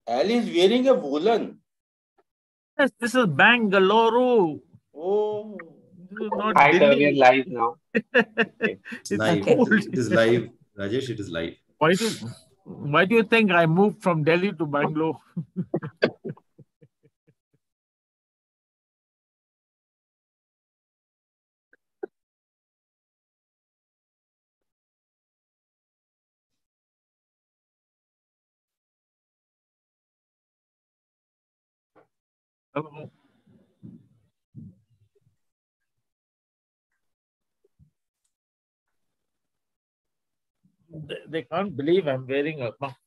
Al is wearing a woolen. Yes, this is Bangalore. Oh. This is not Hi, sir. We are Delhi. live now. Okay. It's It's live. Okay. cold. It is live. Rajesh, it is live. Why do you think I moved from Delhi to Bangalore? Hello. They can't believe I'm wearing a mask.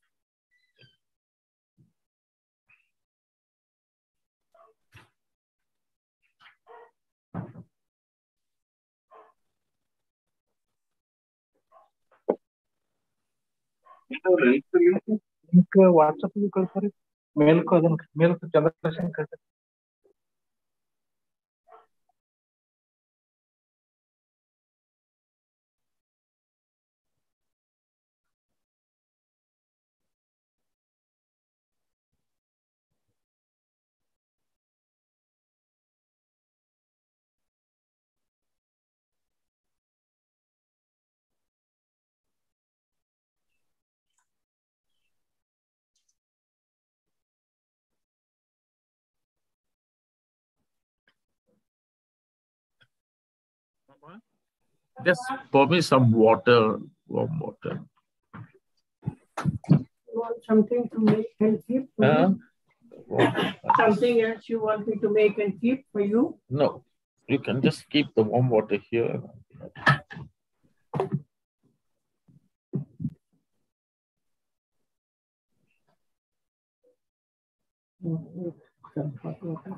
WhatsApp भी कर sir mail को Chandrashekhar Just pour me some water, warm water. You want something to make and keep for you? Something else you want me to make and keep for you? No, you can just keep the warm water here. Some hot water.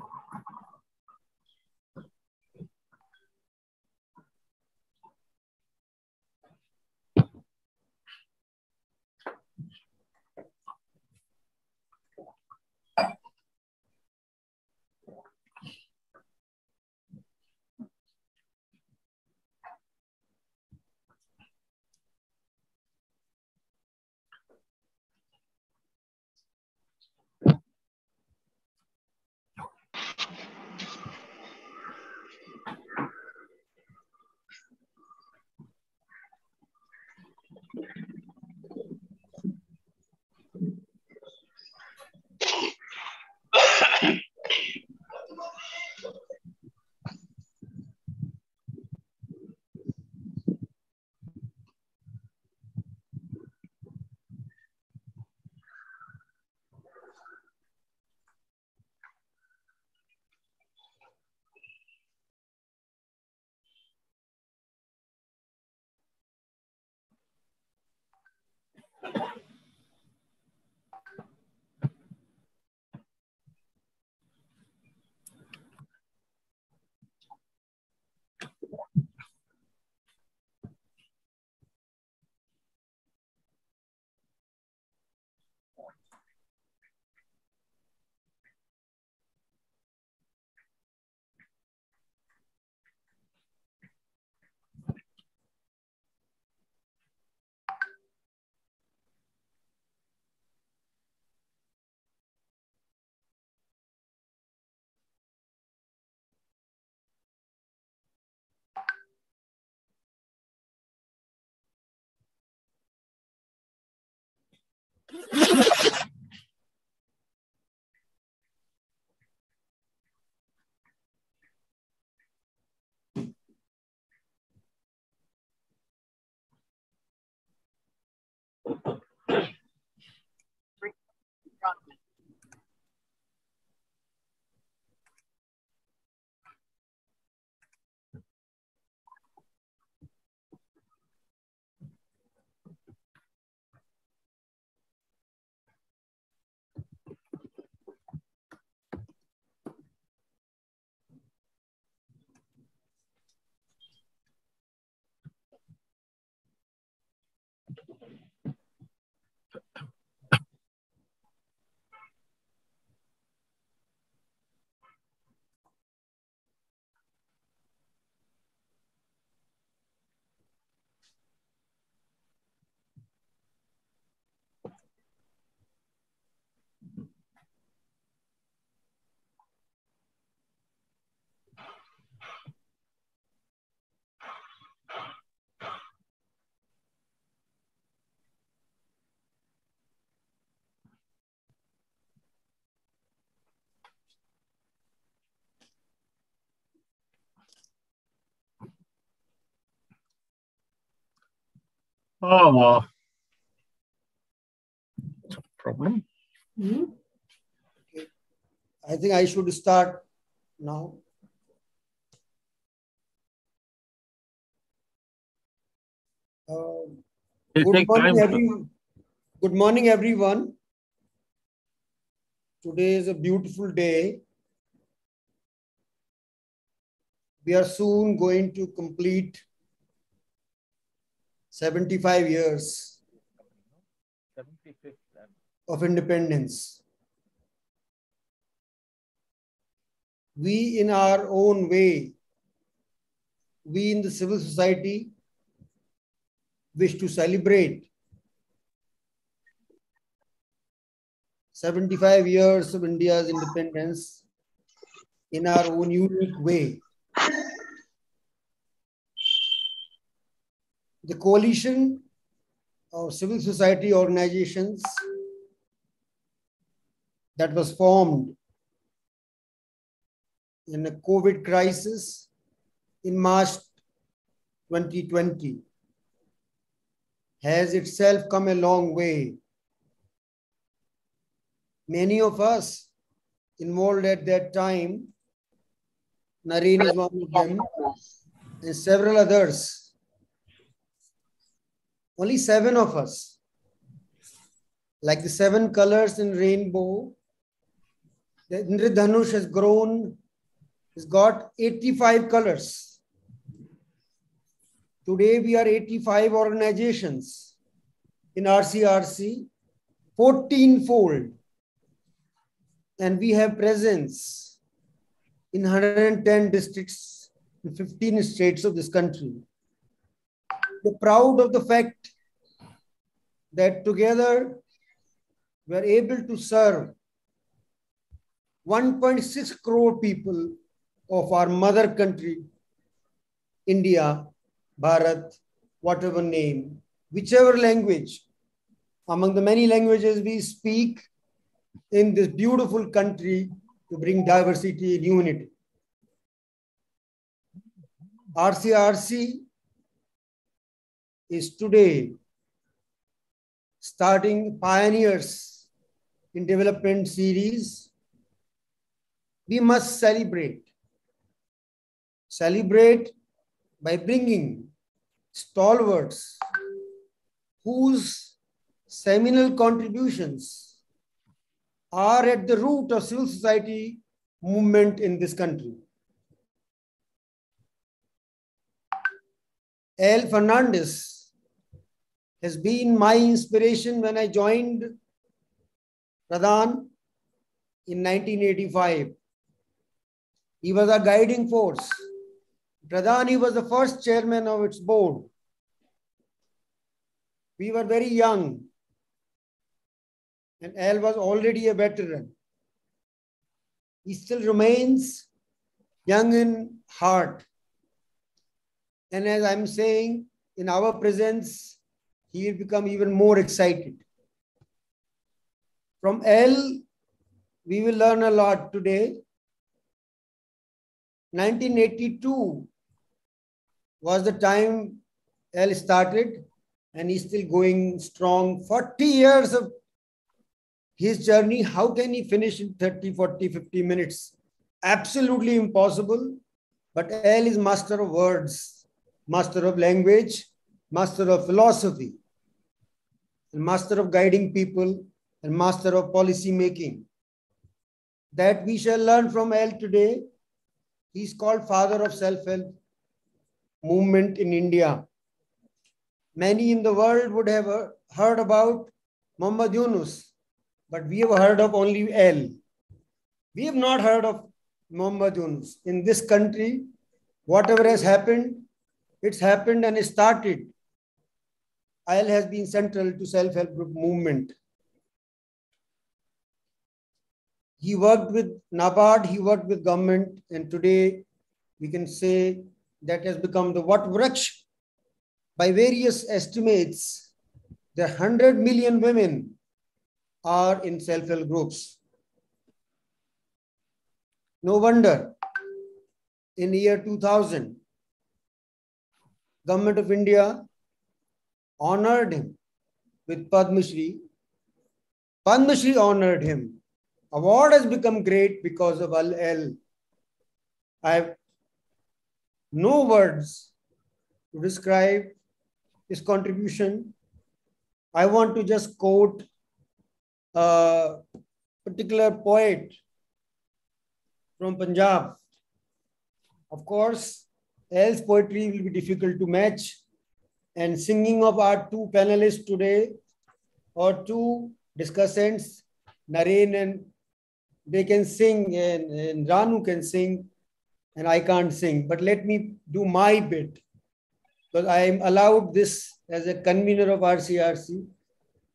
Oh, problem. I think I should start now. Good morning, everyone. Today is a beautiful day. We are soon going to complete 75 years of independence. We, in our own way, we in the civil society wish to celebrate 75 years of India's independence in our own unique way. The coalition of civil society organizations that was formed in a COVID crisis in March 2020 has itself come a long way. Many of us involved at that time, Naren is one of them, and several others. Only 7 of us, like the 7 colors in rainbow, the Indradhanush has grown, has got 85 colors. Today we are 85 organizations in RCRC, 14-fold, and we have presence in 110 districts in 15 states of this country. We're proud of the fact that together we are able to serve 1.6 crore people of our mother country, India, Bharat, whatever name, whichever language, among the many languages we speak in this beautiful country to bring diversity and unity. RCRC is today starting pioneers in development series. We must celebrate by bringing stalwarts whose seminal contributions are at the root of civil society movement in this country. Aloysius Fernandez has been my inspiration when I joined Pradhan in 1985. He was a guiding force. Pradhan was the first chairman of its board. We were very young, and Al was already a veteran. He still remains young in heart. And as I'm saying, in our presence, he will become even more excited. From Al, we will learn a lot today. 1982 was the time Al started, and he's still going strong. 40 years of his journey, how can he finish in 30, 40, 50 minutes? Absolutely impossible. But Al is master of words, master of language, master of philosophy, and master of guiding people, and master of policy making. That we shall learn from Al today. He's called father of self-help movement in India. Many in the world would have heard about Muhammad Yunus, but we have heard of only Al. We have not heard of Muhammad Yunus. In this country, whatever has happened, it's happened and it started. Al has been central to self-help group movement. He worked with NABARD, he worked with government, and today we can say that has become the Vat Vraksh. By various estimates, the 100 million women are in self-help groups. No wonder in the year 2000, Government of India honored him with Padma Shri. Padma Shri honored him. Award has become great because of Al. I have no words to describe his contribution. I want to just quote a particular poet from Punjab. Of course, Al's poetry will be difficult to match. And singing of our two panelists today, or two discussants, Naren, and they can sing, and Ranu can sing, and I can't sing. But let me do my bit, because I am allowed this as a convener of RCRC.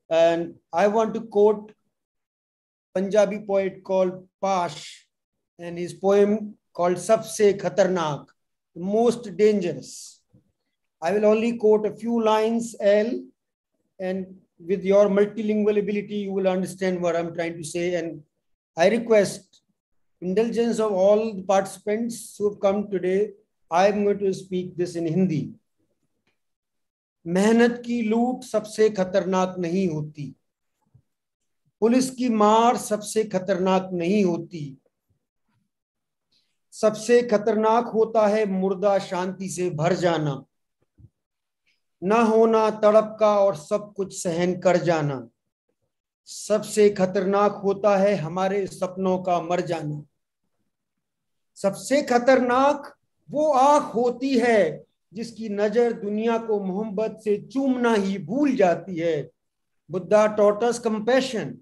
And I want to quote Punjabi poet called Pash and his poem called Sabse Khatarnak, the most dangerous. I will only quote a few lines, L, and with your multilingual ability, you will understand what I'm trying to say. And I request indulgence of all the participants who have come today. I am going to speak this in Hindi. मेहनत की लूट सबसे खतरनाक नहीं होती, police की मार सबसे खतरनाक नहीं होती, सबसे खतरनाक होता है मुर्दा शांति से भर जाना, ना होना तड़प का और सब कुछ सहन कर जाना, सबसे खतरनाक होता है हमारे सपनों का मर जाना, सबसे खतरनाक वो आंख होती है जिसकी नजर दुनिया को मोहब्बत से चूमना ही भूल जाती है. Buddha taught us compassion.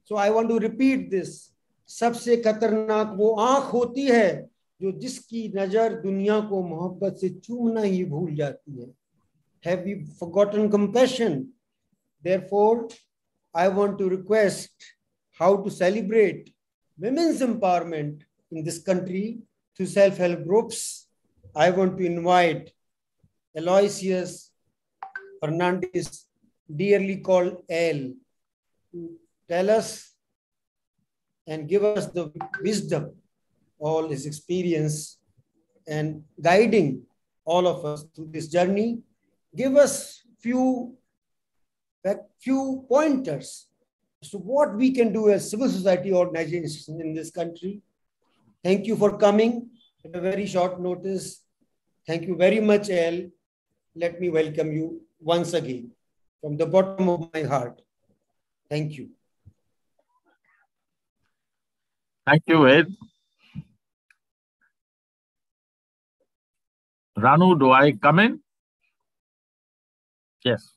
So I want to repeat this. सबसे खतरनाक वो आंख होती है जो जिसकी नजर दुनिया को मोहब्बत से चूमना ही भूल जाती है. Have we forgotten compassion? Therefore, I want to request how to celebrate women's empowerment in this country through self-help groups. I want to invite Aloysius Fernandez, dearly called L, to tell us and give us the wisdom, all his experience, and guiding all of us through this journey. Give us few pointers as to what we can do as civil society organizations in this country. Thank you for coming at a very short notice. Thank you very much, L. Let me welcome you once again from the bottom of my heart. Thank you. Thank you, Ed. Ranu, do I come in? Yes.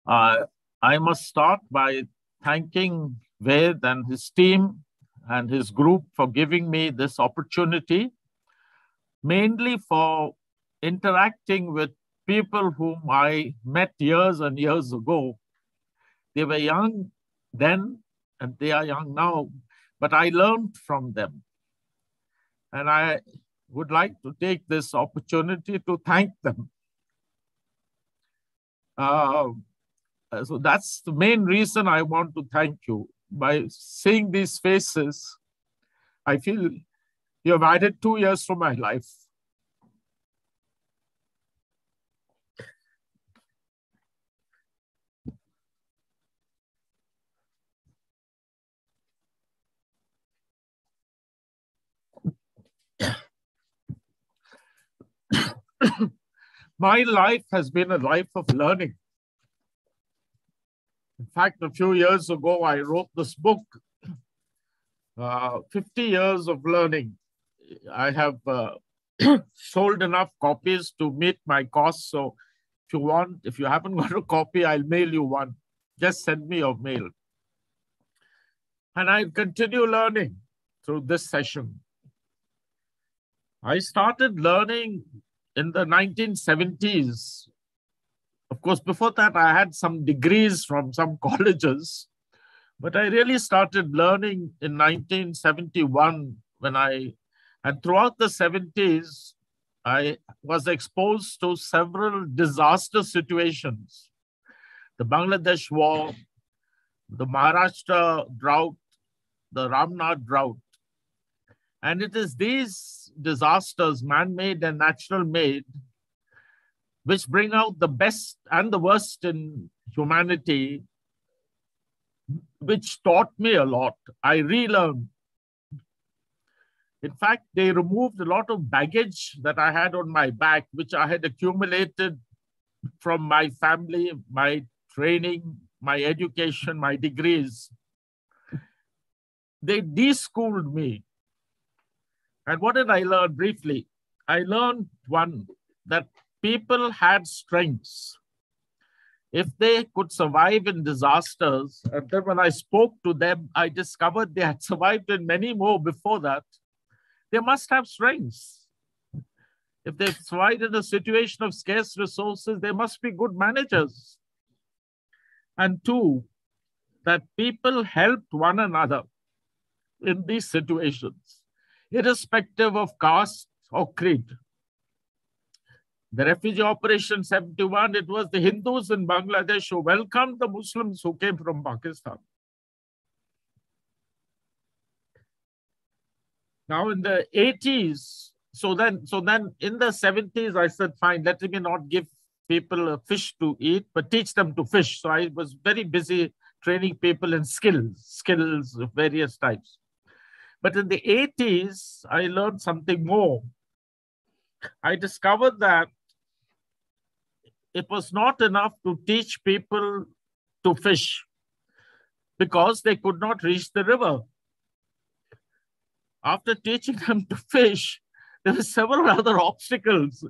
I must start by thanking Ved and his team and his group for giving me this opportunity, mainly for interacting with people whom I met years and years ago. They were young then and they are young now, but I learned from them. And I would like to take this opportunity to thank them. So that's the main reason I want to thank you. By seeing these faces, I feel you have added 2 years to my life. My life has been a life of learning. In fact, a few years ago, I wrote this book, 50 Years of Learning. I have sold enough copies to meet my costs. So if you haven't got a copy, I'll mail you one. Just send me your mail. And I'll continue learning through this session. I started learning in the 1970s. Of course, before that, I had some degrees from some colleges, but I really started learning in 1971 and throughout the 70s, I was exposed to several disaster situations. The Bangladesh war, the Maharashtra drought, the Ramnath drought. And it is these disasters, man-made and natural-made, which bring out the best and the worst in humanity, which taught me a lot. I relearned. In fact, they removed a lot of baggage that I had on my back, which I had accumulated from my family, my training, my education, my degrees. They de-schooled me. And what did I learn briefly? I learned one, that people had strengths. If they could survive in disasters, and then when I spoke to them, I discovered they had survived in many more before that. They must have strengths. If they've survived in a situation of scarce resources, they must be good managers. And two, that people helped one another in these situations, irrespective of caste or creed. The refugee operation 71, it was the Hindus in Bangladesh who welcomed the Muslims who came from Pakistan. Now in the 80s, so then in the 70s, I said, fine, let me not give people a fish to eat, but teach them to fish. So I was very busy training people in skills of various types. But in the 80s, I learned something more. I discovered that it was not enough to teach people to fish because they could not reach the river. After teaching them to fish, there were several other obstacles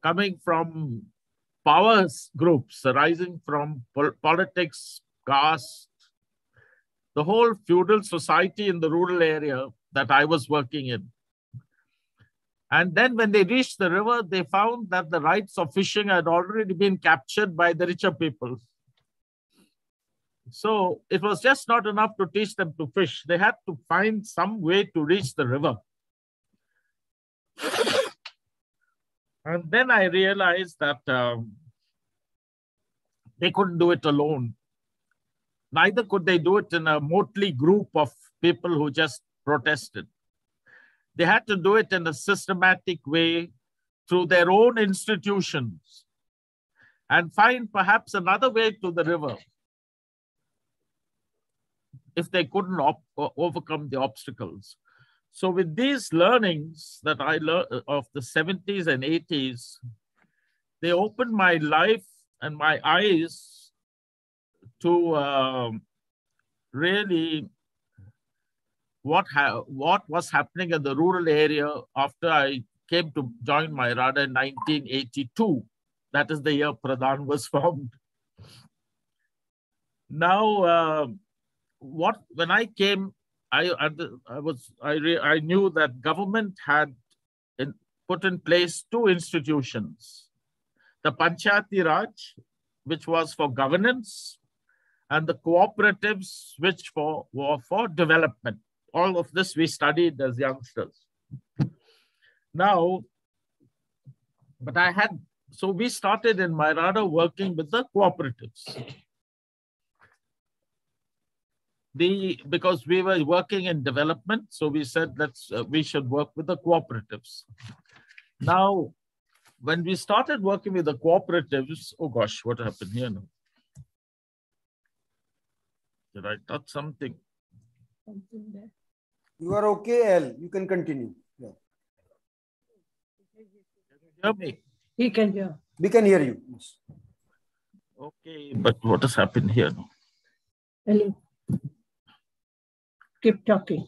coming from power groups arising from politics, caste, the whole feudal society in the rural area that I was working in. And then when they reached the river, they found that the rights of fishing had already been captured by the richer people. So it was just not enough to teach them to fish. They had to find some way to reach the river. And then I realized that they couldn't do it alone. Neither could they do it in a motley group of people who just protested. They had to do it in a systematic way through their own institutions and find perhaps another way to the river if they couldn't overcome the obstacles. So with these learnings that I learned of the 70s and 80s, they opened my life and my eyes to really what was happening in the rural area after I came to join Mairada in 1982. That is the year Pradhan was formed. Now, when I came, I knew that government had put in place two institutions: the Panchayati Raj, which was for governance, and the cooperatives, which were for development. All of this we studied as youngsters. Now, so we started in Mairada working with the cooperatives. Because we were working in development, so we said we should work with the cooperatives. Now, when we started working with the cooperatives, oh gosh, what happened here now? Did I touch something? You are okay, Al. You can continue. Yeah. Can you hear me? He can hear. We can hear you. Yes. Okay, but what has happened here now? Hello. Keep talking.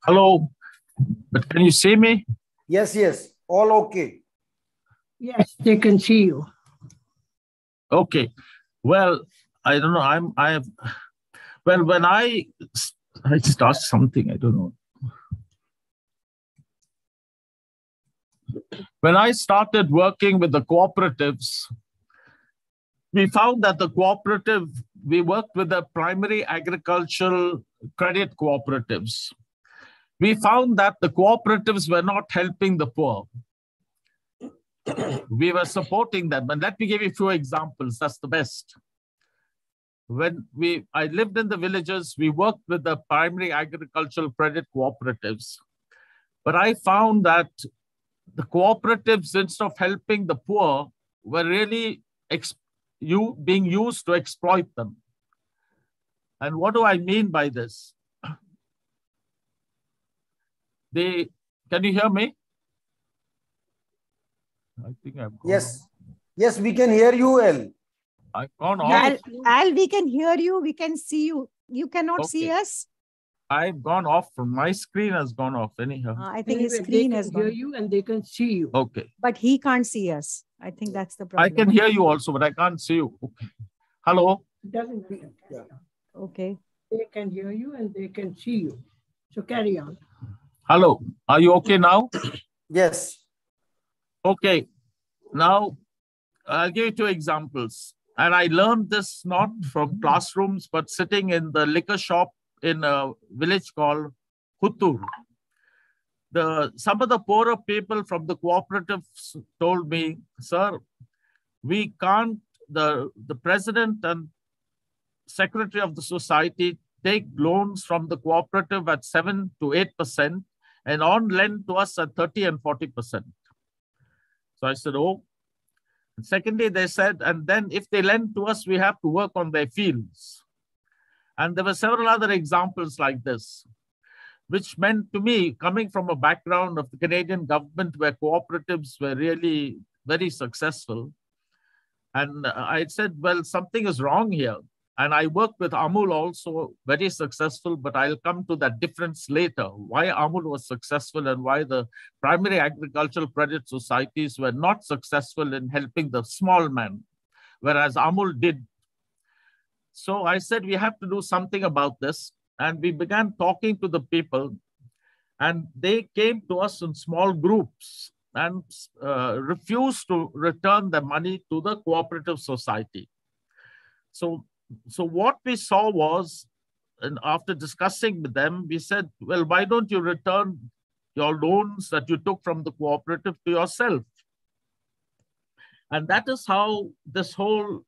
Hello, but can you see me? Yes, yes. All okay. Yes, they can see you. Okay. Well, I don't know. Well, when I start something, I don't know. When I started working with the cooperatives, we found that we worked with the primary agricultural credit cooperatives. We found that the cooperatives were not helping the poor. We were supporting them. And let me give you a few examples. That's the best. When I lived in the villages, we worked with the primary agricultural credit cooperatives. But I found that the cooperatives, instead of helping the poor, were really being used to exploit them. And what do I mean by this? Can you hear me? I think I've gone Yes. Yes, we can hear you, Al. I've gone off. Al, we can hear you. We can see you. You cannot see us. I've gone off. From my screen has gone off anyhow. I think his screen has gone. They can hear you and they can see you. Okay. But he can't see us. I think that's the problem. I can hear you also, but I can't see you. Okay. Hello? It doesn't matter. Yeah. Okay. They can hear you and they can see you. So carry on. Hello. Are you okay now? Yes. Okay. Now, I'll give you 2 examples. And I learned this not from classrooms, but sitting in the liquor shop in a village called Huttur. Some of the poorer people from the cooperatives told me, sir, we can't, the president and secretary of the society take loans from the cooperative at 7 to 8% and on lend to us at 30 and 40%. So I said, oh. And secondly, they said, and then if they lend to us, we have to work on their fields. And there were several other examples like this, which meant to me, coming from a background of the Canadian government where cooperatives were really very successful. And I said, well, something is wrong here. And I worked with Amul also, very successful, but I'll come to that difference later, why Amul was successful and why the primary agricultural credit societies were not successful in helping the small man, whereas Amul did. So I said, we have to do something about this. And we began talking to the people, and they came to us in small groups and refused to return the money to the cooperative society. So what we saw was, and after discussing with them, we said, well, why don't you return your loans that you took from the cooperative to yourself? And that is how this whole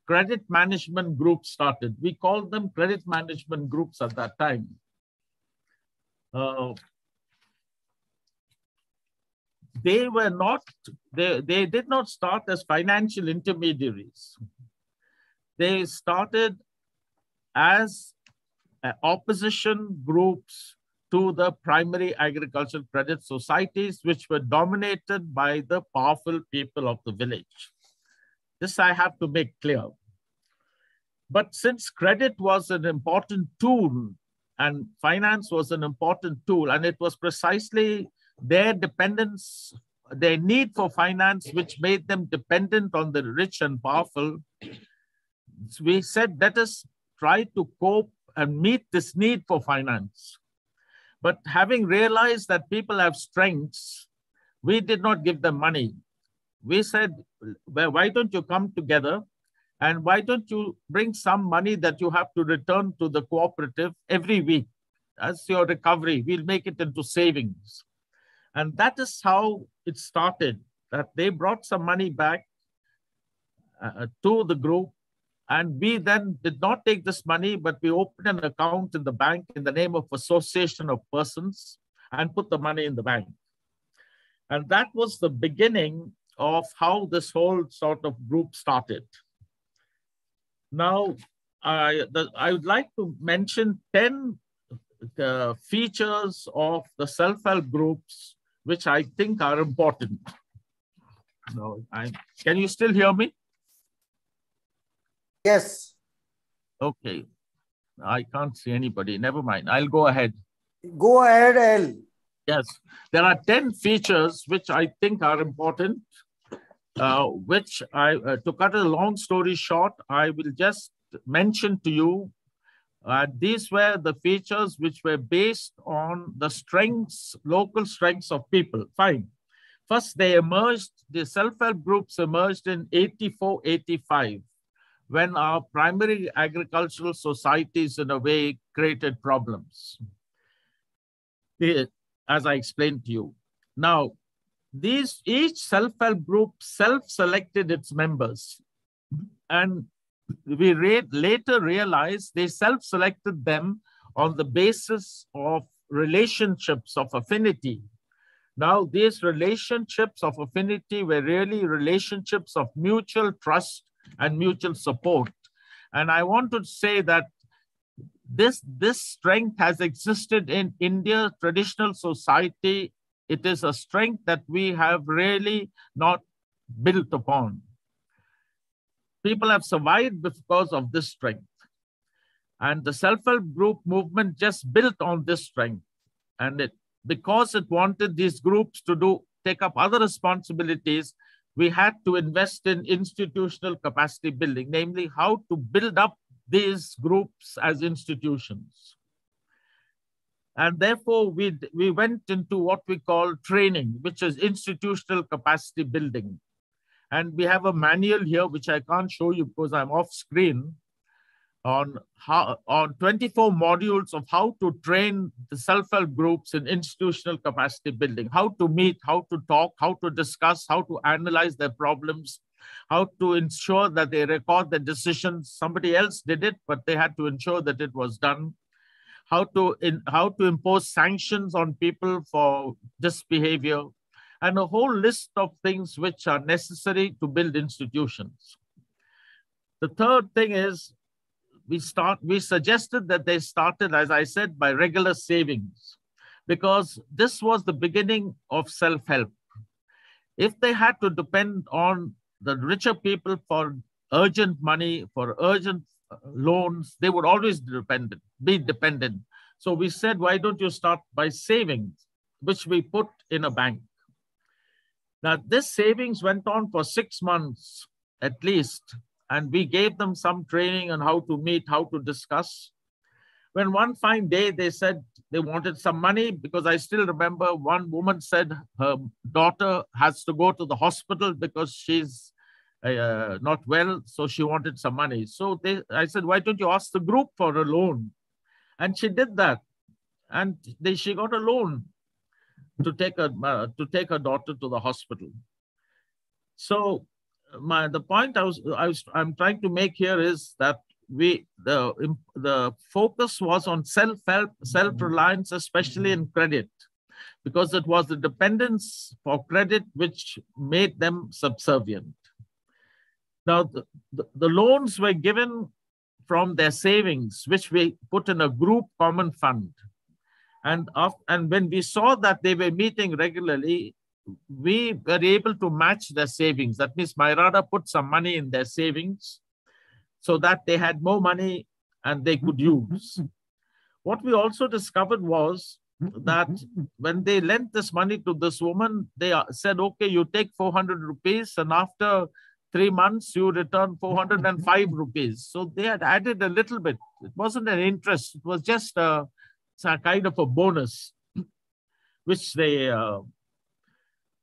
credit management group started. We called them credit management groups at that time. They did not start as financial intermediaries. They started as opposition groups to the primary agricultural credit societies, which were dominated by the powerful people of the village. This I have to make clear. But since credit was an important tool and finance was an important tool, and it was precisely their dependence, their need for finance, which made them dependent on the rich and powerful, we said, let us try to cope and meet this need for finance. But having realized that people have strengths, we did not give them money. We said, well, why don't you come together and why don't you bring some money that you have to return to the cooperative every week as your recovery? We'll make it into savings. And that is how it started, that they brought some money back to the group. And we then did not take this money, but we opened an account in the bank in the name of association of persons and put the money in the bank. And that was the beginning of how this whole sort of group started. Now, I would like to mention 10 features of the self-help groups, which I think are important. No, can you still hear me? Yes. Okay. I can't see anybody. Never mind. I'll go ahead. Go ahead, Al. Yes. There are 10 features which I think are important, which to cut a long story short, I will just mention to you. These were the features which were based on the strengths, local strengths of people. Fine. First, they emerged, the self-help groups emerged in 84, 85. When our primary agricultural societies, in a way, created problems, as I explained to you. Now, each self-help group self-selected its members. And we later realized they self-selected them on the basis of relationships of affinity. Now, these relationships of affinity were really relationships of mutual trust and mutual support. And I want to say that this strength has existed in India's traditional society. It is a strength that we have really not built upon. People have survived because of this strength. And the self-help group movement just built on this strength. And because it wanted these groups to take up other responsibilities, we had to invest in institutional capacity building, namely how to build up these groups as institutions. And therefore, we went into what we call training, which is institutional capacity building. And we have a manual here, which I can't show you because I'm off screen, on 24 modules of how to train the self-help groups in institutional capacity building, how to meet, how to talk, how to discuss, how to analyze their problems, how to ensure that they record the decisions. Somebody else did it, but they had to ensure that it was done. How to impose sanctions on people for disbehavior, and a whole list of things which are necessary to build institutions. The third thing is we suggested that they started, as I said, by regular savings, because this was the beginning of self-help. If they had to depend on the richer people for urgent money, for urgent loans, they would always be dependent. So we said, why don't you start by savings, which we put in a bank. Now, this savings went on for 6 months at least, and we gave them some training on how to meet, how to discuss. When one fine day they said they wanted some money, because I still remember one woman said her daughter has to go to the hospital because she's not well, so she wanted some money. So I said, why don't you ask the group for a loan? And she did that, and she got a loan to take her daughter to the hospital. So the point I'm trying to make here is that the focus was on self-help, self-reliance, especially in credit, because it was the dependence for credit which made them subservient. Now, the loans were given from their savings, which we put in a group common fund. And when we saw that they were meeting regularly, we were able to match their savings. That means Myrada put some money in their savings so that they had more money and they could use. What we also discovered was that when they lent this money to this woman, they said, okay, you take 400 rupees and after 3 months, you return 405 rupees. So they had added a little bit. It wasn't an interest. It was just a kind of a bonus, which they...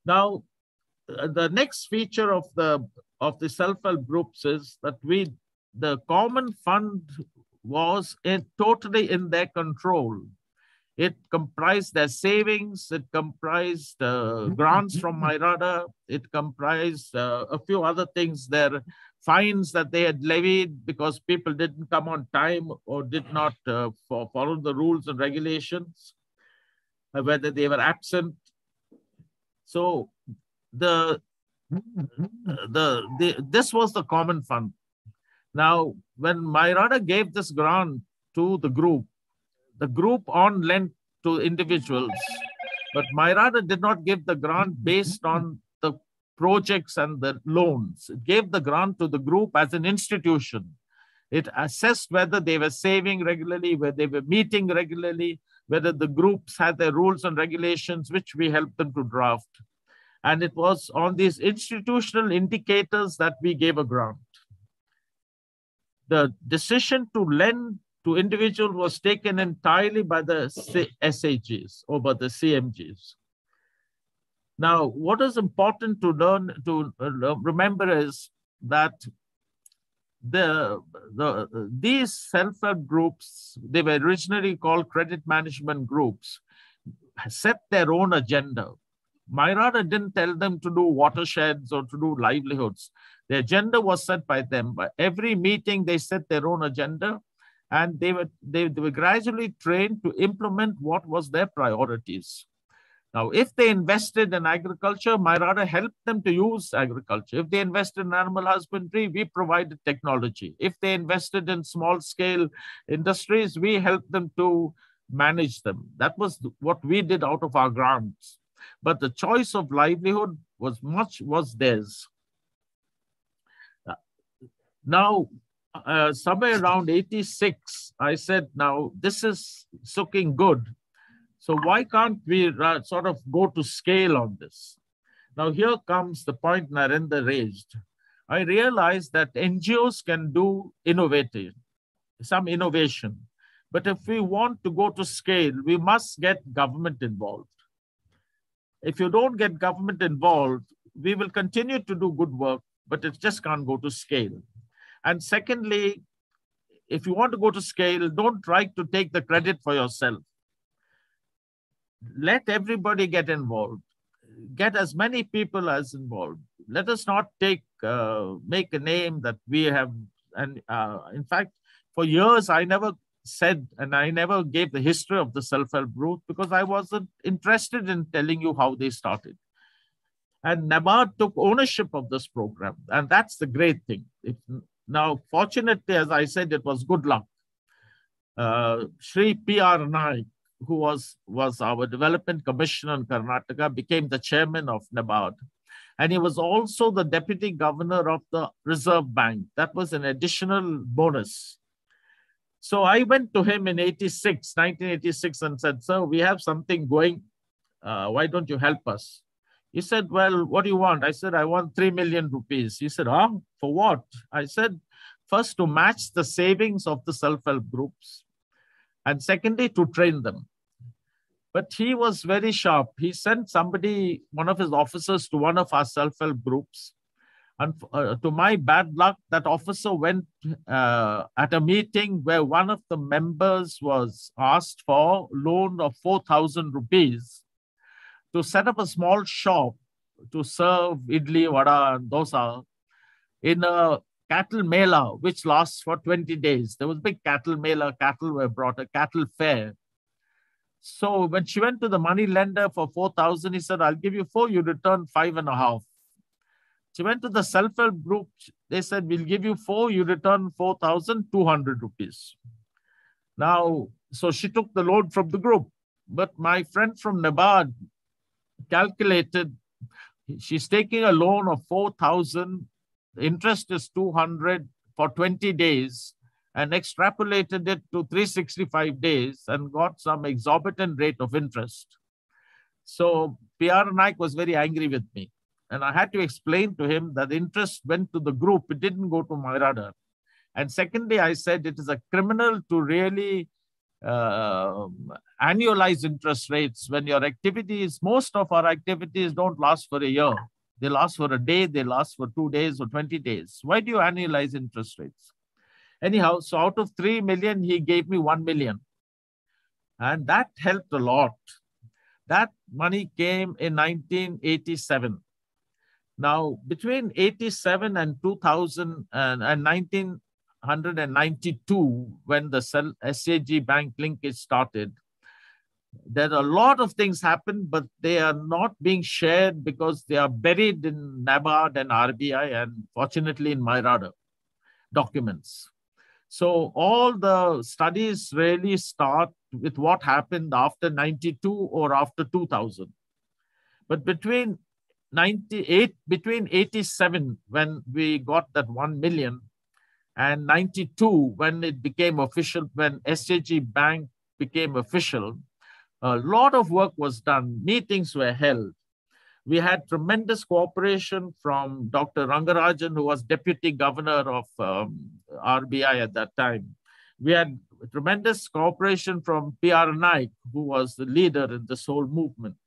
Now, the next feature of the self-help groups is that the common fund was totally in their control. It comprised their savings, it comprised grants from Myrada, it comprised a few other things, their fines that they had levied because people didn't come on time or did not follow the rules and regulations, whether they were absent. So this was the common fund. Now, when Myrada gave this grant to the group on lent to individuals, but Myrada did not give the grant based on the projects and the loans. It gave the grant to the group as an institution. It assessed whether they were saving regularly, whether they were meeting regularly, whether the groups had their rules and regulations, which we helped them to draft. And it was on these institutional indicators that we gave a grant. The decision to lend to individuals was taken entirely by the SAGs or by the CMGs. Now, what is important to remember is that these self-help groups, they were originally called credit management groups, set their own agenda. Myrada didn't tell them to do watersheds or to do livelihoods. The agenda was set by them. By every meeting, they set their own agenda, and they were gradually trained to implement what was their priorities. Now, if they invested in agriculture, Myrada helped them to use agriculture. If they invested in animal husbandry, we provided technology. If they invested in small-scale industries, we helped them to manage them. That was what we did out of our grants. But the choice of livelihood was theirs. Now, somewhere around 86, I said, now this is looking good. So why can't we sort of go to scale on this? Now here comes the point Narendra raised. I realized that NGOs can do some innovation. But if we want to go to scale, we must get government involved. If you don't get government involved, we will continue to do good work, but it just can't go to scale. And secondly, if you want to go to scale, don't try to take the credit for yourself. Let everybody get involved. Get as many people as involved. Let us not make a name that we have. And in fact, for years, I never said, and I never gave the history of the self-help group because I wasn't interested in telling you how they started. And NABARD took ownership of this program. And that's the great thing. Now, fortunately, as I said, it was good luck. Shri P.R. Naik, who was our development commissioner in Karnataka, became the chairman of NABARD. And he was also the deputy governor of the Reserve Bank. That was an additional bonus. So I went to him in 1986, and said, sir, we have something going. Why don't you help us? He said, well, what do you want? I said, I want 3 million rupees. He said, for what? I said, first, to match the savings of the self-help groups. And secondly, to train them. But he was very sharp. He sent somebody, one of his officers, to one of our self-help groups. And to my bad luck, that officer went at a meeting where one of the members was asked for a loan of 4,000 rupees to set up a small shop to serve idli, vada, and dosa in a cattle mela, which lasts for 20 days. There was a big cattle mela, cattle were brought, a cattle fair. So when she went to the money lender for 4,000, he said, I'll give you 4, you return 5.5. She went to the self-help group. They said, we'll give you 4, you return 4,200 rupees. Now, so she took the loan from the group. But my friend from NABARD calculated, she's taking a loan of 4,000, the interest is 200 for 20 days, and extrapolated it to 365 days and got some exorbitant rate of interest. So P.R. Naik was very angry with me. And I had to explain to him that the interest went to the group. It didn't go to Myrada. And secondly, I said it is a criminal to really annualize interest rates when your activities, most of our activities don't last for a year. They last for a day, they last for 2 days or 20 days. Why do you annualize interest rates? Anyhow, so out of 3 million, he gave me 1 million. And that helped a lot. That money came in 1987. Now, between 87 and 2000 and 1992, when the SAG bank linkage started, there are a lot of things happened, but they are not being shared because they are buried in NABARD and RBI and fortunately in Myrada documents. So all the studies really start with what happened after 92 or after 2000. But between 87, when we got that 1 million, and 92, when it became official, when SAG Bank became official, a lot of work was done. Meetings were held. We had tremendous cooperation from Dr. Rangarajan, who was deputy governor of RBI at that time. We had tremendous cooperation from P.R. Naik, who was the leader in this whole movement.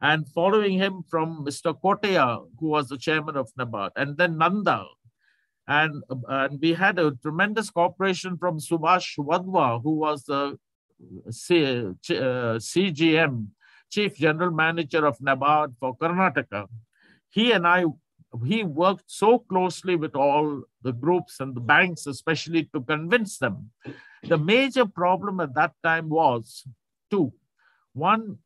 And following him from Mr. Koteya, who was the chairman of NABARD, and then Nanda. And we had a tremendous cooperation from Subhash Wadhwa, who was the CGM, Chief General Manager of NABARD for Karnataka. He worked so closely with all the groups and the banks, especially to convince them. The major problem at that time was two. One,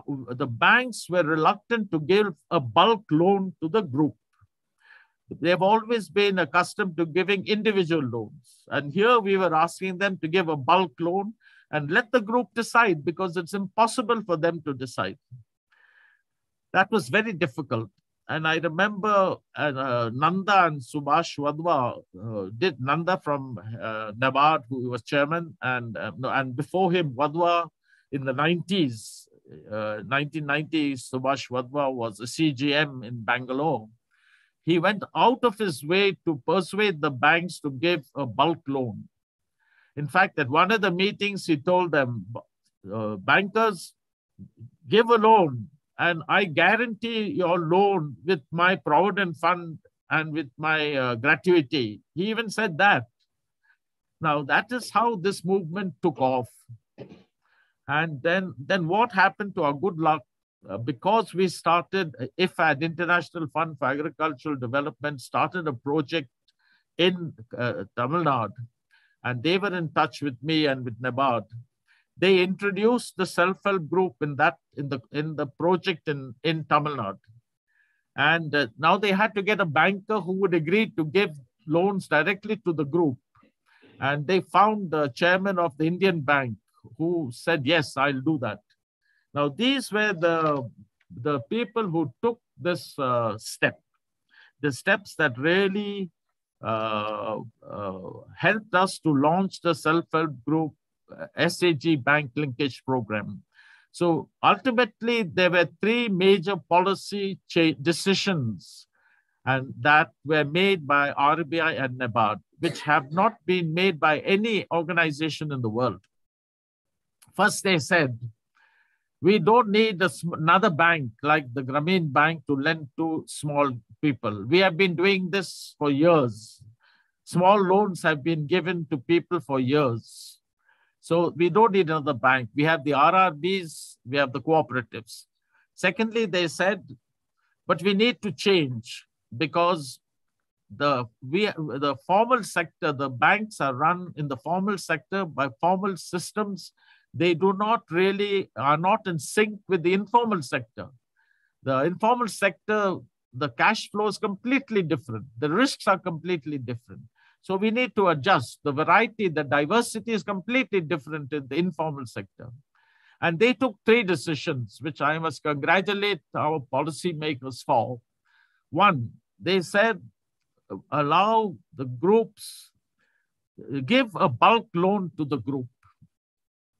the banks were reluctant to give a bulk loan to the group. They've always been accustomed to giving individual loans. And here we were asking them to give a bulk loan and let the group decide, because it's impossible for them to decide. That was very difficult. And I remember Nanda and Subhash Wadhwa did, Nanda from NABARD, who was chairman, and before him, Wadhwa in the 90s, 1990, Subhash Wadhwa was a CGM in Bangalore. He went out of his way to persuade the banks to give a bulk loan. In fact, at one of the meetings, he told them, bankers, give a loan, and I guarantee your loan with my provident fund and with my gratuity. He even said that. Now, that is how this movement took off. And then what happened to our good luck? Because we started, IFAD, International Fund for Agricultural Development, started a project in Tamil Nadu, and they were in touch with me and with NABARD. They introduced the self-help group in the project in Tamil Nadu. And now they had to get a banker who would agree to give loans directly to the group. And they found the chairman of the Indian Bank who said, yes, I'll do that. Now, these were the people who took this step, the steps that really helped us to launch the self-help group SAG bank linkage program. So ultimately, there were three major policy decisions and that were made by RBI and NABARD, which have not been made by any organization in the world. First, they said, we don't need another bank like the Grameen Bank to lend to small people. We have been doing this for years. Small loans have been given to people for years. So we don't need another bank. We have the RRBs, we have the cooperatives. Secondly, they said, but we need to change because the formal sector, the banks are run in the formal sector by formal systems. They are not in sync with the informal sector. The informal sector, the cash flow is completely different. The risks are completely different. So we need to adjust. The variety, the diversity is completely different in the informal sector. And they took three decisions, which I must congratulate our policymakers for. One, they said, allow the groups, give a bulk loan to the group.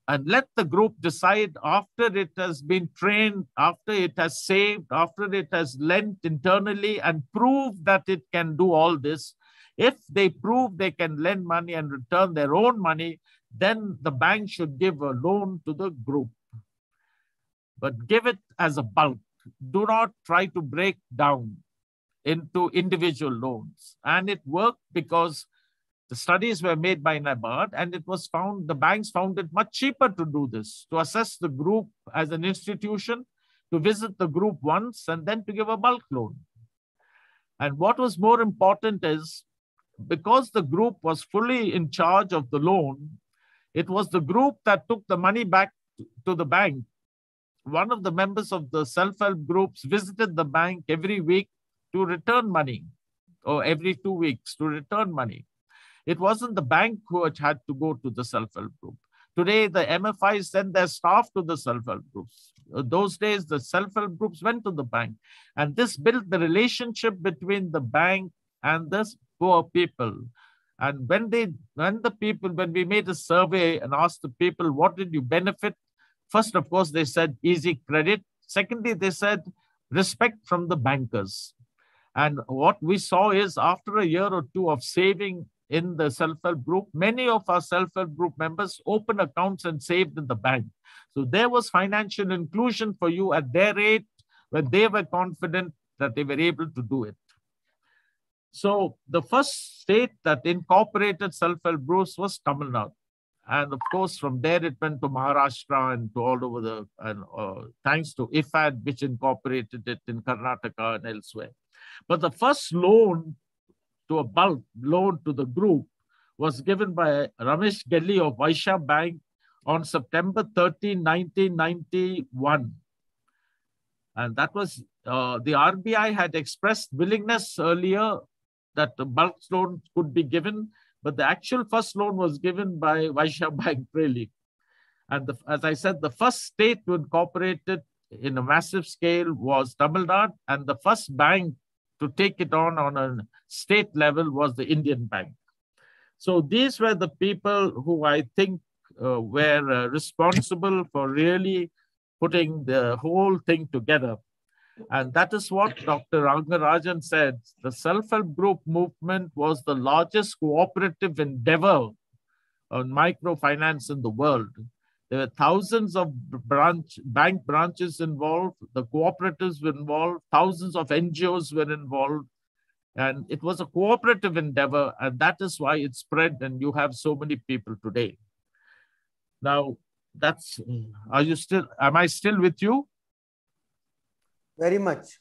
And let the group decide after it has been trained, after it has saved, after it has lent internally and proved that it can do all this. If they prove they can lend money and return their own money, then the bank should give a loan to the group. But give it as a bulk. Do not try to break down into individual loans. And it worked because the studies were made by NABARD, and it was found, the banks found it much cheaper to do this, to assess the group as an institution, to visit the group once, and then to give a bulk loan. And what was more important is, because the group was fully in charge of the loan, it was the group that took the money back to the bank. One of the members of the self-help groups visited the bank every week to return money, or every 2 weeks to return money. It wasn't the bank who had to go to the self-help group. Today, the MFIs send their staff to the self-help groups. Those days, the self-help groups went to the bank. And this built the relationship between the bank and the poor people. And when we made a survey and asked the people, what did you benefit? First, of course, they said easy credit. Secondly, they said respect from the bankers. And what we saw is after a year or two of saving in the self-help group, many of our self-help group members opened accounts and saved in the bank. So there was financial inclusion for you at their age when they were confident that they were able to do it. So the first state that incorporated self-help groups was Tamil Nadu. And of course, from there it went to Maharashtra and to all over thanks to IFAD, which incorporated it in Karnataka and elsewhere. But the first loan to a bulk loan to the group was given by Ramesh Gelli of Vaishya Bank on September 13, 1991. And that was, the RBI had expressed willingness earlier that the bulk loan could be given, but the actual first loan was given by Vaishya Bank, really. And as I said, the first state to incorporate it in a massive scale was Tamil Nadu, and the first bank to take it on a state level was the Indian Bank. So these were the people who I think were responsible for really putting the whole thing together. And that is what Dr. Rangarajan said. The self-help group movement was the largest cooperative endeavor on microfinance in the world. There were thousands of bank branches involved, the cooperatives were involved, thousands of NGOs were involved, and it was a cooperative endeavor, and that is why it spread, and you have so many people today. Now, am I still with you? Very much,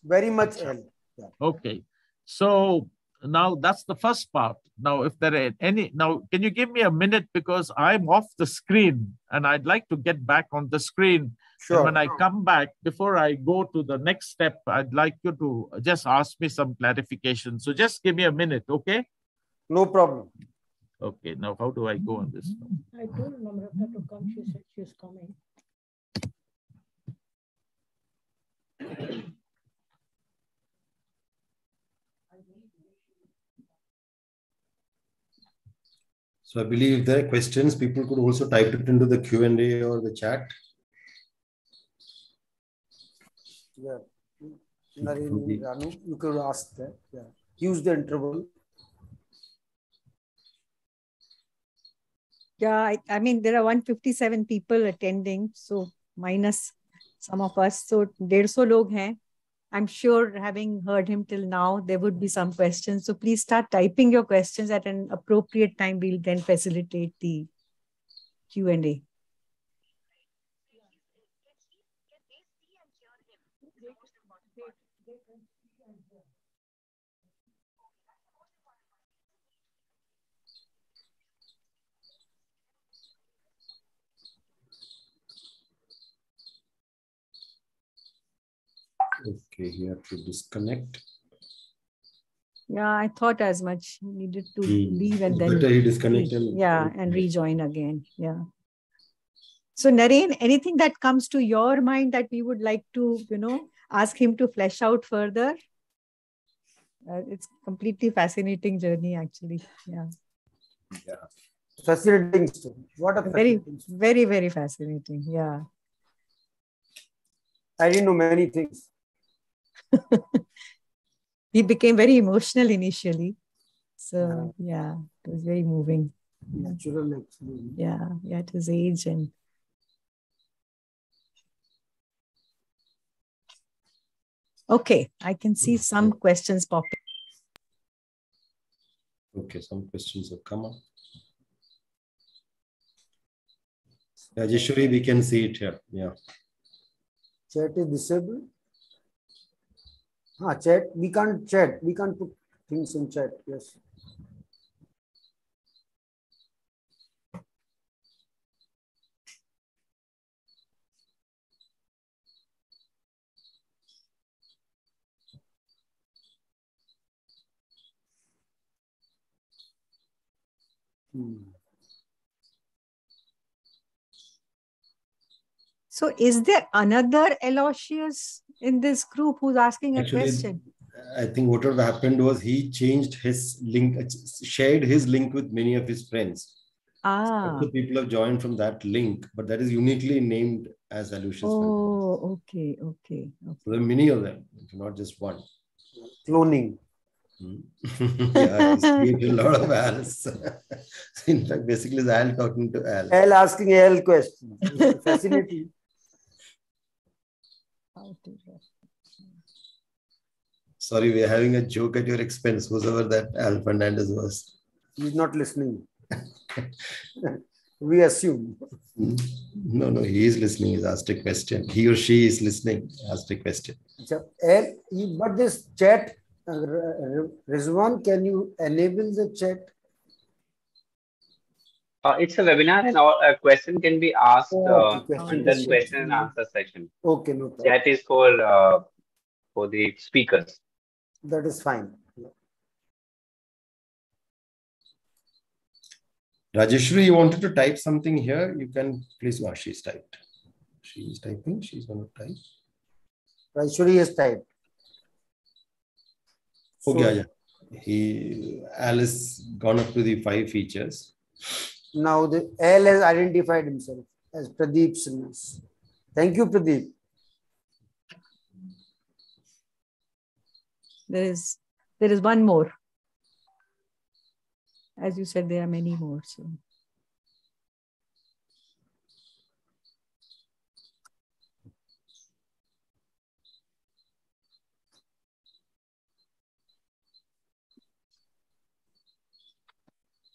L. Yeah. Okay, so now that's the first part. Now, if there are now, can you give me a minute, because I'm off the screen and I'd like to get back on the screen. Sure. And when I come back, before I go to the next step, I'd like you to just ask me some clarification. So just give me a minute, okay? No problem. Okay, now how do I go on this? I told Namrata to come. She said she's coming. So I believe if there are questions, people could also type it into the Q&A or the chat. Yeah. Narendra, Ranu, you could ask that. Yeah. Use the interval. Yeah, I mean, there are 157 people attending, so minus some of us. So 150 log hain. I'm sure, having heard him till now, there would be some questions. So please start typing your questions at an appropriate time. We'll then facilitate the Q&A. Okay, he had to disconnect. Yeah, I thought as much. He needed to leave and then better he disconnect and rejoin again. Yeah. So Naren, anything that comes to your mind that we would like to, ask him to flesh out further? It's completely fascinating journey, actually. Yeah. Yeah. Fascinating story. What a very, very, very fascinating. Yeah. I didn't know many things. He became very emotional initially. So yeah, it was very moving. Natural, actually. Yeah, at his age. And okay, I can see some questions popping. Okay, some questions have come up. Rajeshwari, we can see it here. Yeah. Chat is disabled. Chat. We can't chat. We can't put things in chat. Yes. So is there another Aloysius in this group who's asking a question? I think what had happened was he changed his link, shared his link with many of his friends. So people have joined from that link, but that is uniquely named as Aloysius. Oh, okay. So there are many of them, not just one. Cloning. Yeah, he's created a lot of Al's. In fact, basically, it's Al talking to Al. Al asking Al questions. Fascinating. Sorry, we are having a joke at your expense, whoever that Al Fernandez was. He's not listening. We assume. No, he is listening. He's asked a question. He or she is listening, asked a question. But this chat, Rizwan, can you enable the chat? It's a webinar and a question can be asked Okay, question. under question and answer session. Okay, no problem. That is for the speakers. That is fine. Rajeshwari, you wanted to type something here? You can please. Oh, she's typed. She is typing. She's going to type. Rajeshwari has typed. Okay, Alice gone up to the 5 features. Now the L has identified himself as Pradeep Singhas. Thank you, Pradeep. There is one more. As you said, there are many more. So.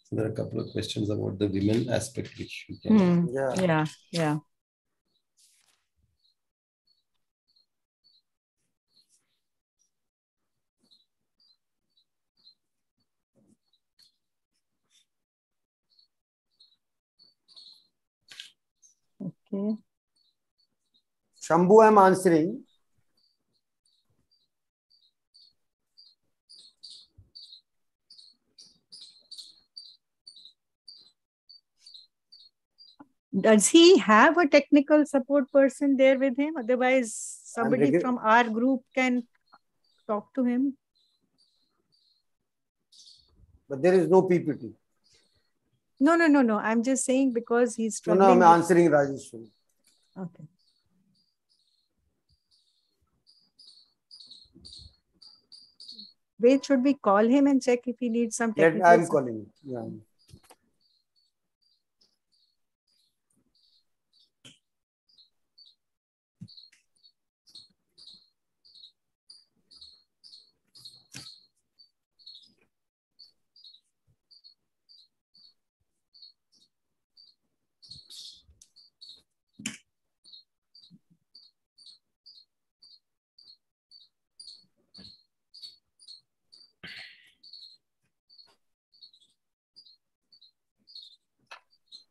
So there are a couple of questions about the women aspect, which we can. Yeah. Okay. Shambhu, I'm answering. Does he have a technical support person there with him? Otherwise, somebody from our group can talk to him. But there is no PPT. No. I'm just saying because he's struggling. No, I'm answering Rajeshwari. Okay. Wait, should we call him and check if he needs some technical I'm calling him. Yeah.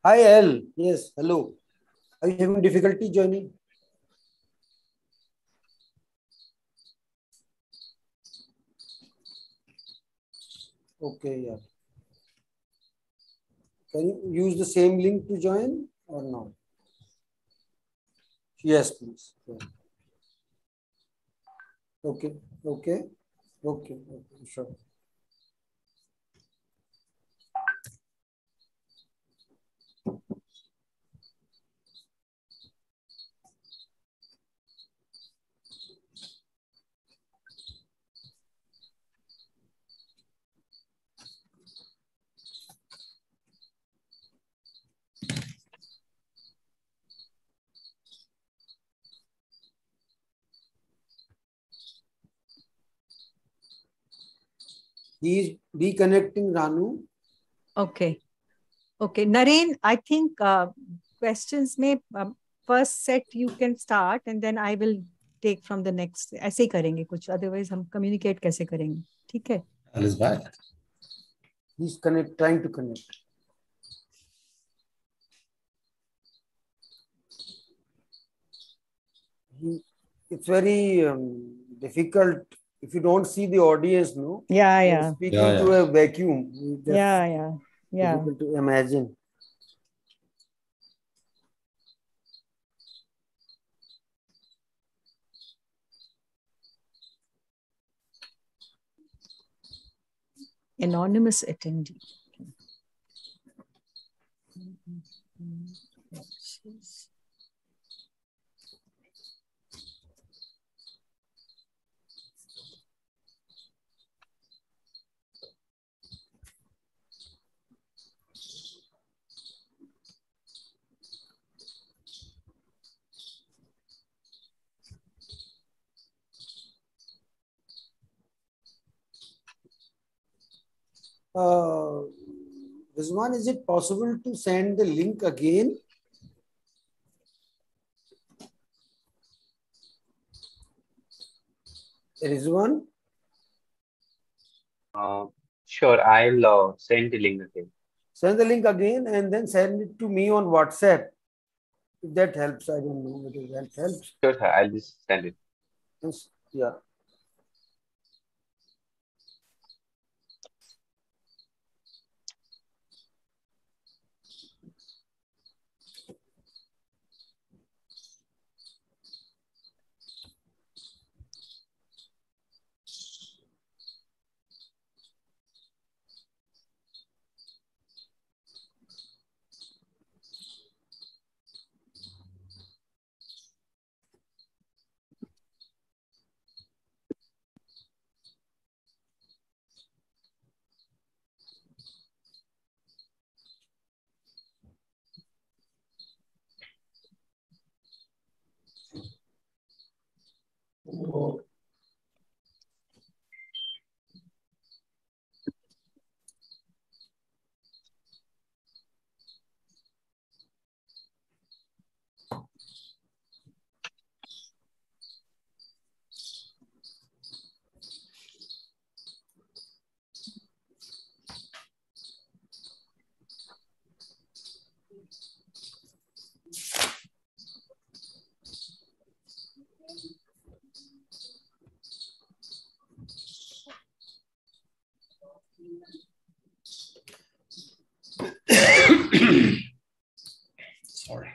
Hi, L. Yes, hello. Are you having difficulty joining? Okay, yeah. Can you use the same link to join or not? Yes, please. Yeah. Okay, sure. He is reconnecting, Ranu. Okay. Naren, I think questions may first set you can start and then I will take from the next. ऐसे ही करेंगे कुछ. Otherwise हम communicate कैसे करेंगे? ठीक है? Alice back. He's trying to connect. It's very difficult if you don't see the audience, no? Yeah. Speaking to a vacuum. Yeah. Difficult to imagine. Anonymous attendee. Rizwan, is it possible to send the link again? Rizwan? Sure, I'll send the link again. Send the link again and then send it to me on WhatsApp. If that helps, I don't know whether that helps. Sure, sir. I'll just send it. Yes, yeah. Sorry.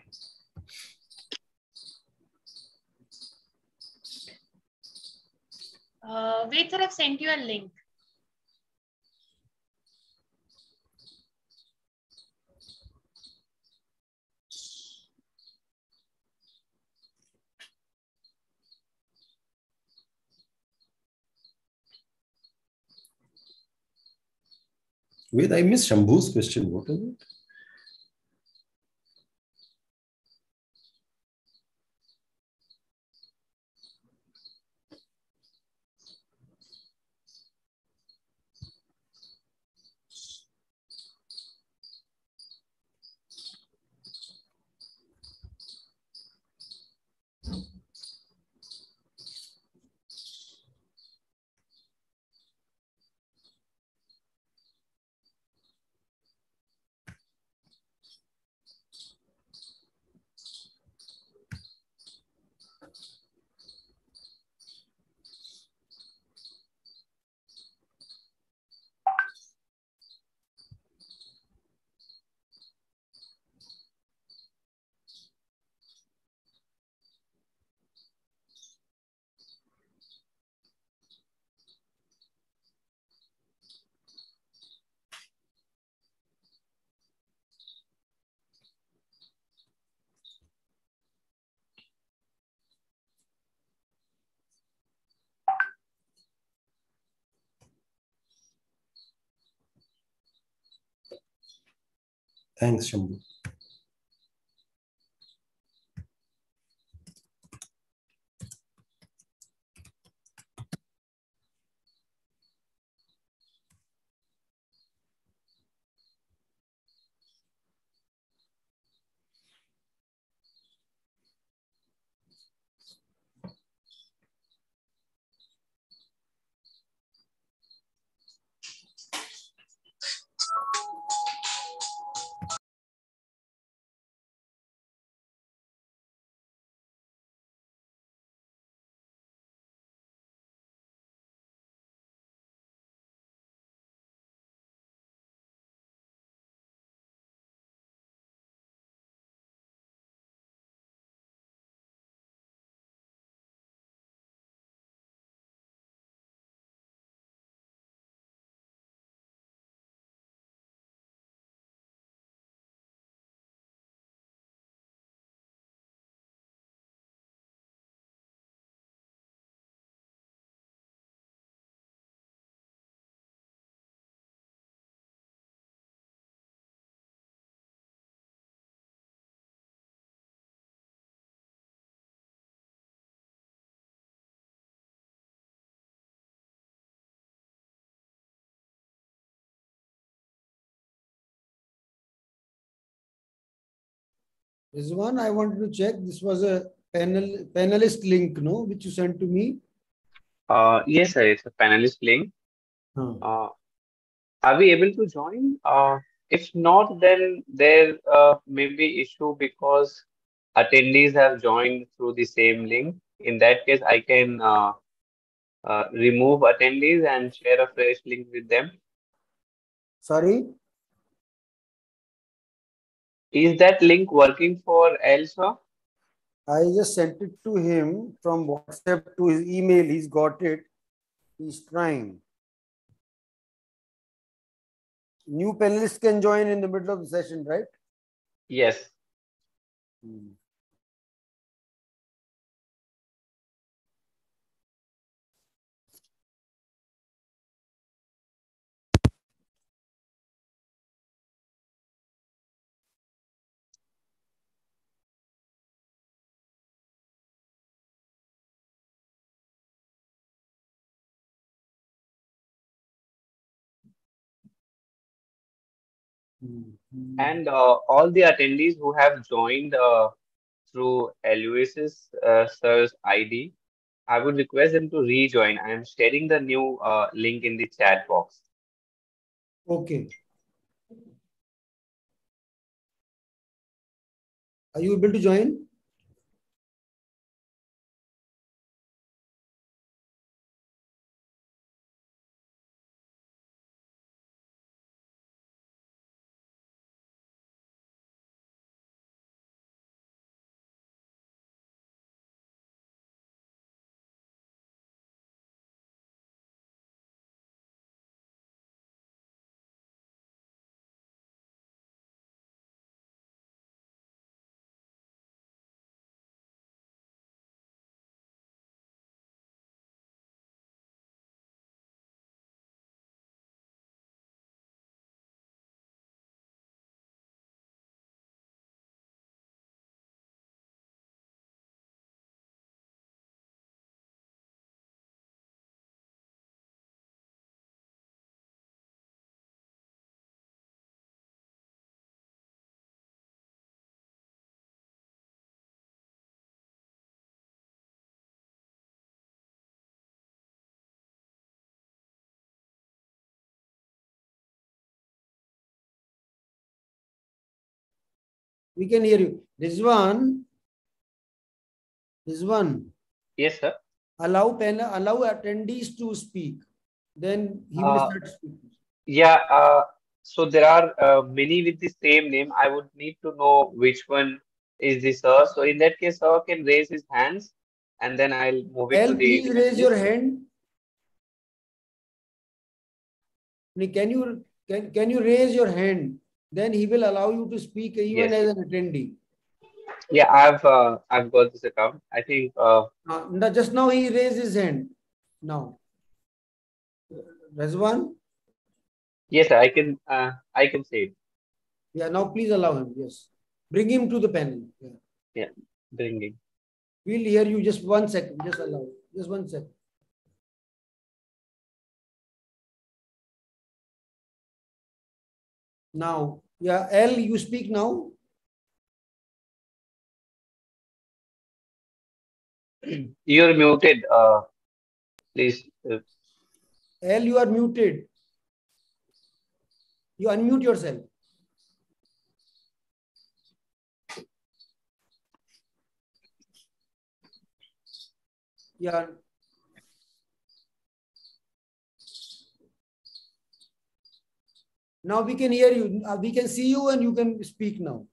Wait, sir, I've sent you a link. Wait, I missed Shambhu's question. What is it? Thanks, Shambhu. Rizwan, I wanted to check. This was a panelist link, no, which you sent to me. Yes, sir. It's a panelist link. Are we able to join? If not, then there may be issue because attendees have joined through the same link. In that case, I can remove attendees and share a fresh link with them. Sorry? Is that link working for Elsa? I just sent it to him from WhatsApp to his email. He's got it. He's trying. New panelists can join in the middle of the session, right? Yes. And all the attendees who have joined through Aloysius sir's ID, I would request them to rejoin. I am sharing the new link in the chat box. Okay. Are you able to join? We can hear you. Rizwan. Yes, sir. Allow attendees to speak. Then he will start speaking. Yeah. So there are many with the same name. I would need to know which one is the sir. So in that case, sir can raise his hands, and then I'll move it to the. Please raise your hand. Can you raise your hand? Then he will allow you to speak even as an attendee. Yeah, I've got this account. I think just now he raised his hand. Now, Razwan? Yes, sir, I can say it. Yeah, now please allow him. Yes. Bring him to the panel. Yeah, bringing. We'll hear you just 1 second. Just allow. Just 1 second. Now, yeah, L, you speak now. You're muted. Please. L, you are muted. You unmute yourself. Yeah. Now we can hear you. We can see you and you can speak now.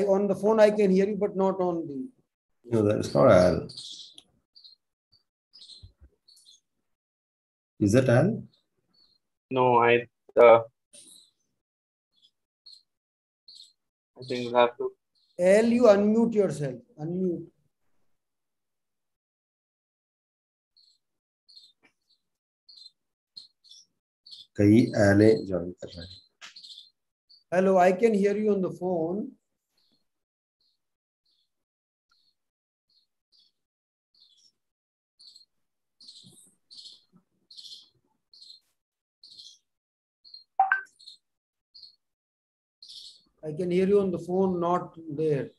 On the phone I can hear you, but not on the. No, that is not Al. Is that Al? No, I think we'll have to. L, you unmute yourself. Unmute. कई एले join कर रहे हैं. Hello, I can hear you on the phone. I can hear you on the phone, not there.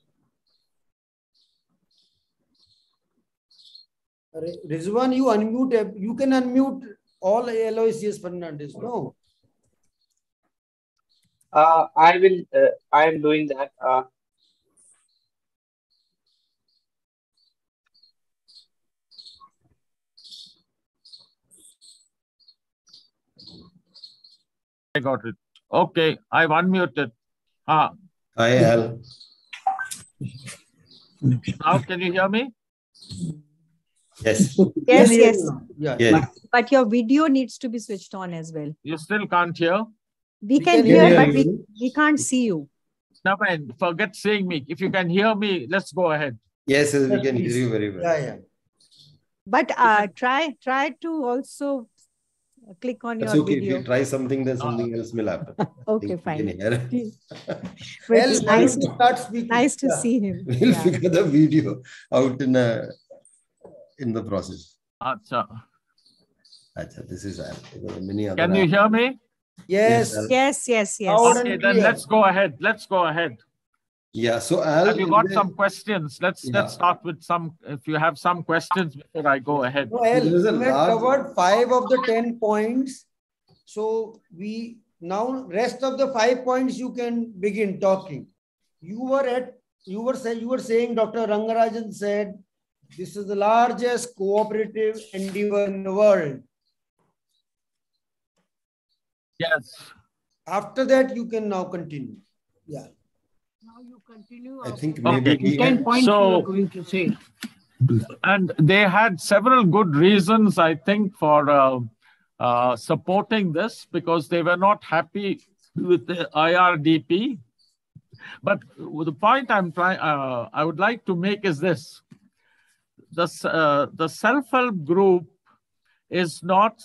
Rizwan, you unmute. You can unmute all Aloysius Fernandez. No. I will. I am doing that. I got it. Okay, I've unmuted. Hi, Al. Now can you hear me? Yes. Yes, yes. Yeah. But your video needs to be switched on as well. You still can't hear? We can hear, but we can't see you. No, man, forget seeing me. If you can hear me, let's go ahead. Yes, we can hear you very well. Yeah. But try to also click on That's your okay. video. If you try something, then something else will happen. Okay, fine. Nice to see him. We'll figure the video out in the process. Acha. This is Al. Many other Can you hear me? Yes. Yes. Okay, then let's go ahead. Yeah. So Al, have you got some questions? Let's start with some. If you have some questions before I go ahead. No, Al, we have covered 5 of the 10 points. So we now rest of the 5 points you can begin talking. You were saying Dr. Rangarajan said this is the largest cooperative endeavor in the world. Yes. After that, you can now continue. Yeah. Now you continue. I think maybe 10 points you are going to say. And they had several good reasons, I think, for supporting this, because they were not happy with the IRDP. But the point I would like to make is this: the self-help group is not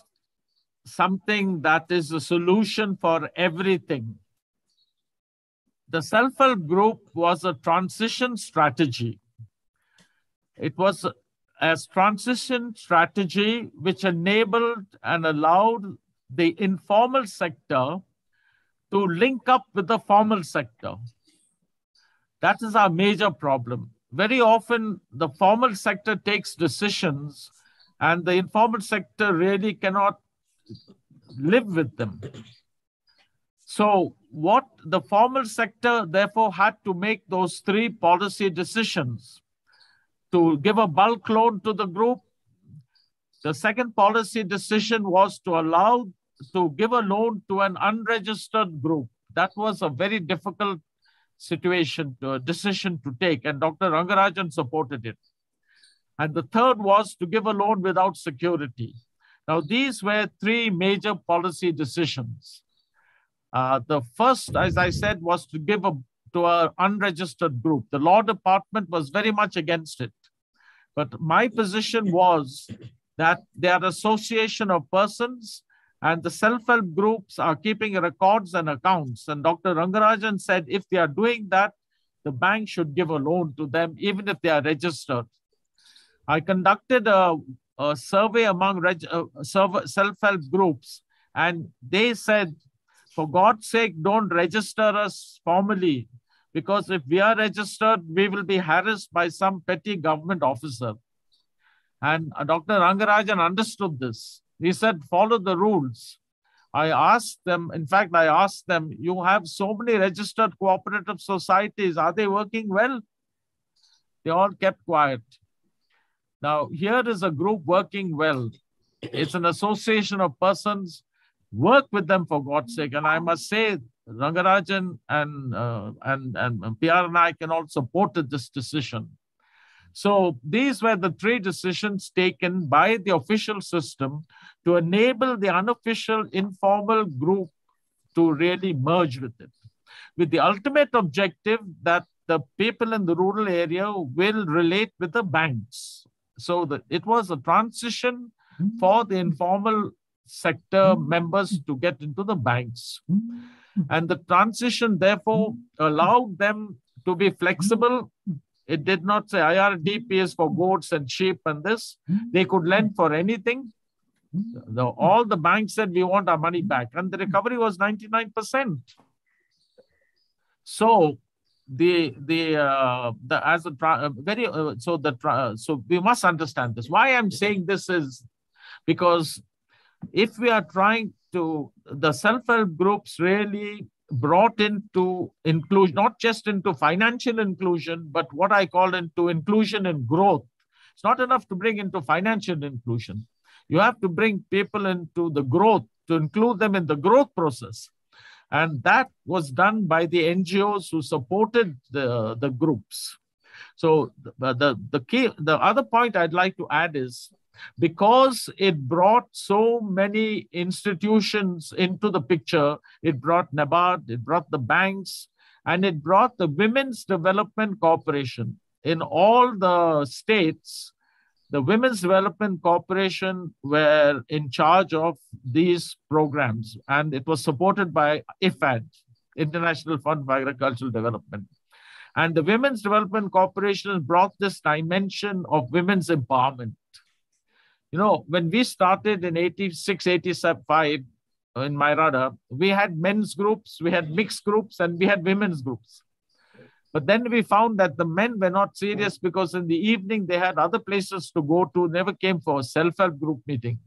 something that is a solution for everything. The self-help group was a transition strategy. It was a transition strategy which enabled and allowed the informal sector to link up with the formal sector. That is our major problem. Very often, the formal sector takes decisions and the informal sector really cannot live with them. So what the formal sector therefore had to make those 3 policy decisions: to give a bulk loan to the group. The second policy decision was to give a loan to an unregistered group. That was a very difficult decision to take, and Dr. Rangarajan supported it. And the third was to give a loan without security. Now, these were 3 major policy decisions. The first, as I said, was to give to an unregistered group. The law department was very much against it. But my position was that they are an association of persons, and the self-help groups are keeping records and accounts. And Dr. Rangarajan said if they are doing that, the bank should give a loan to them, even if they are registered. I conducted a survey among self-help groups, and they said, for God's sake, don't register us formally, because if we are registered, we will be harassed by some petty government officer. And Dr. Rangarajan understood this. He said, follow the rules. I asked them, you have so many registered cooperative societies, are they working well? They all kept quiet. Now, here is a group working well. It's an association of persons. Work with them, for God's sake. And I must say, Rangarajan and PR and I can all supported this decision. So these were the 3 decisions taken by the official system to enable the unofficial informal group to really merge with it, with the ultimate objective that the people in the rural area will relate with the banks. So it was a transition for the informal sector members to get into the banks. And the transition, therefore, allowed them to be flexible. It did not say IRDP is for goats and sheep and this. They could lend for anything. All the banks said, we want our money back. And the recovery was 99%. So so we must understand this. Why I'm saying this is because if we are trying to, the self-help groups really brought into inclusion, not just into financial inclusion, but what I call into inclusion and growth. It's not enough to bring into financial inclusion. You have to bring people into the growth, to include them in the growth process. And that was done by the NGOs who supported the groups. So the other point I'd like to add is, because it brought so many institutions into the picture, it brought NABARD, it brought the banks, and it brought the Women's Development Corporation. In all the states, the Women's Development Corporation were in charge of these programs, and it was supported by IFAD, International Fund for Agricultural Development. And the Women's Development Corporation brought this dimension of women's empowerment. You know, when we started in 86, 85 in Myrada, we had men's groups, we had mixed groups, and we had women's groups. But then we found that the men were not serious because in the evening they had other places to go to, never came for a self-help group meeting.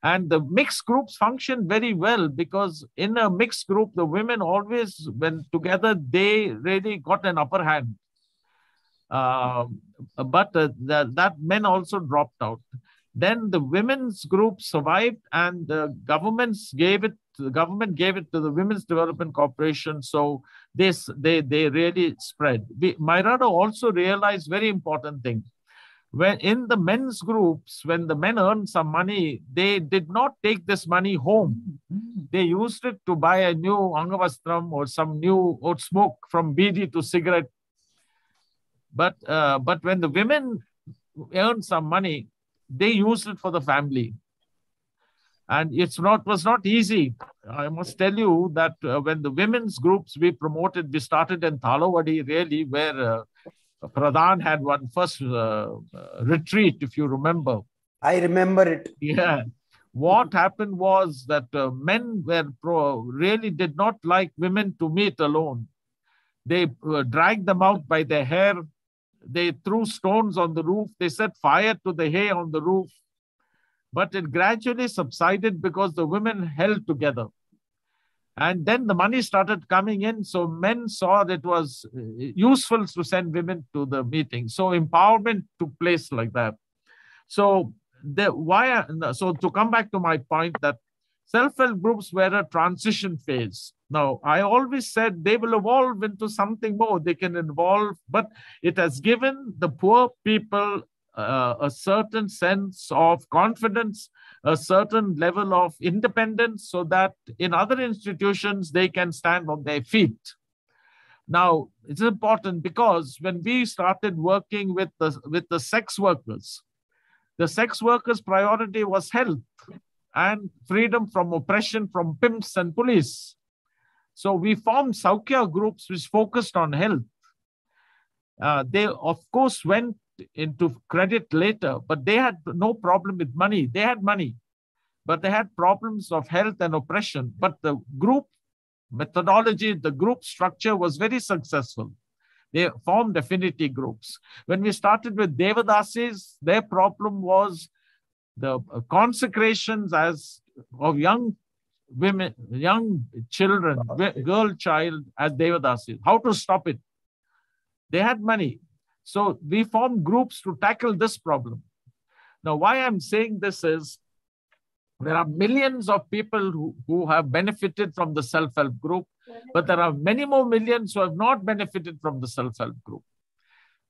And the mixed groups functioned very well because in a mixed group, the women always, when together, they really got an upper hand. But that men also dropped out. Then the women's group survived, and the government gave it to the Women's Development Corporation. So they really spread. Myrada also realized very important thing. When in the men's groups, when the men earned some money, they did not take this money home. They used it to buy a new angavastram or some new or smoke from BD to cigarette. But when the women earned some money, they used it for the family. And was not easy. I must tell you that when the women's groups we promoted, we started in Thalawadi, really, where Pradhan had one first retreat, if you remember. I remember it. Yeah. What happened was that men really did not like women to meet alone. They dragged them out by their hair. They threw stones on the roof. They set fire to the hay on the roof. But it gradually subsided because the women held together. And then the money started coming in. So men saw that it was useful to send women to the meeting. So empowerment took place like that. So to come back to my point that self-help groups were a transition phase. Now, I always said they will evolve into something more. They can evolve, but it has given the poor people a certain sense of confidence, a certain level of independence, so that in other institutions, they can stand on their feet. Now, it's important because when we started working with the sex workers priority was health and freedom from oppression from pimps and police. So we formed Saukya groups which focused on health. They, of course, went into credit later, but they had no problem with money. They had money, but they had problems of health and oppression. But the group methodology, the group structure was very successful. They formed affinity groups. When we started with Devadasis, their problem was the consecrations of young women, young children, girl child as Devadasis. How to stop it? They had money. So we formed groups to tackle this problem. Now, why I'm saying this is there are millions of people who have benefited from the self-help group, but there are many more millions who have not benefited from the self-help group.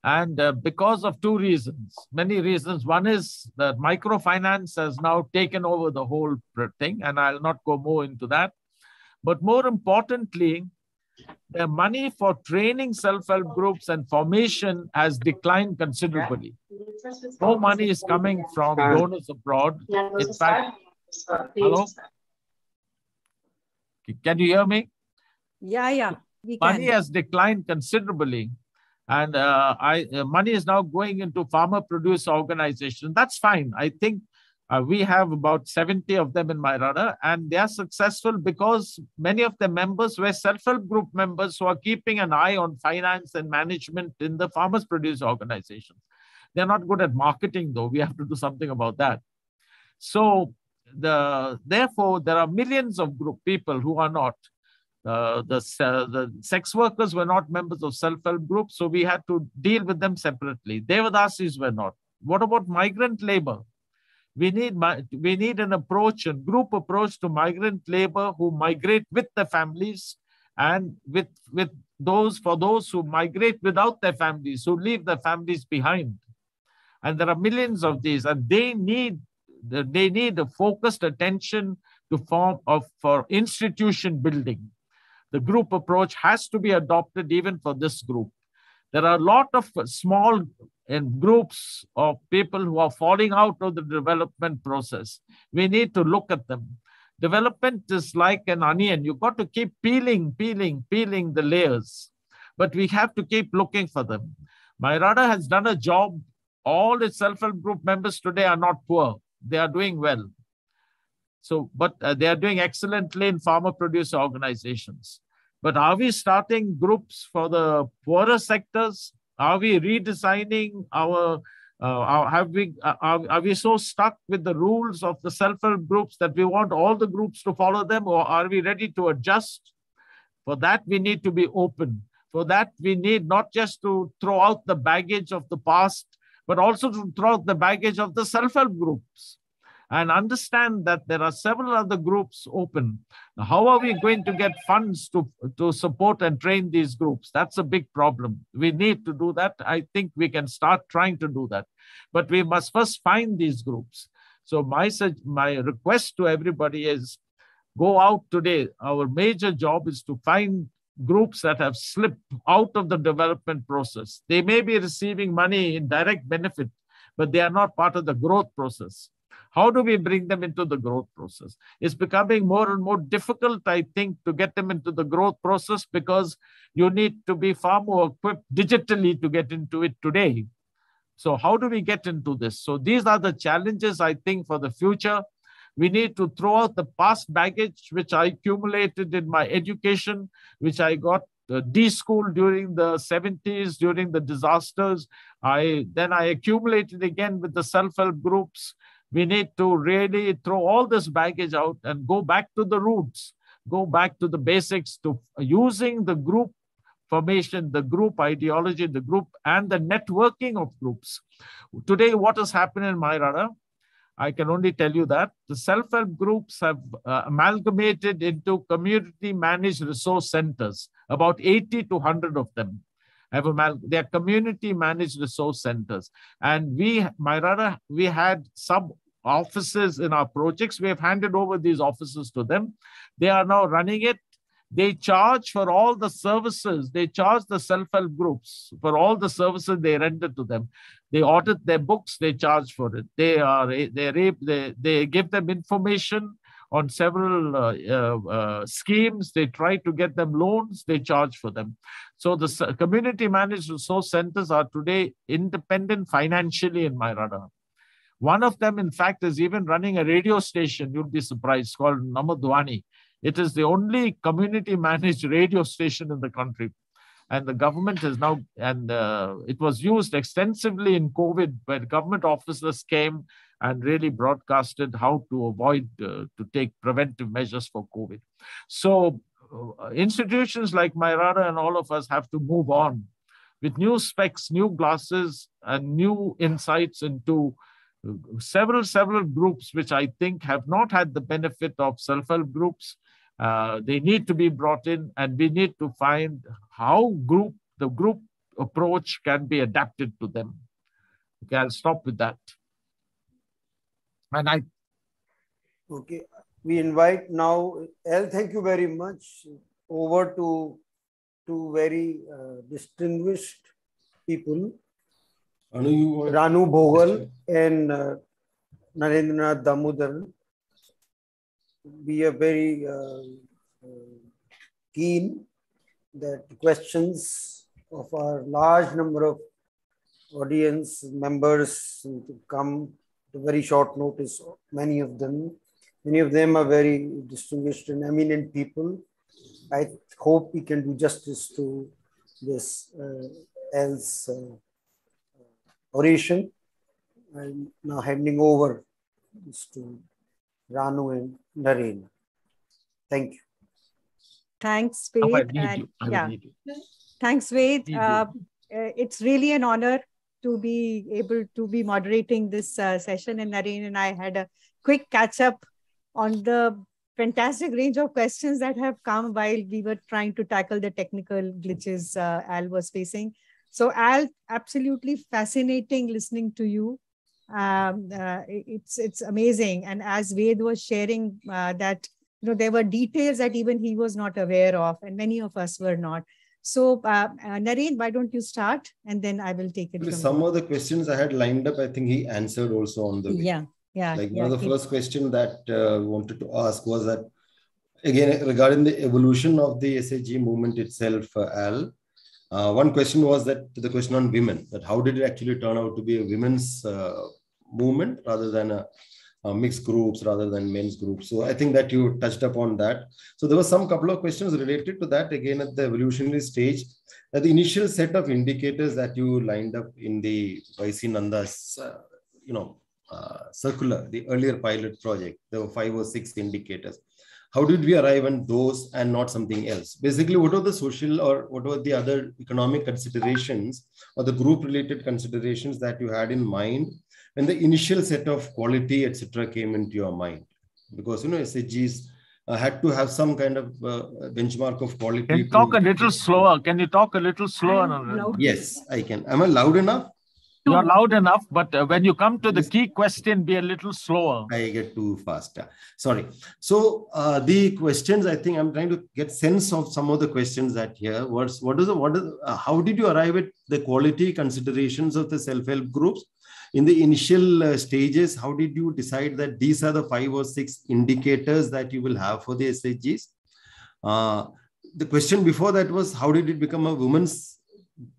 And because of two reasons, many reasons. One is that microfinance has now taken over the whole thing, and I'll not go more into that. But more importantly, the money for training self-help groups and formation has declined considerably. No money is coming from donors abroad. In fact, hello? Can you hear me? Yeah, we can. Money has declined considerably. And money is now going into farmer producer organizations. That's fine. I think We have about 70 of them in my radar, and they are successful because many of the members were self-help group members who are keeping an eye on finance and management in the farmers producer organizations. They're not good at marketing, though. We have to do something about that. So therefore, there are millions of people who are not. The sex workers were not members of self-help groups, so we had to deal with them separately. Devadasis were not. What about migrant labor? We need an approach, a group approach to migrant labor who migrate with their families, and for those who migrate without their families, who leave their families behind. And there are millions of these, and they need a focused attention for institution building. The group approach has to be adopted even for this group. There are a lot of small groups of people who are falling out of the development process. We need to look at them. Development is like an onion. You've got to keep peeling the layers, but we have to keep looking for them. Myrada has done a job. All its self-help group members today are not poor. They are doing well. So, but they are doing excellently in farmer producer organizations. But are we starting groups for the poorer sectors? Are we redesigning are we so stuck with the rules of the self-help groups that we want all the groups to follow them, or are we ready to adjust? For that, we need to be open. For that, we need not just to throw out the baggage of the past, but also to throw out the baggage of the self-help groups and understand that there are several other groups open. How are we going to get funds to support and train these groups? That's a big problem. We need to do that. I think we can start trying to do that. But we must first find these groups. So my request to everybody is, go out today. Our major job is to find groups that have slipped out of the development process. They may be receiving money in direct benefit, but they are not part of the growth process. How do we bring them into the growth process? It's becoming more and more difficult, I think, to get them into the growth process because you need to be far more equipped digitally to get into it today. So how do we get into this? So these are the challenges, I think, for the future. We need to throw out the past baggage, which I accumulated in my education, which I got de-schooled during the 70s, during the disasters. Then I accumulated again with the self-help groups. We need to really throw all this baggage out and go back to the roots, go back to the basics, to using the group formation, the group ideology, the group and the networking of groups. Today, what has happened in Myrada? I can only tell you that the self-help groups have amalgamated into community managed resource centers, about 80 to 100 of them. They are community managed resource centers. And Myrada, we had sub offices in our projects. We have handed over these offices to them. They are now running it. They charge for all the services. They charge the self-help groups for all the services they render to them. They audit their books. They charge for it. They give them information on several schemes. They try to get them loans. They charge for them. So the community managed resource centers are today independent financially in Myrada. One of them, in fact, is even running a radio station. You'll be surprised, called Namadwani. It is the only community managed radio station in the country. And the government is now, and it was used extensively in COVID, where government officers came and really broadcasted how to avoid, to take preventive measures for COVID. So institutions like Myrada and all of us have to move on with new specs, new glasses, and new insights into several groups, which I think have not had the benefit of self-help groups. They need to be brought in, and we need to find how the group approach can be adapted to them. Okay, I'll stop with that. And okay, we invite now, thank you very much, over to two very distinguished people, Ranu Bhogal and Narendranath Damodaran. We are very keen that questions of our large number of audience members to come a very short notice. Many of them are very distinguished and eminent people. I hope we can do justice to this Al's oration. I'm now handing over this to Ranu and Naren. Thank you. Thanks, Ved. Thanks, Ved. It's really an honor to be able to be moderating this session. And Naren and I had a quick catch up on the fantastic range of questions that have come while we were trying to tackle the technical glitches Al was facing. So Al, absolutely fascinating listening to you. It's amazing. And as Ved was sharing that, there were details that even he was not aware of, and many of us were not. So Naren, why don't you start, and then I will take it from some of the questions I had lined up, I think he answered also on the way. One of the first question that I wanted to ask was that, again, regarding the evolution of the SHG movement itself, Al, one question was that the question on women, that how did it actually turn out to be a women's movement rather than a mixed groups rather than men's groups. So I think that you touched upon that. So there were some couple of questions related to that, again, at the evolutionary stage. The initial set of indicators that you lined up in the YC Nanda's, circular, the earlier pilot project, there were 5 or 6 indicators. How did we arrive on those and not something else? Basically, what are the social or what were the other economic considerations or the group related considerations that you had in mind when the initial set of quality, etc., came into your mind? Because, SHGs had to have some kind of benchmark of quality. Can you talk a little slower? Can you talk a little slower? Yes, I can. Am I loud enough? You're loud enough, but when you come to the key question, be a little slower. I get too fast. Sorry. So the questions, I think I'm trying to get sense of some of the questions that here was, how did you arrive at the quality considerations of the self-help groups? In the initial stages, how did you decide that these are the 5 or 6 indicators that you will have for the SHGs? The question before that was, how did it become a women's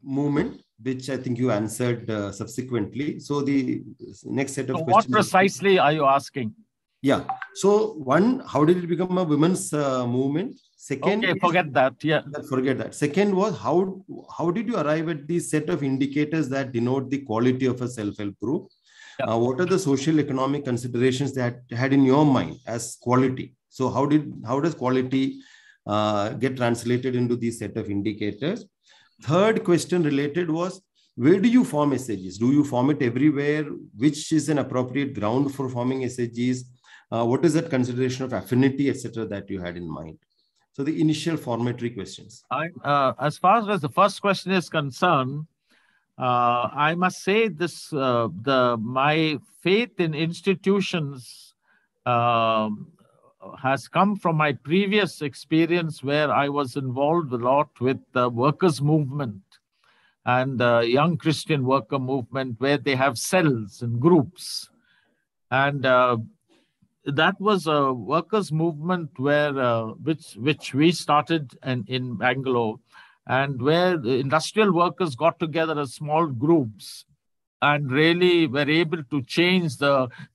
movement? Which I think you answered subsequently. So the next set of questions. What precisely are you asking? Yeah. So one, how did it become a women's movement? Second, okay, forget that. Yeah. Forget that. Second was, how did you arrive at the set of indicators that denote the quality of a self-help group? Yeah. What are the social economic considerations that had in your mind as quality? So how does quality get translated into these set of indicators? Third question related was, where do you form SHGs? Do you form it everywhere? Which is an appropriate ground for forming SHGs? What is that consideration of affinity, etc., that you had in mind? So the initial formatory questions. As far as the first question is concerned, I must say this: my faith in institutions has come from my previous experience, where I was involved a lot with the workers' movement and the young Christian worker movement, where they have cells and groups. And that was a workers' movement where which we started in Bangalore, and where the industrial workers got together as small groups and really were able to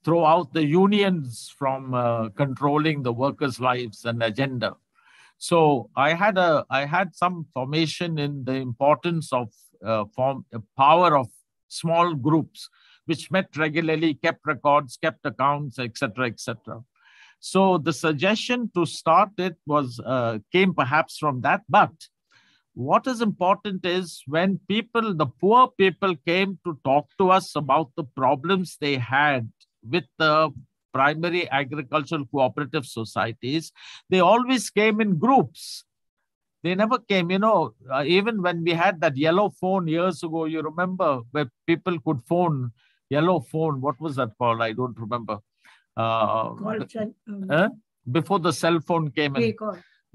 throw out the unions from controlling the workers' lives and agenda. So I had some formation in the importance of power of small groups, which met regularly, kept records, kept accounts, etc., etc. So the suggestion to start it came perhaps from that, but what is important is when the poor people came to talk to us about the problems they had with the primary agricultural cooperative societies, they always came in groups. They never came, even when we had that yellow phone years ago, you remember, where people could phone, yellow phone, what was that called? I don't remember. Before the cell phone came in.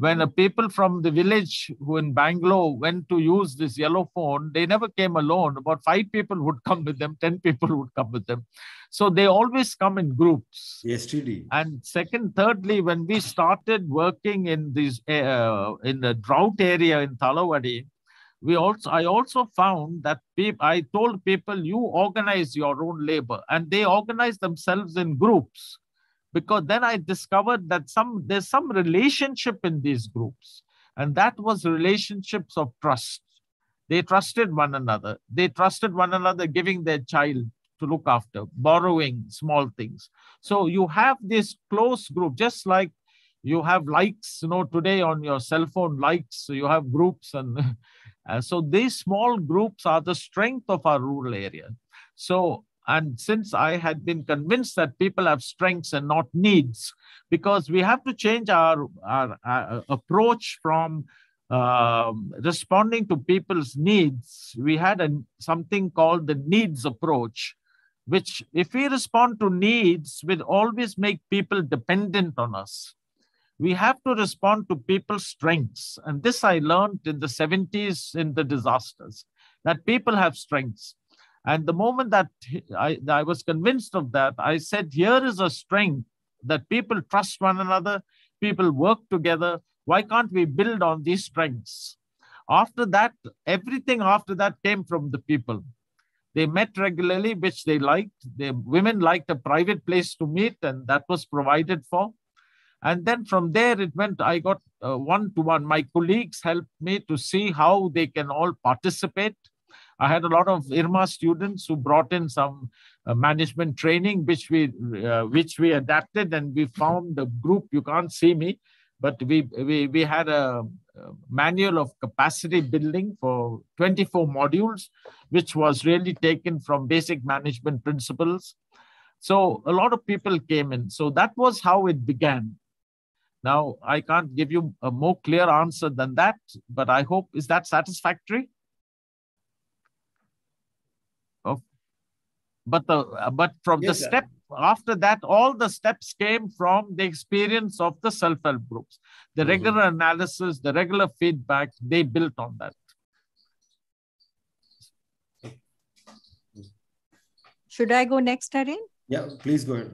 When people from the village who in Bangalore went to use this yellow phone, they never came alone. About 5 people would come with them, 10 people would come with them. So they always come in groups. STD. And thirdly, when we started working in these in the drought area in Talawadi, I also found that I told people, you organize your own labor, and they organize themselves in groups, because then I discovered that there's some relationship in these groups, and that was relationships of trust. They trusted one another. They trusted one another, giving their child to look after, borrowing small things. So you have this close group, just like you have likes, today on your cell phone, likes, so you have groups. And so these small groups are the strength of our rural area. So, and since I had been convinced that people have strengths and not needs, because we have to change our approach from responding to people's needs. We had something called the needs approach, which if we respond to needs, will always make people dependent on us. We have to respond to people's strengths. And this I learned in the 70s in the disasters, that people have strengths. And the moment that I was convinced of that, I said, here is a strength, that people trust one another, people work together. Why can't we build on these strengths? After that, everything after that came from the people. They met regularly, which they liked. The women liked a private place to meet, and that was provided for. And then from there, it went, I got one-to-one. My colleagues helped me to see how they can all participate. I had a lot of IRMA students who brought in some management training, which we adapted, and we found the group. You can't see me, but we had a manual of capacity building for 24 modules, which was really taken from basic management principles. So a lot of people came in. So that was how it began. Now, I can't give you a more clear answer than that, but I hope, is that satisfactory? Oh. But from the step after that, all the steps came from the experience of the self-help groups. The regular analysis, the regular feedback, they built on that. Should I go next, Tarun? Yeah, please go ahead.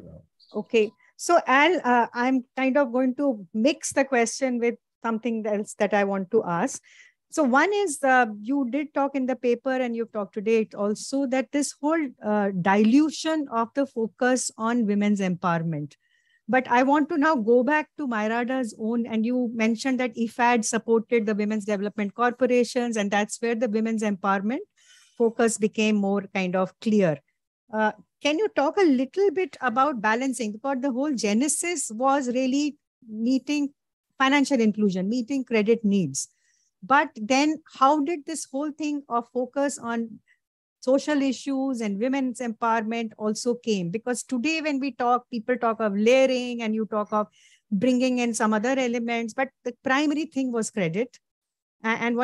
Okay. So Al, I'm kind of going to mix the question with something else that I want to ask. So one is, you did talk in the paper and you've talked today also, that this whole dilution of the focus on women's empowerment. But I want to now go back to Myrada's own, and you mentioned that IFAD supported the women's development corporations, and that's where the women's empowerment focus became more kind of clear. Can you talk a little bit about balancing? Because the whole genesis was really meeting financial inclusion, meeting credit needs. But then how did this whole thing of focus on social issues and women's empowerment also came? Because today when we talk, people talk of layering and you talk of bringing in some other elements, but the primary thing was credit. And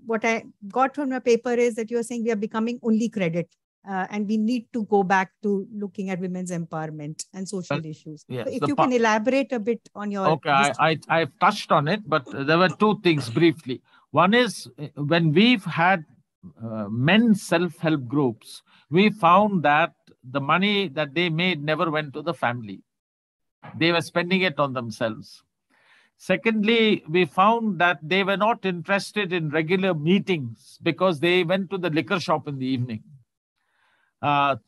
what I got from your paper is that you're saying we are becoming only credit. And we need to go back to looking at women's empowerment and social issues. Yes, so if you can elaborate a bit on your... Okay, I've touched on it, but there were two things briefly. One is, when we've had men's self-help groups, we found that the money that they made never went to the family. They were spending it on themselves. Secondly, we found that they were not interested in regular meetings because they went to the liquor shop in the evening.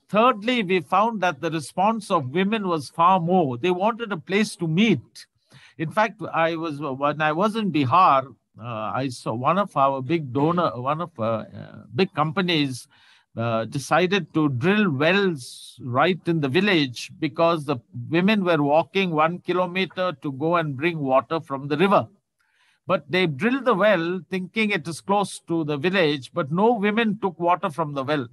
Thirdly, we found that the response of women was far more. They wanted a place to meet. In fact, when I was in Bihar, I saw one of our big big companies decided to drill wells right in the village because the women were walking 1 kilometer to go and bring water from the river. But they drilled the well thinking it is close to the village, but no women took water from the well.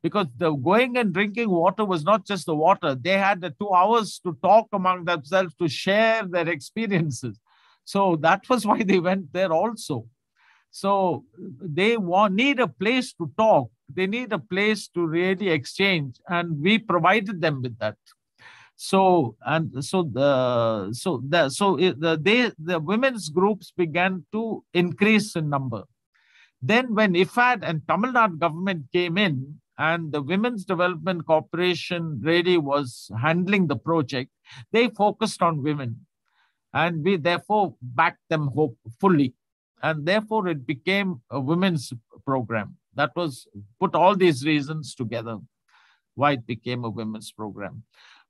Because the going and drinking water was not just the water. They had the 2 hours to talk among themselves, to share their experiences. So that was why they went there also. So they need a place to talk. They need a place to really exchange. And we provided them with that. So the women's groups began to increase in number. Then when IFAD and Tamil Nadu government came in, and the Women's Development Corporation really was handling the project, they focused on women. And we therefore backed them fully. and therefore it became a women's program. That was put all these reasons together why it became a women's program.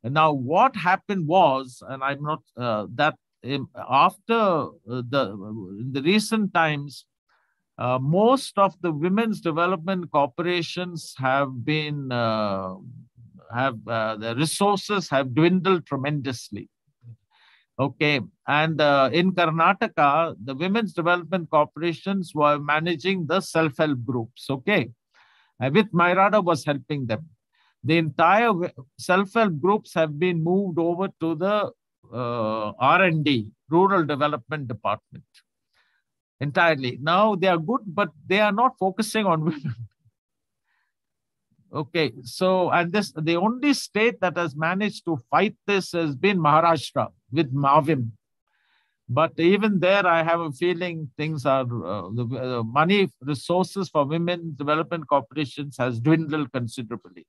And now what happened was, and I'm not after in the recent times, most of the women's development corporations have been the resources have dwindled tremendously. Okay, and in Karnataka, the women's development corporations were managing the self-help groups. Okay, with Myrada was helping them. The entire self-help groups have been moved over to the R&D, Rural Development Department, entirely. Now they are good, but they are not focusing on women. Okay, so, and the only state that has managed to fight this has been Maharashtra with Mavim. But even there, I have a feeling things are, the money resources for women development corporations has dwindled considerably.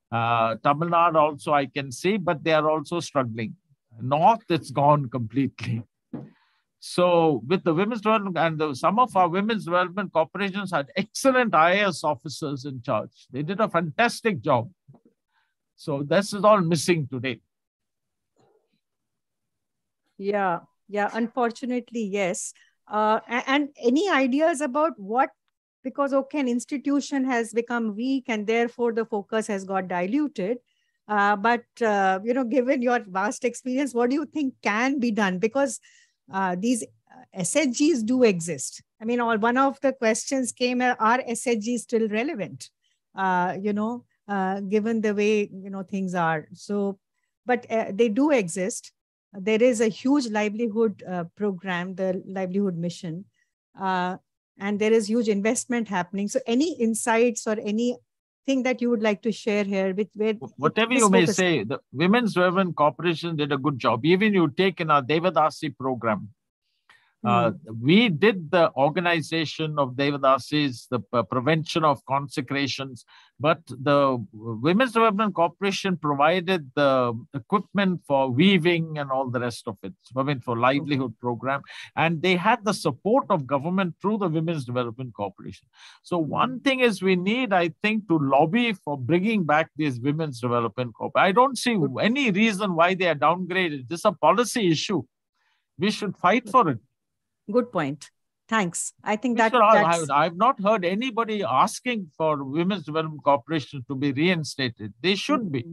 Tamil Nadu also I can see, but they are also struggling. North, it's gone completely. So with the women's development, and some of our women's development corporations had excellent IAS officers in charge. They did a fantastic job. So this is all missing today. Yeah, unfortunately, yes. And any ideas about what, because okay, an institution has become weak and therefore the focus has got diluted. But given your vast experience, what do you think can be done? Because these SHGs do exist. I mean, one of the questions came, are SHGs still relevant? Given the way, things are. So, but they do exist. There is a huge livelihood program, the livelihood mission, and there is huge investment happening. So any insights or anything that you would like to share here with whatever you may say, the Women's Development Corporation did a good job. Even you take in our Devadasi program, we did the organization of Devadasis, the prevention of consecrations, but the Women's Development Corporation provided the equipment for weaving and all the rest of it, Women for Livelihood program, and they had the support of government through the Women's Development Corporation. So one thing is we need, I think, to lobby for bringing back these Women's Development Corporation. I don't see any reason why they are downgraded. This is a policy issue. We should fight for it. Good point. Thanks. I think I've not heard anybody asking for Women's Development Corporation to be reinstated. They should be.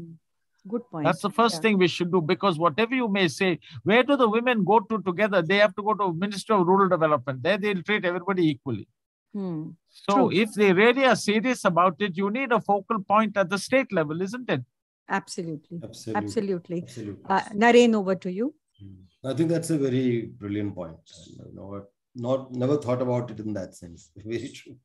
Good point. That's the first thing we should do, because whatever you may say, where do the women go to together? They have to go to Ministry of Rural Development. There they'll treat everybody equally. So True. If they really are serious about it, you need a focal point at the state level, isn't it? Absolutely. Absolutely. Naren, over to you. I think that's a very brilliant point. Never thought about it in that sense. Very true.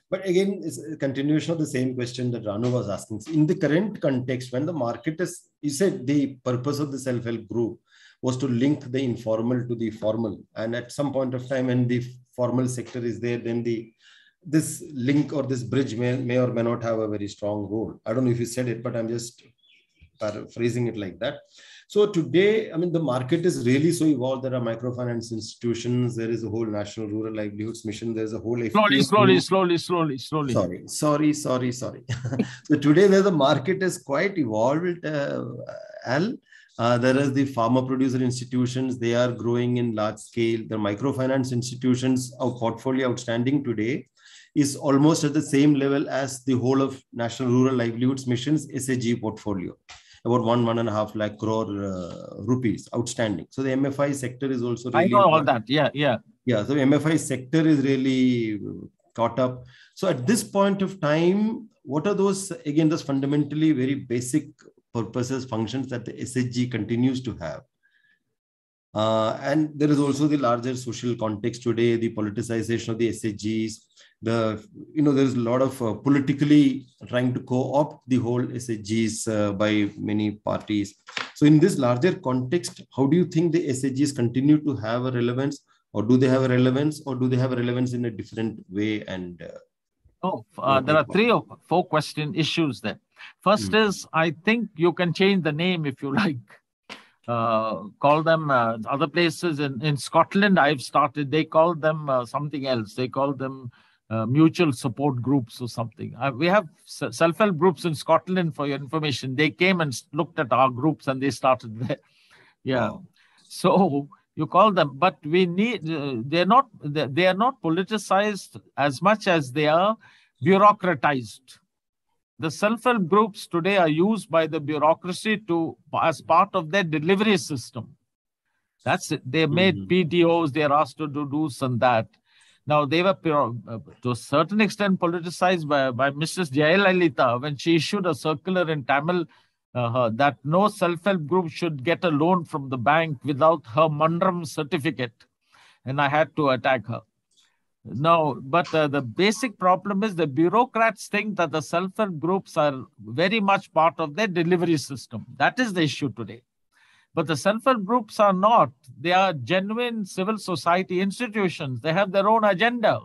But again, it's a continuation of the same question that Ranu was asking. In the current context, when the market is, you said the purpose of the self-help group was to link the informal to the formal. And at some point of time, when the formal sector is there, then this link or this bridge may or may not have a very strong role. I don't know if you said it, but I'm just paraphrasing it like that. So today, I mean, the market is really so evolved. There are microfinance institutions. There is a whole National Rural Livelihoods Mission. There's a whole... Slowly. Sorry. So today, where the market is quite evolved, Al, there is the farmer producer institutions. They are growing in large scale. The microfinance institutions, our portfolio outstanding today is almost at the same level as the whole of National Rural Livelihoods Mission's SHG portfolio. About 1.5 lakh crore rupees outstanding. So the MFI sector is also really... I know all that. Yeah. So the MFI sector is really caught up. So at this point of time, what are those, again, those fundamentally very basic purposes, functions that the SHG continues to have? And there is also the larger social context today, the politicization of the SHGs. There's a lot of politically trying to co-opt the whole SHGs by many parties. So in this larger context, how do you think the SHGs continue to have a relevance, or do they have a relevance, or do they have a relevance in a different way? And there are 3 or 4 issues there. First is, I think you can change the name if you like. call them other places in Scotland. I've started. They call them something else. They call them mutual support groups or something. We have self-help groups in Scotland, for your information. They came and looked at our groups and they started there. Yeah. Wow. So you call them, but we need. They are not politicized as much as they are bureaucratized. The self-help groups today are used by the bureaucracy as part of their delivery system. That's it. They made PDOs. They are asked to do this and that. Now, they were to a certain extent politicized by Mrs. Jayalalitha when she issued a circular in Tamil that no self-help group should get a loan from the bank without her Mandram certificate. And I had to attack her. No, but the basic problem is the bureaucrats think that the self-help groups are very much part of their delivery system. That is the issue today. But the self-help groups are not. They are genuine civil society institutions. They have their own agenda.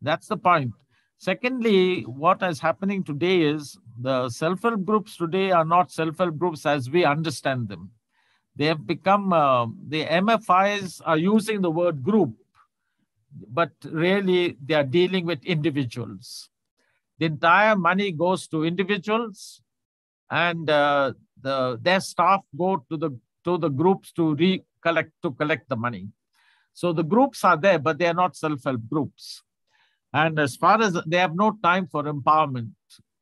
That's the point. Secondly, what is happening today is the self-help groups today are not self-help groups as we understand them. They have become, the MFIs are using the word group, but really they are dealing with individuals. The entire money goes to individuals, and their staff go to the groups to collect the money. So the groups are there, but they are not self-help groups. And as far as they have no time for empowerment,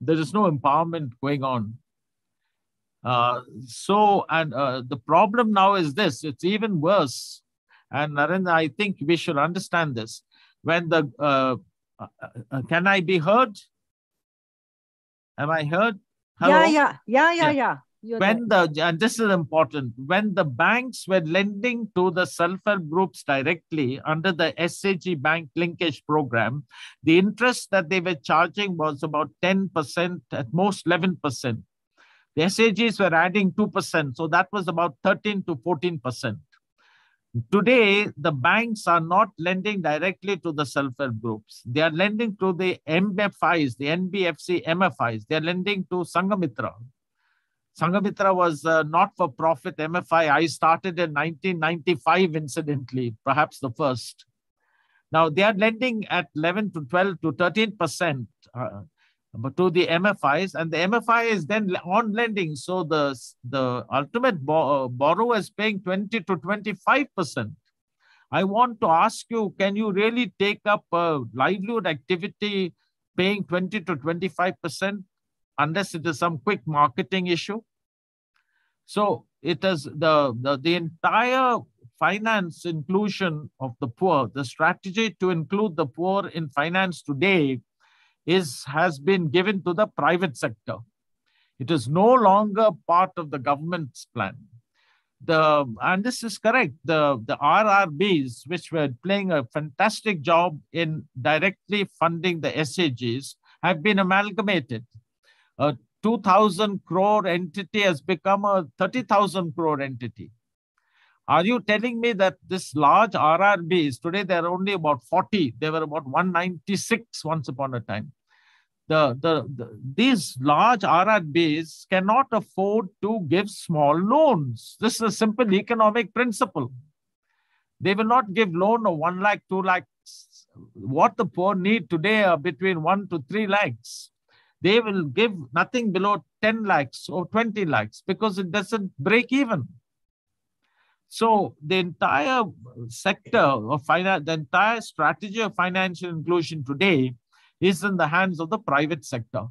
there is no empowerment going on. The problem now is this: it's even worse. And Narendra, I think we should understand this. When the can I be heard? Am I heard? Hello? Yeah. And this is important. When the banks were lending to the self-help groups directly under the SAG Bank Linkage Program, the interest that they were charging was about 10%, at most 11%. The SAGs were adding 2%, so that was about 13 to 14%. Today, the banks are not lending directly to the self-help groups. They are lending to the MFIs, the NBFC MFIs. They are lending to Sangamitra. Sangamitra was a not-for-profit MFI. I started in 1995, incidentally, perhaps the first. Now, they are lending at 11 to 12 to 13% to the MFIs, and the MFI is then on lending. So the ultimate borrower is paying 20 to 25%. I want to ask you, can you really take up a livelihood activity paying 20 to 25%? Unless it is some quick marketing issue. So it is the entire finance inclusion of the poor, the strategy to include the poor in finance today has been given to the private sector. It is no longer part of the government's plan. And this is correct. The RRBs, which were playing a fantastic job in directly funding the SAGs, have been amalgamated. A 2,000 crore entity has become a 30,000 crore entity. Are you telling me that this large RRBs, today there are only about 40, there were about 196 once upon a time. These large RRBs cannot afford to give small loans. This is a simple economic principle. They will not give loan of 1 lakh, 2 lakhs. What the poor need today are between 1 to 3 lakhs. They will give nothing below 10 lakhs or 20 lakhs because it doesn't break even. So the entire sector of finance, the entire strategy of financial inclusion today is in the hands of the private sector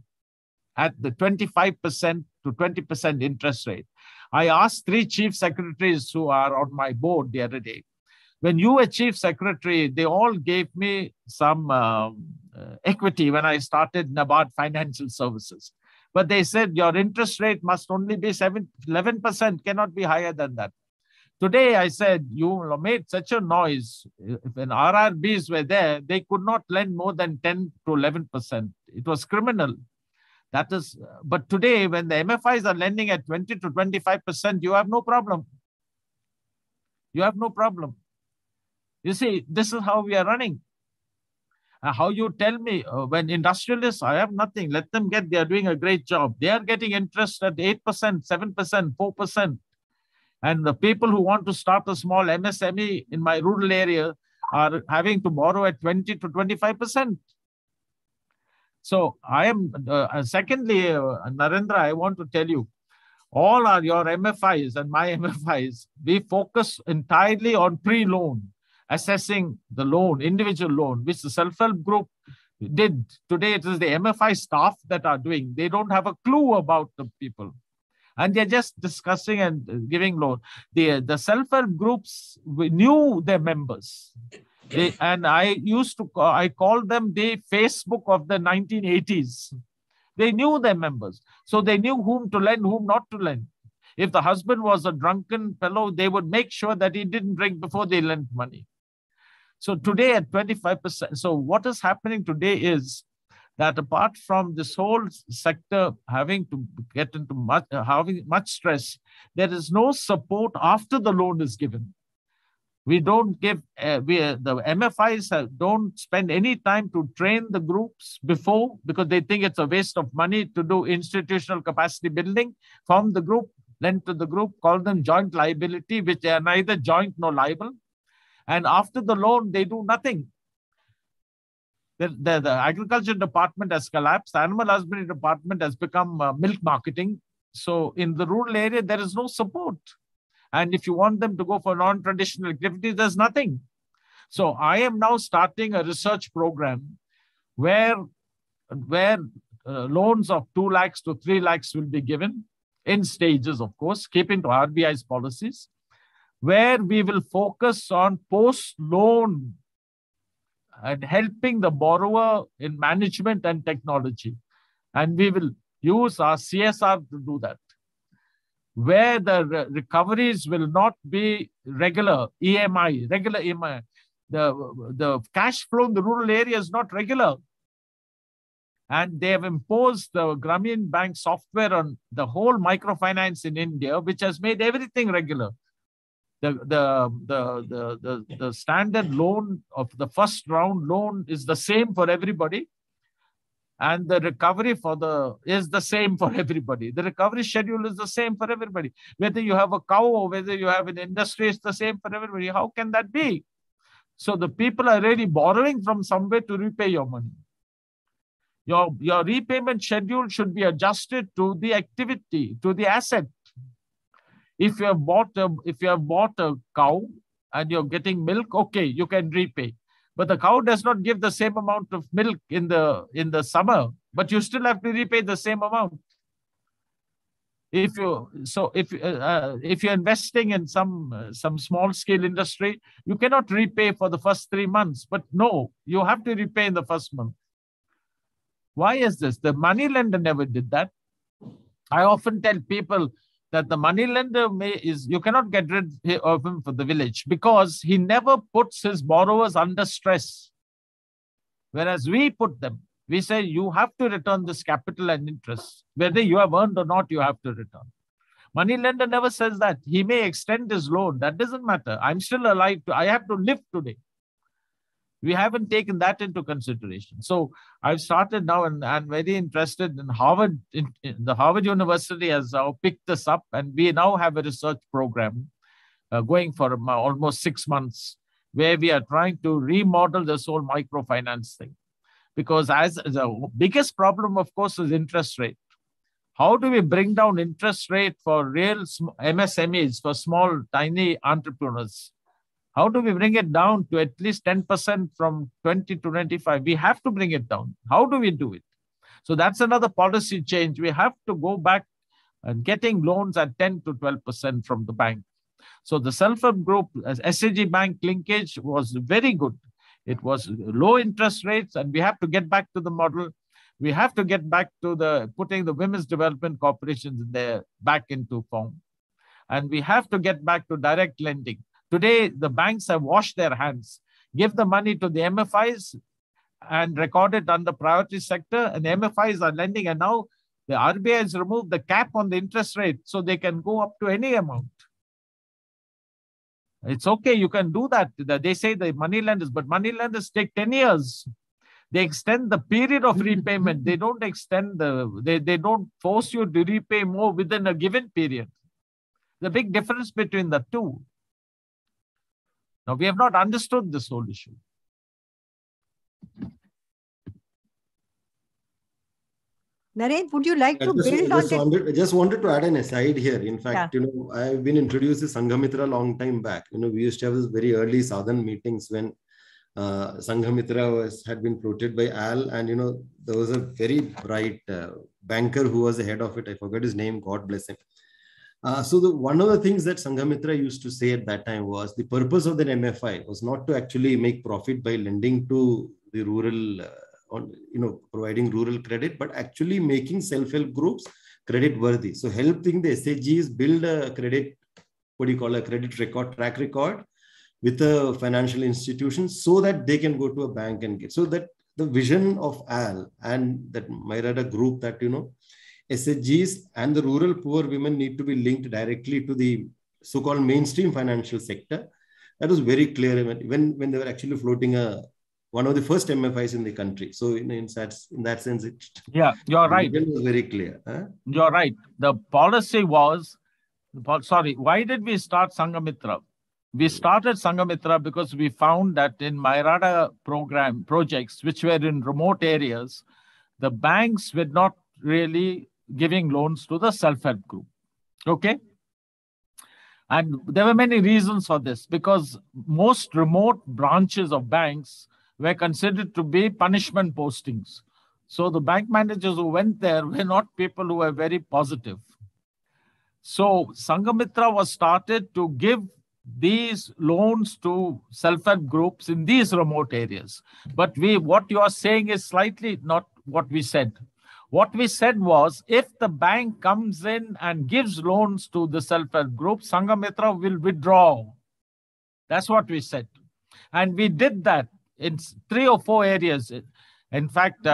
at the 25% to 20% interest rate. I asked 3 chief secretaries who are on my board the other day. When you were chief secretary, they all gave me some equity when I started NABARD Financial Services. But they said your interest rate must only be 11%, cannot be higher than that. Today, I said, you made such a noise. When RRBs were there, they could not lend more than 10 to 11%. It was criminal. That is, but today, when the MFIs are lending at 20 to 25%, you have no problem. You have no problem. You see, this is how we are running. How you tell me, when industrialists, I have nothing, let them get, they are doing a great job. They are getting interest at 8%, 7%, 4%. And the people who want to start a small MSME in my rural area are having to borrow at 20 to 25%. So I am, secondly, Narendra, I want to tell you, all are your MFIs and my MFIs, we focus entirely on pre-loan, assessing the loan, individual loan, which the self-help group did. Today, it is the MFI staff that are doing. They don't have a clue about the people. And they're just discussing and giving loan. The self-help groups, we knew their members. And I called them the Facebook of the 1980s. They knew their members. So they knew whom to lend, whom not to lend. If the husband was a drunken fellow, they would make sure that he didn't drink before they lent money. So today at 25%, so what is happening today is that apart from this whole sector having to get into having much stress, there is no support after the loan is given. We don't give, the MFIs don't spend any time to train the groups before, because they think it's a waste of money to do institutional capacity building. Form the group, lend to the group, call them joint liability, which are neither joint nor liable. And after the loan, they do nothing. The agriculture department has collapsed. The animal husbandry department has become milk marketing. So in the rural area, there is no support. And if you want them to go for non-traditional activities, there's nothing. So I am now starting a research program where loans of 2 lakhs to 3 lakhs will be given in stages, of course, keeping to RBI's policies, where we will focus on post-loan and helping the borrower in management and technology. And we will use our CSR to do that, where the recoveries will not be regular EMI. The cash flow in the rural area is not regular. And they have imposed the Grameen Bank software on the whole microfinance in India, which has made everything regular. The standard loan of the first round loan is the same for everybody. And the recovery is the same for everybody. The recovery schedule is the same for everybody. Whether you have a cow or whether you have an industry, it's the same for everybody. How can that be? So the people are really borrowing from somewhere to repay your money. Your repayment schedule should be adjusted to the activity, to the asset. If you have bought a cow and you're getting milk, okay, you can repay. But the cow does not give the same amount of milk in the summer, but you still have to repay the same amount. If you're investing in some small scale industry, you cannot repay for the first 3 months. But no, you have to repay in the first month. Why is this? The money lender never did that. I often tell people that the money lender you cannot get rid of him for the village because he never puts his borrowers under stress. Whereas we put them, we say you have to return this capital and interest. Whether you have earned or not, you have to return. Money lender never says that. He may extend his loan. That doesn't matter. I'm still alive. I have to live today. We haven't taken that into consideration. So I've started now and I'm very interested in Harvard. The Harvard University has now picked this up and we now have a research program going for almost 6 months where we are trying to remodel this whole microfinance thing. Because the biggest problem, of course, is interest rate. How do we bring down interest rate for real MSMEs, for small, tiny entrepreneurs? How do we bring it down to at least 10% from 20 to 25? We have to bring it down. How do we do it? So that's another policy change. We have to go back and getting loans at 10 to 12% from the bank. So the self-help group, as SAG Bank linkage was very good. It was low interest rates and we have to get back to the model. We have to get back to putting the women's development corporations back into form. And we have to get back to direct lending. Today, the banks have washed their hands, give the money to the MFIs and record it under priority sector, and the MFIs are lending. And now the RBI has removed the cap on the interest rate, so they can go up to any amount. It's okay, you can do that. They say the money lenders, but money lenders take 10 years. They extend the period of repayment. They don't they don't force you to repay more within a given period. the big difference between the two. Now, we have not understood this whole issue. Naren, would you like to build on it? I just wanted to add an aside here. In fact, I've been introduced to Sanghamitra a long time back. We used to have this very early Southern meetings when Sanghamitra had been floated by Al, and there was a very bright banker who was the head of it. I forgot his name. God bless him. So one of the things that Sanghamitra used to say at that time was the purpose of the MFI was not to actually make profit by lending to the rural, providing rural credit, but actually making self-help groups credit worthy. So helping the SHGs build a credit, credit record, track record with a financial institution so that they can go to a bank and get. So that the vision of Al and that Myrada group that, SHGs and the rural poor women need to be linked directly to the so-called mainstream financial sector. That was very clear when they were actually floating one of the first MFIs in the country. So in that sense, you're right. It was very clear. You're right. The policy was, why did we start Sanghamitra? We started Sanghamitra because we found that in Myrada projects, which were in remote areas, the banks were not really giving loans to the self-help group. Okay? And there were many reasons for this, because most remote branches of banks were considered to be punishment postings. So the bank managers who went there were not people who were very positive. So Sanghamitra was started to give these loans to self-help groups in these remote areas. But what you are saying is slightly not what we said. What we said was, if the bank comes in and gives loans to the self-help group, Sanghamitra will withdraw. That's what we said. And we did that in 3 or 4 areas. In fact,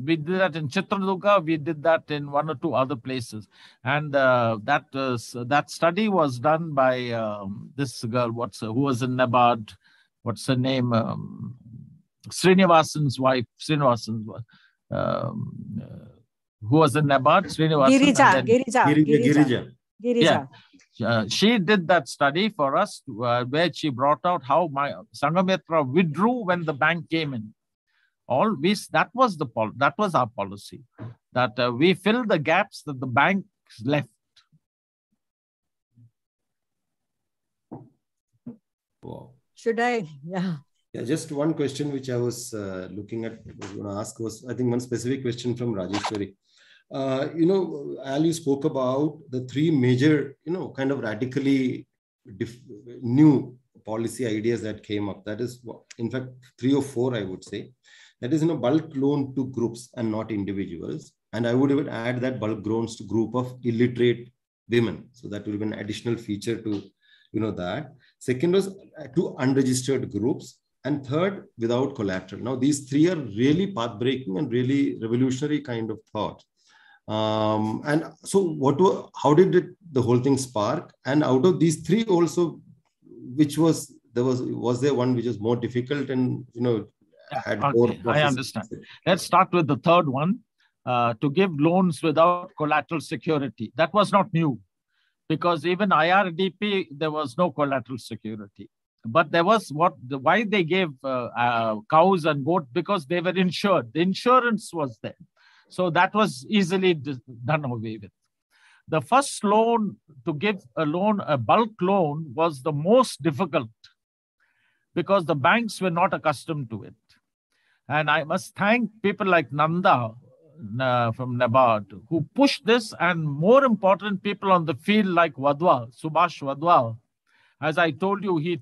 we did that in Chitradurga, we did that in 1 or 2 other places. And that study was done by this girl, who was in NABARD, what's her name? Srinivasan's wife, who was in NABARD, Girija. Yeah. She did that study for us where she brought out how Sanghamitra withdrew when the bank came in. That was our policy, that we fill the gaps that the banks left. Wow. Should I? Yeah. Yeah, just one question which I was looking at, was going to ask was, I think one specific question from Rajeshwari. Al, you spoke about the 3 major, kind of radically new policy ideas that came up. That is, in fact, 3 or 4, I would say. That is, bulk loan to groups and not individuals. And I would even add that bulk loans to group of illiterate women. So that will be an additional feature to, that. Second was to unregistered groups. And third, without collateral. Now, these 3 are really path-breaking and really revolutionary kind of thought. And so how did the whole thing spark? And out of these 3 also, was there one which was more difficult and, had more process? I understand. Let's start with the third one, to give loans without collateral security. That was not new, because even IRDP, there was no collateral security. But there was why they gave cows and goats, because they were insured. The insurance was there. So that was easily done away with. The first loan, to give a bulk loan, was the most difficult, because the banks were not accustomed to it. And I must thank people like Nanda from NABARD who pushed this, and more important, people on the field like Wadhwa, Subhash Wadhwa. As I told you, he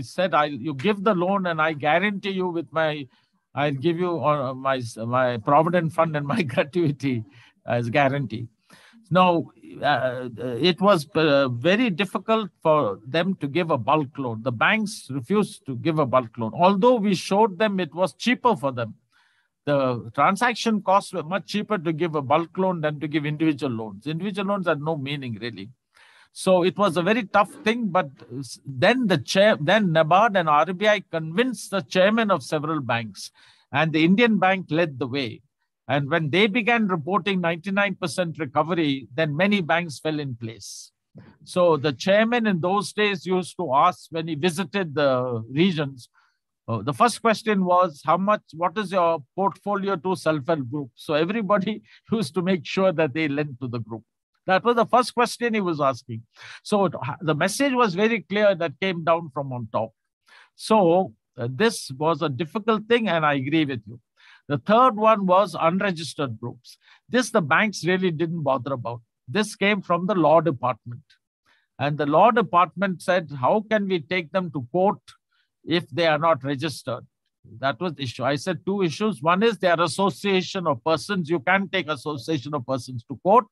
said, you give the loan and I guarantee you I'll give you my provident fund and my gratuity as guarantee. Now, it was very difficult for them to give a bulk loan. The banks refused to give a bulk loan, although we showed them it was cheaper for them. The transaction costs were much cheaper to give a bulk loan than to give individual loans. Individual loans had no meaning, really. So it was a very tough thing, but then NABARD and RBI convinced the chairman of several banks, and the Indian bank led the way. And when they began reporting 99% recovery, then many banks fell in place. So the chairman in those days used to ask when he visited the regions, the first question was, what is your portfolio to self-help group? So everybody used to make sure that they lent to the group. That was the first question he was asking. So the message was very clear that came down from on top. So this was a difficult thing, and I agree with you. The third one was unregistered groups. This the banks really didn't bother about. This came from the law department. And the law department said, how can we take them to court if they are not registered? That was the issue. I said two issues. One is they are association of persons. You can take association of persons to court.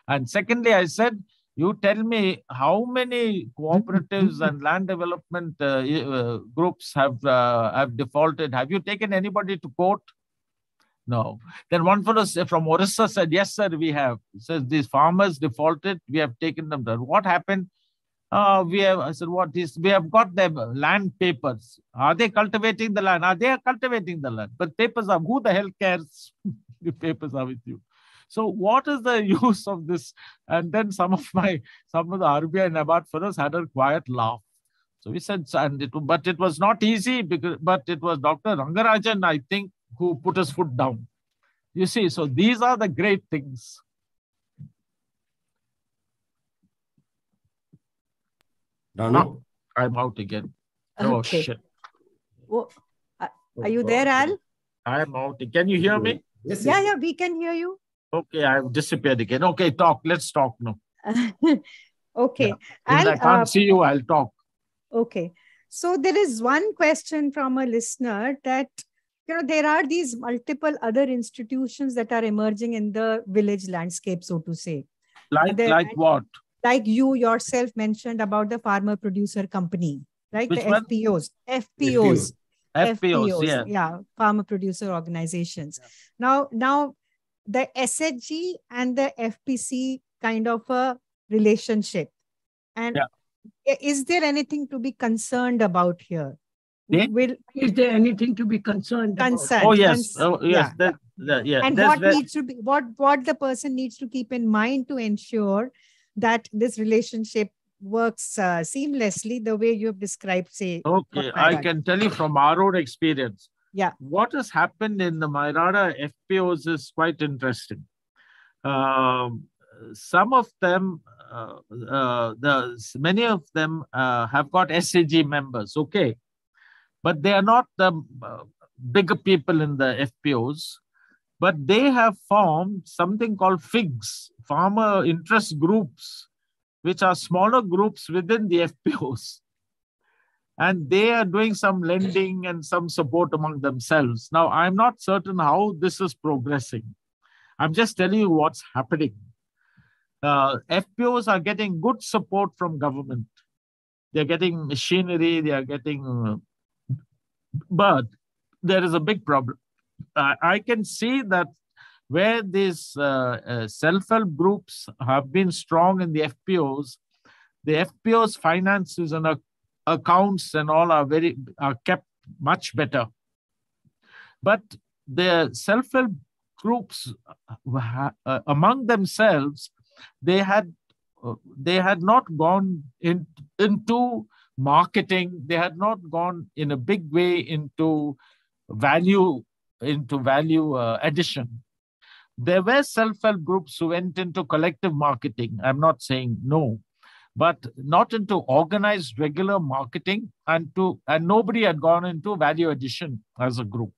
And secondly, I said, you tell me how many cooperatives and land development groups have defaulted. Have you taken anybody to court? No. Then one fellow from Orissa said, yes, sir, we have. He says, these farmers defaulted. We have taken them there. What happened? I said, what is? We have got their land papers. Are they cultivating the land? They are cultivating the land. But papers are, who the hell cares? The papers are with you. So what is the use of this? And then some of the RBI and NABARD fellows had a quiet laugh. So we said, but it was not easy, but it was Dr. Rangarajan, I think, who put his foot down. You see, so these are the great things. Ranu? I'm out again. Oh, okay. Shit. Well, are you there, Al? I'm out. Can you hear me? Yes, Yeah, we can hear you. Okay, I've disappeared again. Okay, talk. Let's talk now. Okay. Yeah. I can't see you, I'll talk. Okay. So there is one question from a listener that, there are these multiple other institutions that are emerging in the village landscape, so to say. Like what? Like you yourself mentioned about the farmer producer company, right? Which the one? FPOs. FPOs, yeah, farmer producer organizations. Yeah. Now the SHG and the FPC kind of a relationship. And is there anything to be concerned about here? Is there anything to be concerned about? Oh, yes. Yes. Yeah. And what needs to be, what the person needs to keep in mind to ensure that this relationship works seamlessly the way you have described, say. Okay, I can tell you from our own experience. Yeah. What has happened in the Mairada FPOs is quite interesting. Some of them, many of them have got SAG members, okay? But they are not the bigger people in the FPOs, but they have formed something called FIGs, Farmer Interest Groups, which are smaller groups within the FPOs. And they are doing some lending and some support among themselves. Now, I'm not certain how this is progressing. I'm just telling you what's happening. FPOs are getting good support from government. They're getting machinery, they are getting... but there is a big problem. I can see that where these self-help groups have been strong in the FPOs' finances and accounts and all are kept much better. But the self-help groups among themselves, they had not gone into marketing. They had not gone in a big way into value addition. There were self-help groups who went into collective marketing. I'm not saying no, but not into organized regular marketing, and nobody had gone into value addition as a group,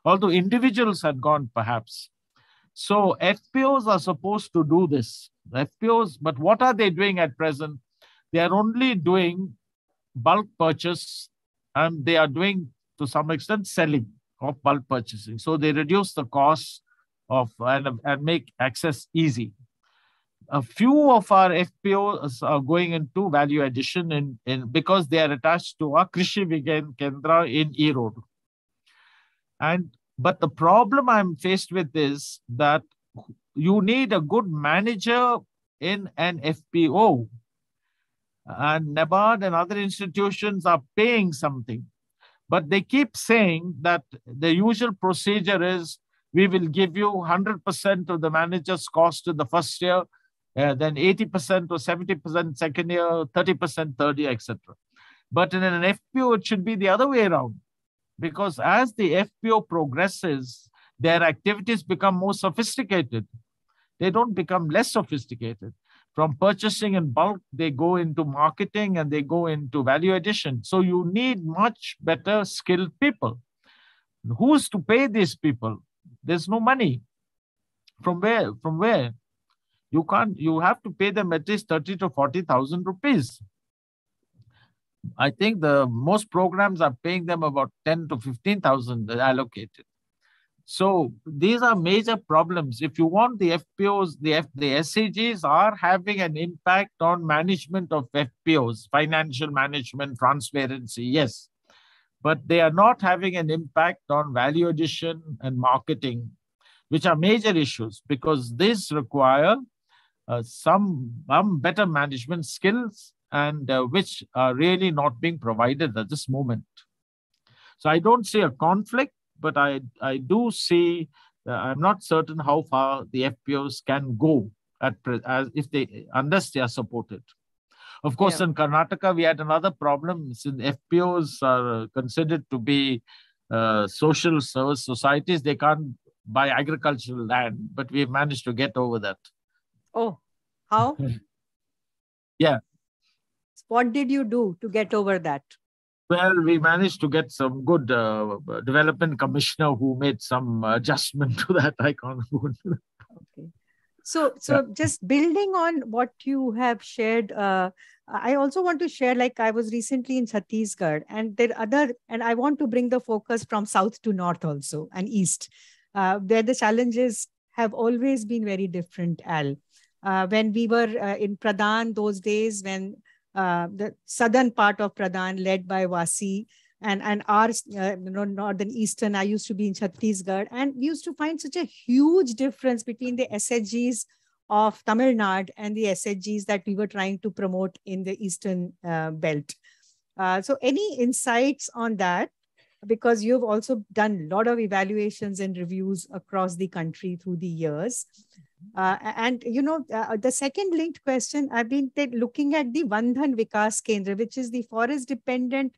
although individuals had gone perhaps. So FPOs are supposed to do this. FPOs, but what are they doing at present? They are only doing bulk purchase, and they are doing, to some extent, selling of bulk purchasing. So they reduce the cost and make access easy. A few of our FPOs are going into value addition because they are attached to our Krishi Vigyan Kendra in Erode. But the problem I'm faced with is that you need a good manager in an FPO. And NABARD and other institutions are paying something. But they keep saying that the usual procedure is, we will give you 100% of the manager's cost in the first year, then 80% or 70% second year, 30% third year, etc. But in an FPO, it should be the other way around, because as the FPO progresses, their activities become more sophisticated. They don't become less sophisticated. From purchasing in bulk, they go into marketing and they go into value addition. So you need much better skilled people. Who's to pay these people? There's no money. From where? From where? You can't. You have to pay them at least 30 to 40,000 rupees. I think the most programs are paying them about 10 to 15,000 allocated. So these are major problems. If you want the FPOs, the SAGs are having an impact on management of FPOs, financial management, transparency, yes. But they are not having an impact on value addition and marketing, which are major issues, because these require some better management skills, and which are really not being provided at this moment. So I don't see a conflict, but I do see, I'm not certain how far the FPOs can go unless they are supported. Of course, in Karnataka, we had another problem, since FPOs are considered to be social service societies. They can't buy agricultural land, but we've managed to get over that. Oh, how? Yeah. What did you do to get over that? Well, we managed to get some good development commissioner who made some adjustment to that. I can't. Okay. So just building on what you have shared, I also want to share, like I was recently in Chhattisgarh, and and I want to bring the focus from south to north also, and east, where the challenges have always been very different, Al. When we were in Pradhan those days, when the southern part of Pradhan led by Wasi, and our northern eastern, I used to be in Chhattisgarh, and we used to find such a huge difference between the SHGs of Tamil Nadu and the SHGs that we were trying to promote in the eastern belt. So any insights on that? Because you've also done a lot of evaluations and reviews across the country through the years. And, the second linked question, I've been looking at the Vandhan Vikas Kendra, which is the forest dependent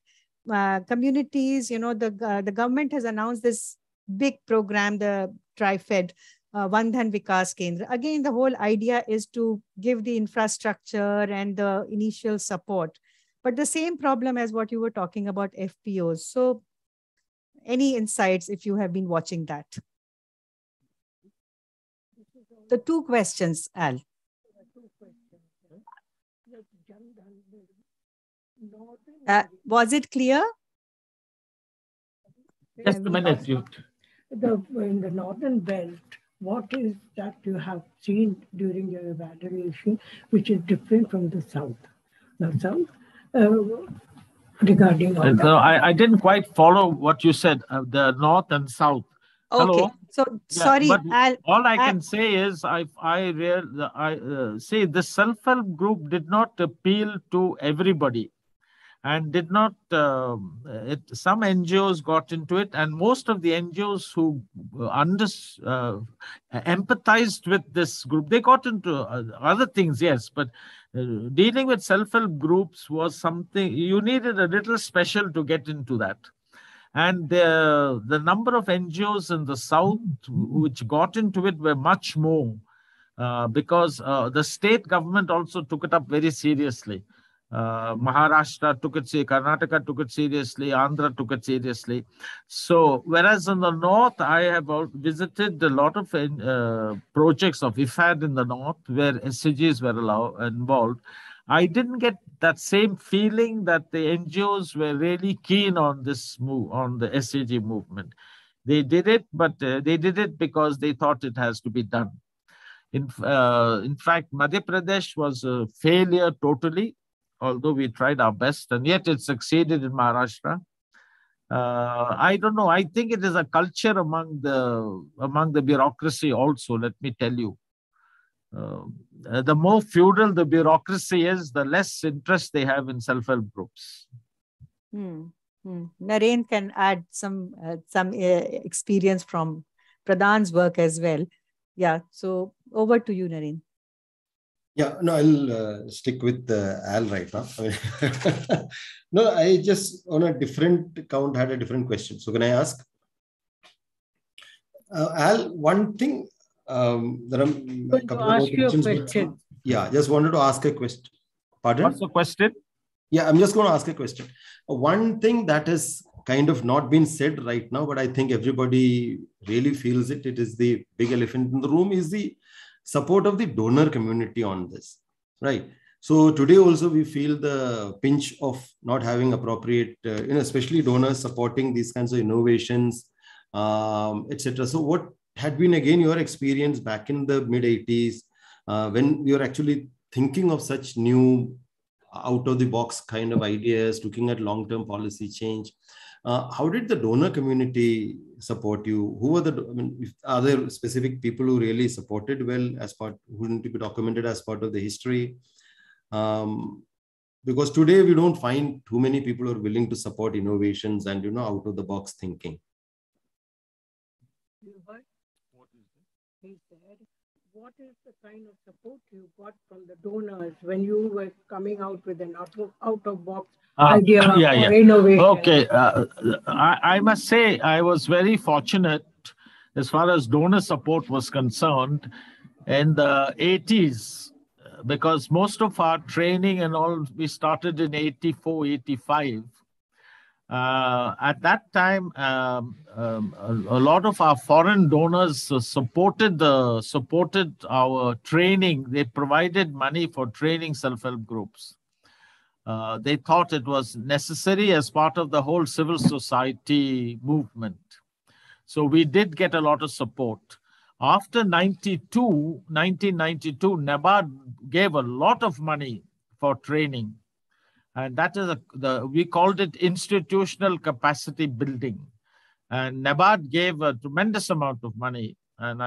communities. The government has announced this big program, the Tri-Fed Vandhan Vikas Kendra. Again, the whole idea is to give the infrastructure and the initial support, but the same problem as what you were talking about FPOs. So any insights if you have been watching that? The two questions, Al. Was it clear? Just a minute. In the northern belt, what is that you have seen during your evaluation, which is different from the south? The south, regarding all so I didn't quite follow what you said, the north and south. Okay. Hello? So sorry, all I can say is say the self-help group did not appeal to everybody, and did not. Some NGOs got into it, and most of the NGOs who empathized with this group, they got into other things, yes, but dealing with self-help groups was something you needed a little special to get into that. And the number of NGOs in the south which got into it were much more, because the state government also took it up very seriously. Maharashtra took it seriously, Karnataka took it seriously, Andhra took it seriously. So, whereas in the north, I have visited a lot of projects of IFAD in the north where SCGs were involved. I didn't get that same feeling that the NGOs were really keen on this move, on the SCG movement. They did it, but they did it because they thought it has to be done. In fact, Madhya Pradesh was a failure totally, although we tried our best, and yet it succeeded in Maharashtra. I don't know. I think it is a culture among the bureaucracy also, let me tell you. The more feudal the bureaucracy is, the less interest they have in self-help groups. Naren can add some experience from Pradhan's work as well. Yeah, so over to you, Naren. Yeah, no, I'll stick with Al right now. No, I just on a different count had a different question. So can I ask? Al, one thing, there are a couple of questions. Question. Yeah, just wanted to ask a question. Pardon? What's the question? Yeah, I'm just going to ask a question. One thing that has kind of not been said right now, but I think everybody really feels it. It is the big elephant in the room, is the support of the donor community on this, right? So today also we feel the pinch of not having appropriate, especially donors supporting these kinds of innovations, etc. So what had been again your experience back in the mid 80s when you were actually thinking of such new out of the box kind of ideas, looking at long-term policy change? How did the donor community support you? Who were are there specific people who really supported well as part, who need to be documented as part of the history? Because today we don't find too many people who are willing to support innovations and, out of the box thinking. He said, what is the kind of support you got from the donors when you were coming out with an out-of-box idea or innovation? Okay, I must say I was very fortunate as far as donor support was concerned in the 80s, because most of our training and all, we started in 84, 85. At that time, a lot of our foreign donors supported our training. They provided money for training self-help groups. They thought it was necessary as part of the whole civil society movement. So we did get a lot of support. After 1992, NABARD gave a lot of money for training. And that is we called it institutional capacity building. And NABARD gave a tremendous amount of money. And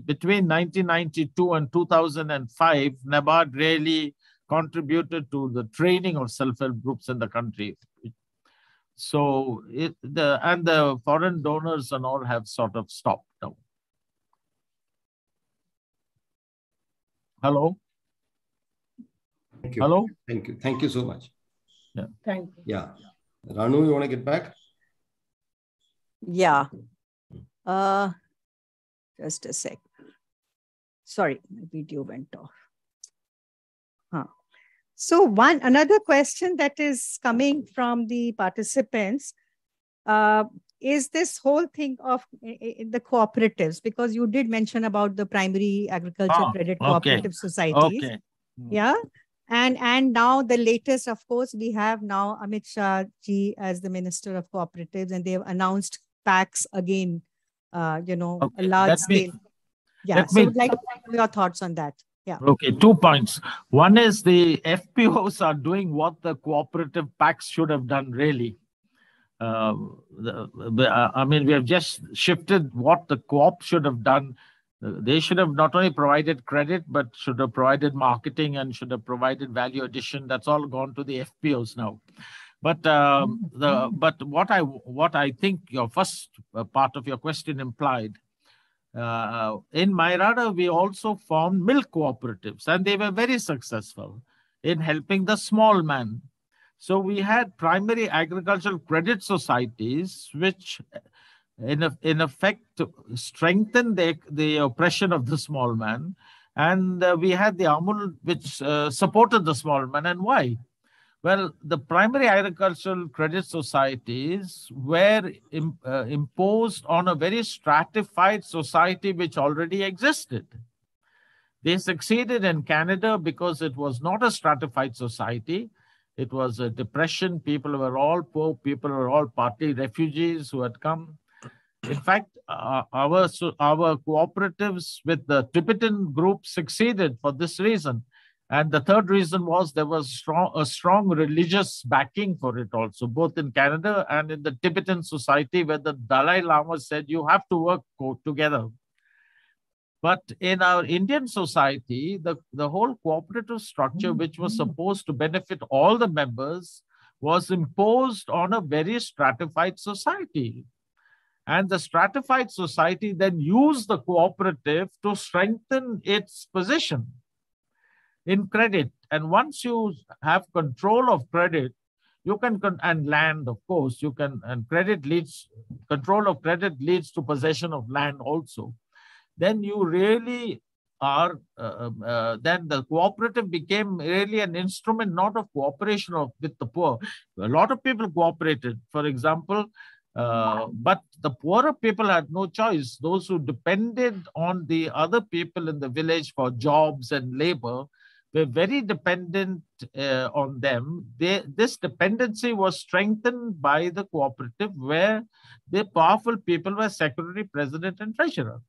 between 1992 and 2005, NABARD really contributed to the training of self-help groups in the country. So the foreign donors and all have sort of stopped now. Hello? Thank you. Hello? Thank you. Thank you so much. Yeah. Thank you. Yeah. Ranu, you want to get back? Yeah. Just a sec. Sorry, my video went off. So another question that is coming from the participants is this whole thing of the cooperatives, because you did mention about the primary agriculture credit cooperative societies. Okay. Yeah. And now the latest, of course, we have now Amit Shah ji as the Minister of Cooperatives, and they have announced PACs again, a large scale. Yeah. So I'd like to know your thoughts on that. Yeah. Okay, 2 points. One is the FPOs are doing what the cooperative PACs should have done, really. We have just shifted what the co-op should have done. They should have not only provided credit, but should have provided marketing and should have provided value addition. That's all gone to the FPOs now. But what I think your first part of your question implied, in Mairada, we also formed milk cooperatives, and they were very successful in helping the small man. So we had primary agricultural credit societies, which in effect strengthened the oppression of the small man. And we had the AMUL, which supported the small man. And why? Well, the primary agricultural credit societies were imposed on a very stratified society which already existed. They succeeded in Canada because it was not a stratified society. It was a depression. People were all poor. People were all partly refugees who had come. In fact, our cooperatives with the Tibetan group succeeded for this reason. And the third reason was there was a strong religious backing for it also, both in Canada and in the Tibetan society, where the Dalai Lama said you have to work together. But in our Indian society, the whole cooperative structure, which was supposed to benefit all the members, was imposed on a very stratified society. And the stratified society then used the cooperative to strengthen its position. in credit. And once you have control of credit, you can, and land, of course, you can, and control of credit leads to possession of land also. Then you really are, then the cooperative became really an instrument, not of cooperation with the poor. A lot of people cooperated, for example, but the poorer people had no choice. Those who depended on the other people in the village for jobs and labor were very dependent on them. This dependency was strengthened by the cooperative, where the powerful people were secretary, president, and treasurer.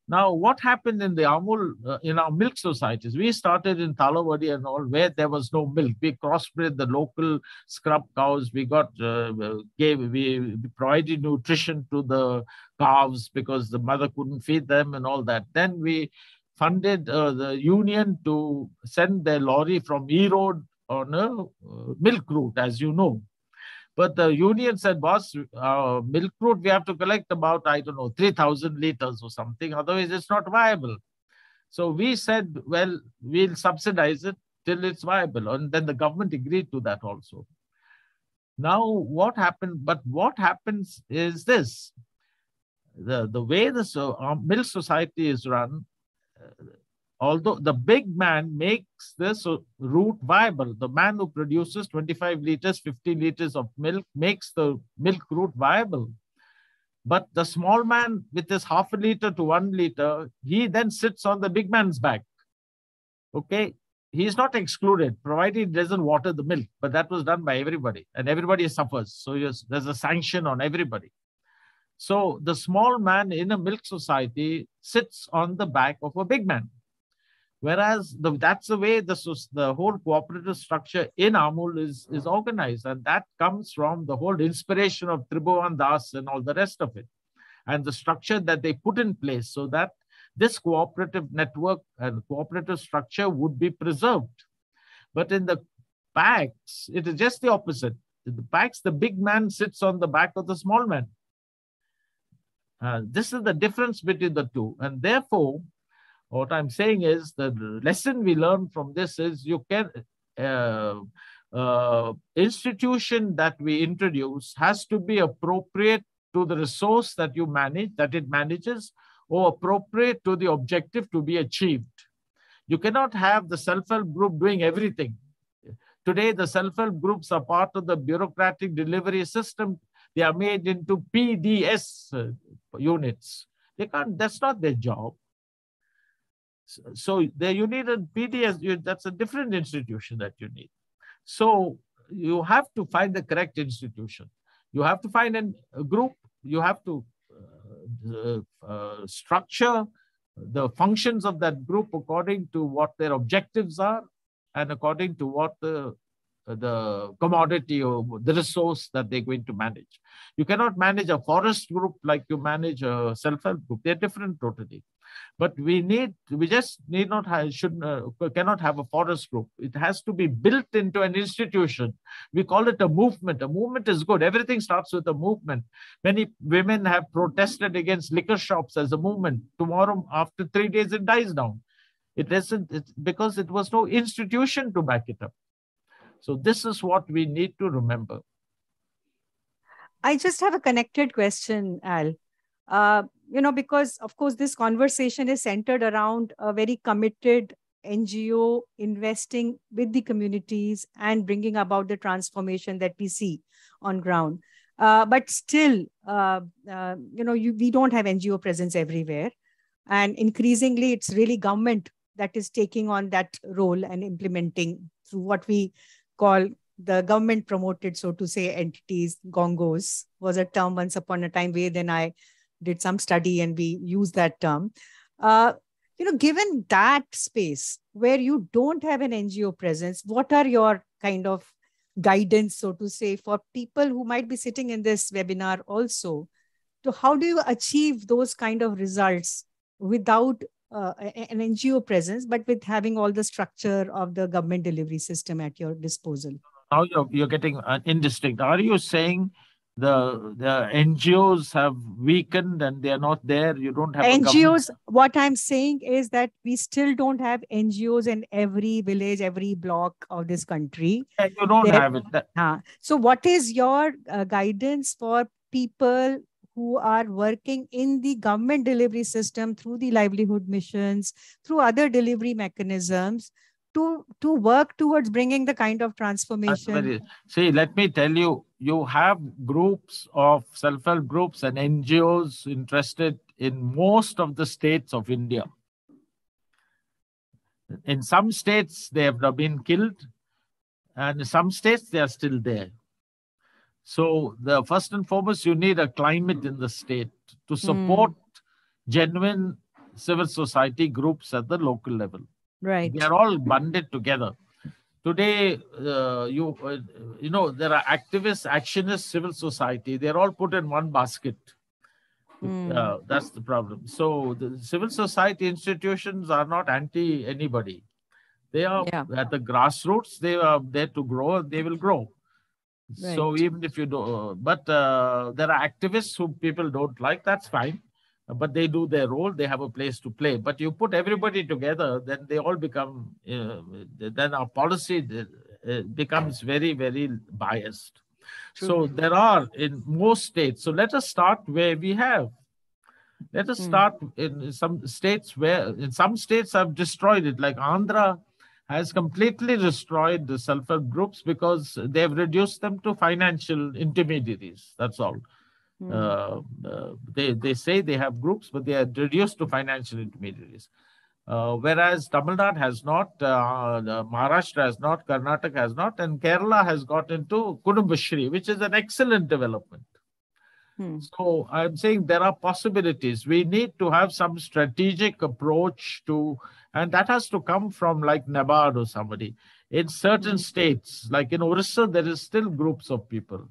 Now, what happened in the Amul, in our milk societies? We started in Talawadi and all, where there was no milk. We crossbred the local scrub cows. We got we provided nutrition to the calves because the mother couldn't feed them and all that. Then we funded the union to send their lorry from Erode on a milk route, as you know. But the union said, boss, milk route, we have to collect about, I don't know, 3,000 liters or something. Otherwise, it's not viable. So we said, well, we'll subsidize it till it's viable. And then the government agreed to that also. Now, what happened? But what happens is this. The way the milk society is run, although the big man makes this route viable, the man who produces 25 liters, 50 liters of milk makes the milk route viable. But the small man with his half a liter to 1 liter, he then sits on the big man's back. Okay, he is not excluded, provided he doesn't water the milk. But that was done by everybody, and everybody suffers. So yes, there's a sanction on everybody. So the small man in a milk society sits on the back of a big man. Whereas that's the way the whole cooperative structure in Amul is organized. And that comes from the whole inspiration of Tribhuvan Das and all the rest of it. And the structure that they put in place so that this cooperative network and cooperative structure would be preserved. But in the packs, it is just the opposite. In the packs, the big man sits on the back of the small man. This is the difference between the two. And therefore, what I'm saying is the lesson we learn from this is you can, institution that we introduce has to be appropriate to the resource that you manage, that it manages, or appropriate to the objective to be achieved. You cannot have the self-help group doing everything. Today, the self-help groups are part of the bureaucratic delivery system. They are made into PDS units. They can't, that's not their job. So there you need a PDS, that's a different institution that you need. So you have to find the correct institution. You have to find a group, you have to structure the functions of that group according to what their objectives are and according to what the commodity or the resource that they're going to manage. You cannot manage a forest group like you manage a self-help group. They're different totally. But we just cannot have a forest group. It has to be built into an institution. We call it a movement. A movement is good. Everything starts with a movement. Many women have protested against liquor shops as a movement. Tomorrow, after 3 days, it dies down. It isn't, because it was no institution to back it up. So this is what we need to remember. I just have a connected question, Al. Because of course, this conversation is centered around a very committed NGO investing with the communities and bringing about the transformation that we see on ground. But still, we don't have NGO presence everywhere. And increasingly, it's really government that is taking on that role and implementing through what we call the government promoted, so to say, entities. Gongos was a term once upon a time where then I did some study and we use that term. Given that space where you don't have an NGO presence, what are your kind of guidance, so to say, for people who might be sitting in this webinar also, to how do you achieve those kind of results without an NGO presence, but with having all the structure of the government delivery system at your disposal? Now you're getting indistinct. Are you saying The NGOs have weakened and they are not there. You don't have NGOs. What I'm saying is that we still don't have NGOs in every village, every block of this country. Yeah, you don't have it. So what is your guidance for people who are working in the government delivery system through the livelihood missions, through other delivery mechanisms, to work towards bringing the kind of transformation? See, let me tell you, you have groups of self-help groups and NGOs interested in most of the states of India. In some states, they have been killed, and in some states, they are still there. So the first and foremost, you need a climate in the state to support genuine civil society groups at the local level. Right. They are all bundled together. Today, you know, there are activists, actionists, civil society. They're all put in one basket. That's the problem. So the civil society institutions are not anti anybody. They are at the grassroots. They are there to grow, and they will grow. Right. So even if you do, but there are activists who people don't like. That's fine, but they do their role. They have a place to play. But you put everybody together, then they all become. Then our policy becomes very, very biased. True. So there are in most states. So let us start where we have. Let us start in some states where, in some states, I've destroyed it, like Andhra has completely destroyed the self-help groups because they've reduced them to financial intermediaries. That's all. They say they have groups, but they are reduced to financial intermediaries. Whereas Tamil Nadu has not, Maharashtra has not, Karnataka has not, and Kerala has got into Kudumbashri, which is an excellent development. So I'm saying there are possibilities. We need to have some strategic approach to, and that has to come from like NABARD or somebody. In certain states, like in Orissa, there is still groups of people.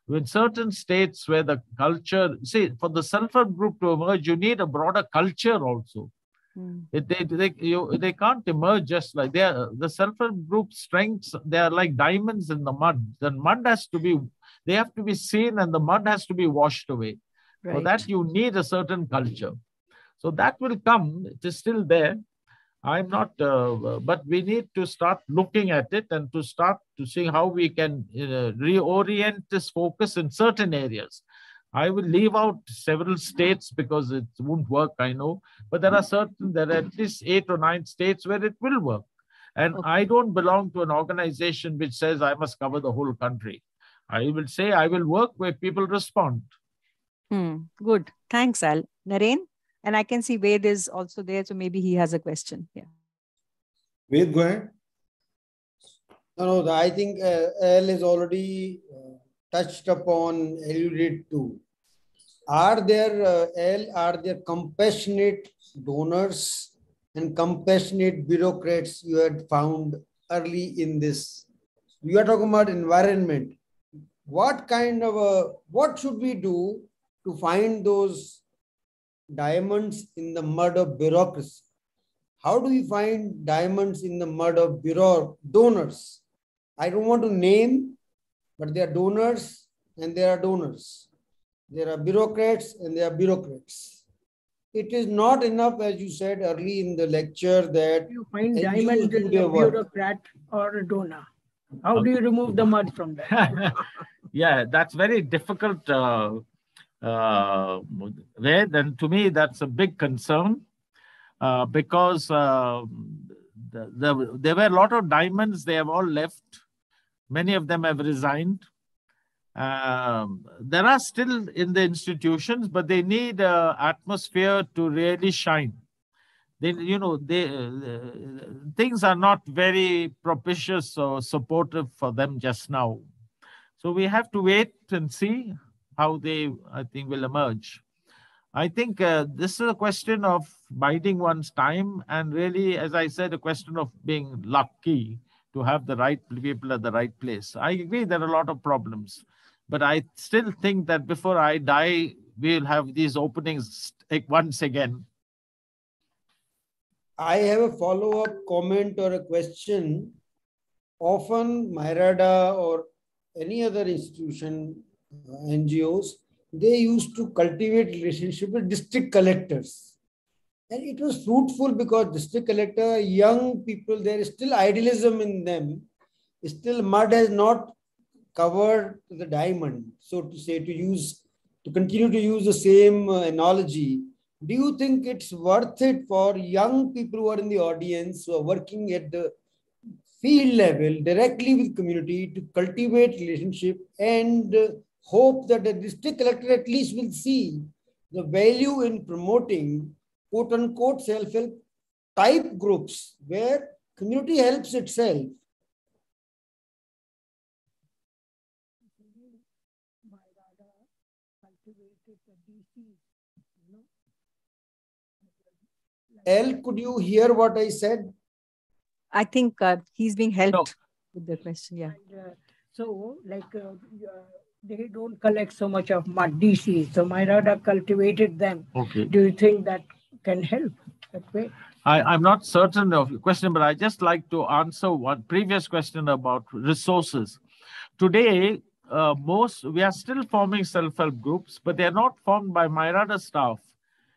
In certain states where the culture, see, for the self-help group to emerge, you need a broader culture also. They can't emerge just like the self-help group strengths. They are like diamonds in the mud. The mud has to be, they have to be seen, and the mud has to be washed away. Right. For that, you need a certain culture. So that will come. It is still there. I'm not, but we need to start looking at it and to start to see how we can reorient this focus in certain areas. I will leave out several states because it won't work, I know. But there are at least 8 or 9 states where it will work. And I don't belong to an organization which says I must cover the whole country. I will say I will work where people respond. Good. Thanks, Al. Naren? And I can see Ved is also there, so maybe he has a question. Yeah. Ved, go ahead. No, I think Al is already touched upon, alluded to. Are there compassionate donors and compassionate bureaucrats you had found early in this? You are talking about environment. What should we do to find those diamonds in the mud of bureaucracy? How do we find diamonds in the mud of donors? I don't want to name, but there are donors and there are donors. There are bureaucrats and there are bureaucrats. It is not enough, as you said early in the lecture, that you find diamonds in a bureaucrat or a donor. How do you remove the mud from that? Yeah, that's very difficult. And to me, that's a big concern because there were a lot of diamonds. They have all left. Many of them have resigned. There are still in the institutions, but they need an atmosphere to really shine. Things are not very propitious or supportive for them just now. So we have to wait and see how they, I think, will emerge. I think this is a question of biding one's time and really, as I said, a question of being lucky to have the right people at the right place. I agree there are a lot of problems, but I still think that before I die, we'll have these openings once again. I have a follow-up comment or a question. Often MyRADA or any other institution NGOs, they used to cultivate relationship with district collectors. And it was fruitful because district collector, young people, there is still idealism in them. Still mud has not covered the diamond, so to say, to continue to use the same analogy. Do you think it's worth it for young people who are in the audience, who are working at the field level directly with community, to cultivate relationship and hope that the district collector at least will see the value in promoting quote unquote self-help type groups where community helps itself? L, could you hear what I said? I think he's being helped with the question. Yeah. And, so, like, they don't collect so much of mud DCs. So Myrada cultivated them. Okay. Do you think that can help that way? I'm not certain of your question, but I just like to answer one previous question about resources. Today, we are still forming self-help groups, but they are not formed by Myrada staff.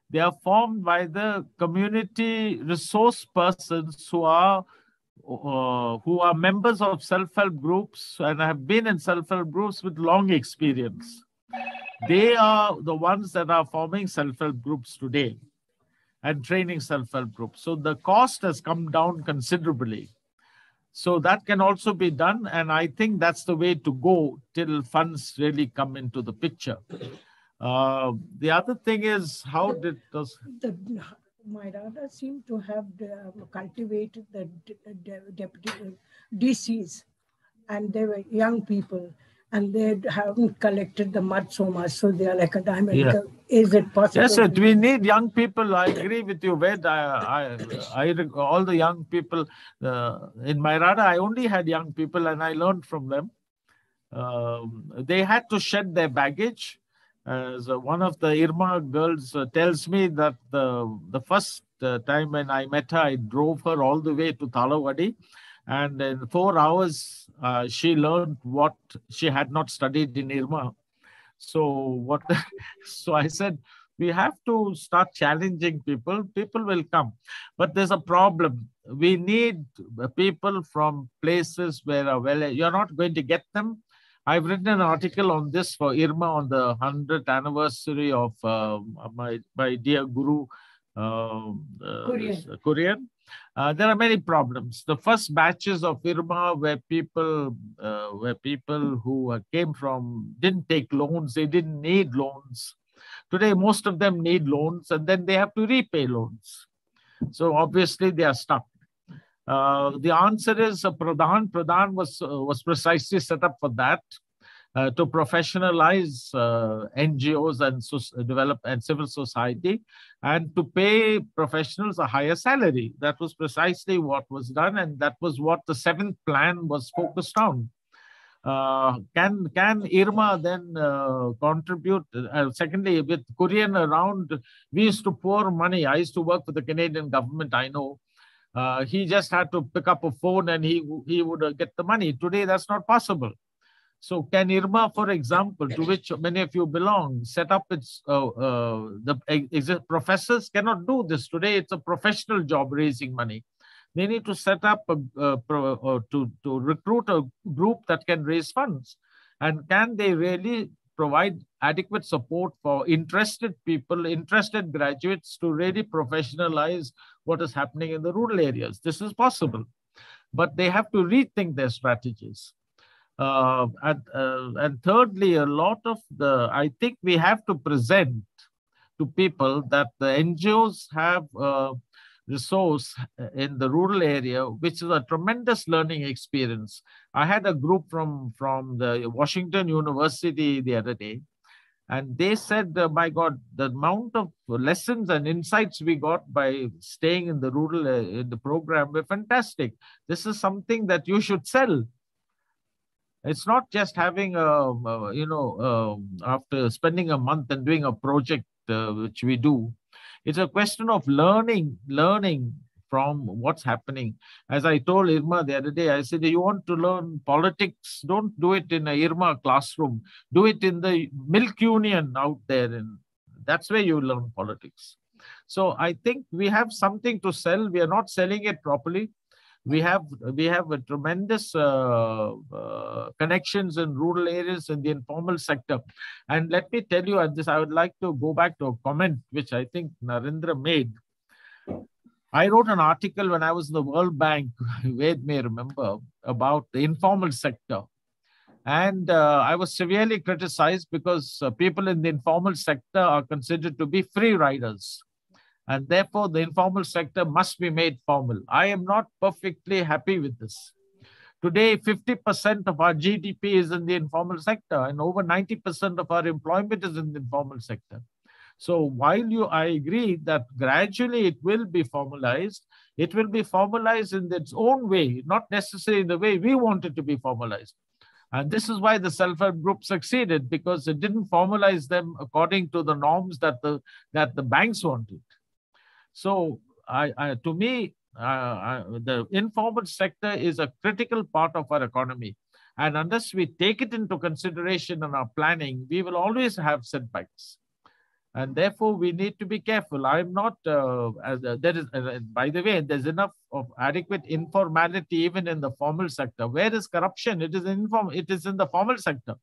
They are formed by the community resource persons who are members of self-help groups and have been in self-help groups with long experience. They are the ones that are forming self-help groups today and training self-help groups. So the cost has come down considerably. So that can also be done. And I think that's the way to go till funds really come into the picture. The other thing is, how did those... Myrada seemed to have cultivated the DCs, and they were young people, and they haven't collected the mud so much, so they are like a diamond. Yeah. Is it possible? Yes, sir. We need young people. I agree with you, Ved. All the young people in Myrada, I only had young people, and I learned from them. They had to shed their baggage. As one of the Irma girls tells me that the first time when I met her, I drove her all the way to Thalawadi, and in 4 hours, she learned what she had not studied in Irma. So so I said, we have to start challenging people. People will come, but there's a problem. We need people from places where you're not going to get them. I've written an article on this for Irma on the 100th anniversary of my dear Guru, Korean. There are many problems. The first batches of Irma were people who came from, didn't take loans, they didn't need loans. Today, most of them need loans, and then they have to repay loans. So obviously, they are stuck. The answer is Pradhan. Pradhan was precisely set up for that, to professionalize NGOs and develop and civil society, and to pay professionals a higher salary. That was precisely what was done, and that was what the 7th plan was focused on. Can Irma then contribute? Secondly, with Korean around, we used to pour money. I used to work for the Canadian government, I know. He just had to pick up a phone and he would get the money. Today, that's not possible. So can Irma, for example, to which many of you belong, set up its, professors cannot do this. Today, it's a professional job raising money. They need to set up to recruit a group that can raise funds. And can they really provide adequate support for interested people, interested graduates to really professionalize what is happening in the rural areas? This is possible, but they have to rethink their strategies. And thirdly, I think we have to present to people that the NGOs have resource in the rural area, which is a tremendous learning experience. I had a group from the Washington University the other day, and they said, my God, the amount of lessons and insights we got by staying in the rural in the program were fantastic. This is something that you should sell. It's not just having after spending a month and doing a project, which we do. It's a question of learning from what's happening. As I told Irma the other day, I said, you want to learn politics, don't do it in a Irma classroom. Do it in the milk union out there. And that's where you learn politics. So I think we have something to sell. We are not selling it properly. We have a tremendous connections in rural areas in the informal sector. And let me tell you, at this, I would like to go back to a comment which I think Narendra made. I wrote an article when I was in the World Bank, Ved may remember, about the informal sector. And I was severely criticized because people in the informal sector are considered to be free riders. And therefore, the informal sector must be made formal. I am not perfectly happy with this. Today, 50% of our GDP is in the informal sector, and over 90% of our employment is in the informal sector. So while I agree that gradually it will be formalized in its own way, not necessarily the way we want it to be formalized. And this is why the self-help group succeeded, because it didn't formalize them according to the norms that the banks wanted. So to me, the informal sector is a critical part of our economy. And unless we take it into consideration in our planning, we will always have setbacks. And therefore, we need to be careful. I'm not, by the way, there's enough of adequate informality even in the formal sector. Where is corruption? It is in the formal sector,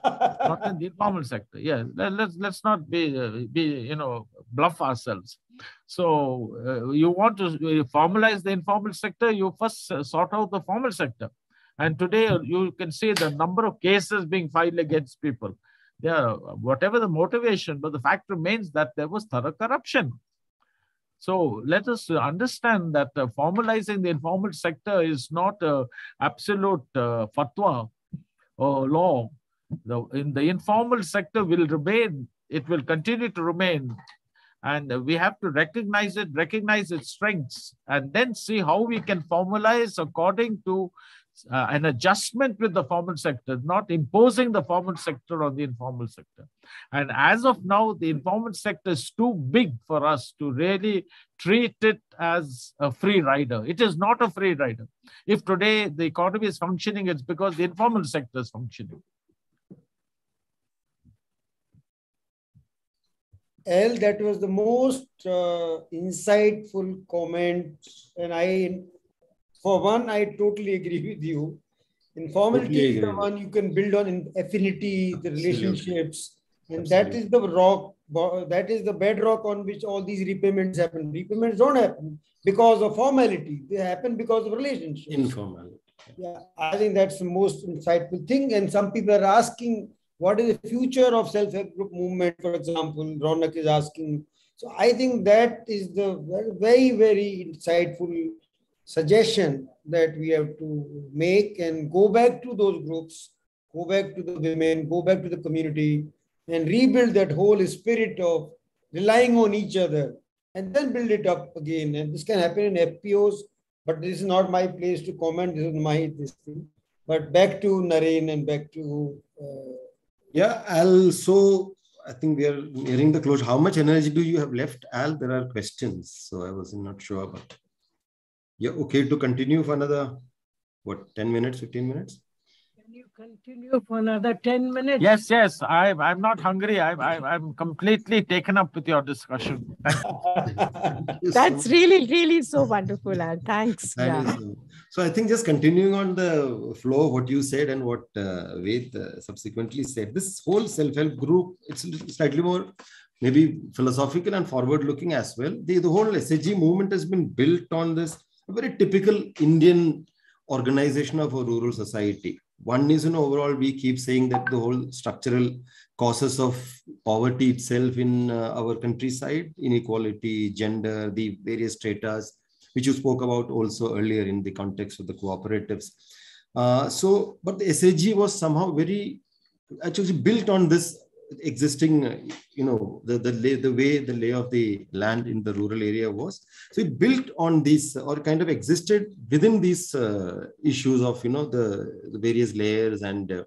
not in the informal sector. Yeah, let's not bluff ourselves. So you want to formalize the informal sector, you first sort out the formal sector. And today you can see the number of cases being filed against people. Yeah, whatever the motivation, but the fact remains that there was thorough corruption. So let us understand that formalizing the informal sector is not an absolute fatwa or law. In the informal sector will remain, it will continue to remain. And we have to recognize it, recognize its strengths, and then see how we can formalize according to an adjustment with the formal sector, not imposing the formal sector on the informal sector. And as of now, the informal sector is too big for us to really treat it as a free rider. It is not a free rider. If today the economy is functioning, it's because the informal sector is functioning. L, that was the most insightful comment. And for one, I totally agree with you. Informality is the one you can build on affinity, the relationships. And that is the rock, that is the bedrock on which all these repayments happen. Repayments don't happen because of formality. They happen because of relationships. Informality. Yeah, I think that's the most insightful thing. And some people are asking, what is the future of self-help group movement, for example? Ronak is asking. So I think that is the very, very insightful suggestion that we have to make, and go back to those groups, go back to the women, go back to the community, and rebuild that whole spirit of relying on each other, and then build it up again. And this can happen in FPOs, but this is not my place to comment. This is this thing. But back to Naren and back to... Yeah, Al, so I think we are nearing the close. How much energy do you have left, Al? There are questions, so I was not sure, but you're okay to continue for another, what, 10 minutes, 15 minutes? Can you continue for another 10 minutes? Yes. I'm not hungry. I'm completely taken up with your discussion. That's really so wonderful, Al. Thanks. Yeah. So I think just continuing on the flow of what you said and what Ved subsequently said, this whole self-help group, it's slightly more maybe philosophical and forward-looking as well. The whole SHG movement has been built on this very typical Indian organization of a rural society. One is, overall, we keep saying that the whole structural causes of poverty itself in our countryside, inequality, gender, the various stratas, which you spoke about also earlier in the context of the cooperatives. But the SHG was somehow very actually built on this existing, the way the lay of the land in the rural area was. So it built on this, or kind of existed within these issues of, the various layers and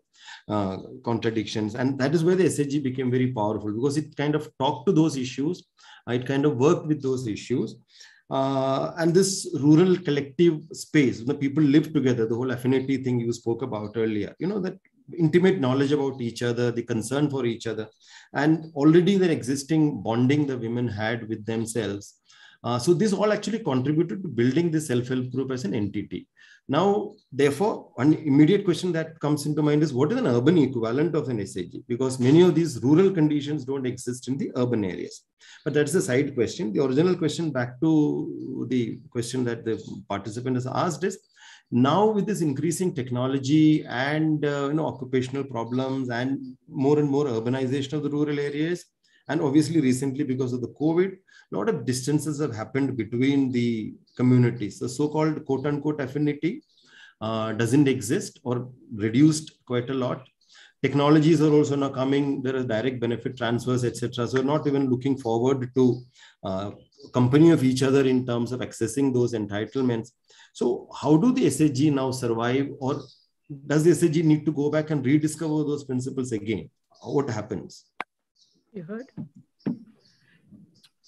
contradictions. And that is where the SHG became very powerful, because it kind of talked to those issues. It kind of worked with those issues. And this rural collective space, the people live together, the whole affinity thing you spoke about earlier, that intimate knowledge about each other, the concern for each other, and already their existing bonding the women had with themselves. So this all actually contributed to building the self-help group as an entity. Now, therefore, one immediate question that comes into mind is, what is an urban equivalent of an SAG? Because many of these rural conditions don't exist in the urban areas. But that's a side question. The original question, back to the question that the participant has asked, is, now with this increasing technology and occupational problems and more urbanization of the rural areas, and obviously recently because of the COVID, a lot of distances have happened between the communities. The so-called quote-unquote affinity doesn't exist or reduced quite a lot. Technologies are also now coming. There are direct benefit transfers, etc. So we're not even looking forward to company of each other in terms of accessing those entitlements. So how do the SAG now survive, or does the SAG need to go back and rediscover those principles again? What happens? You heard?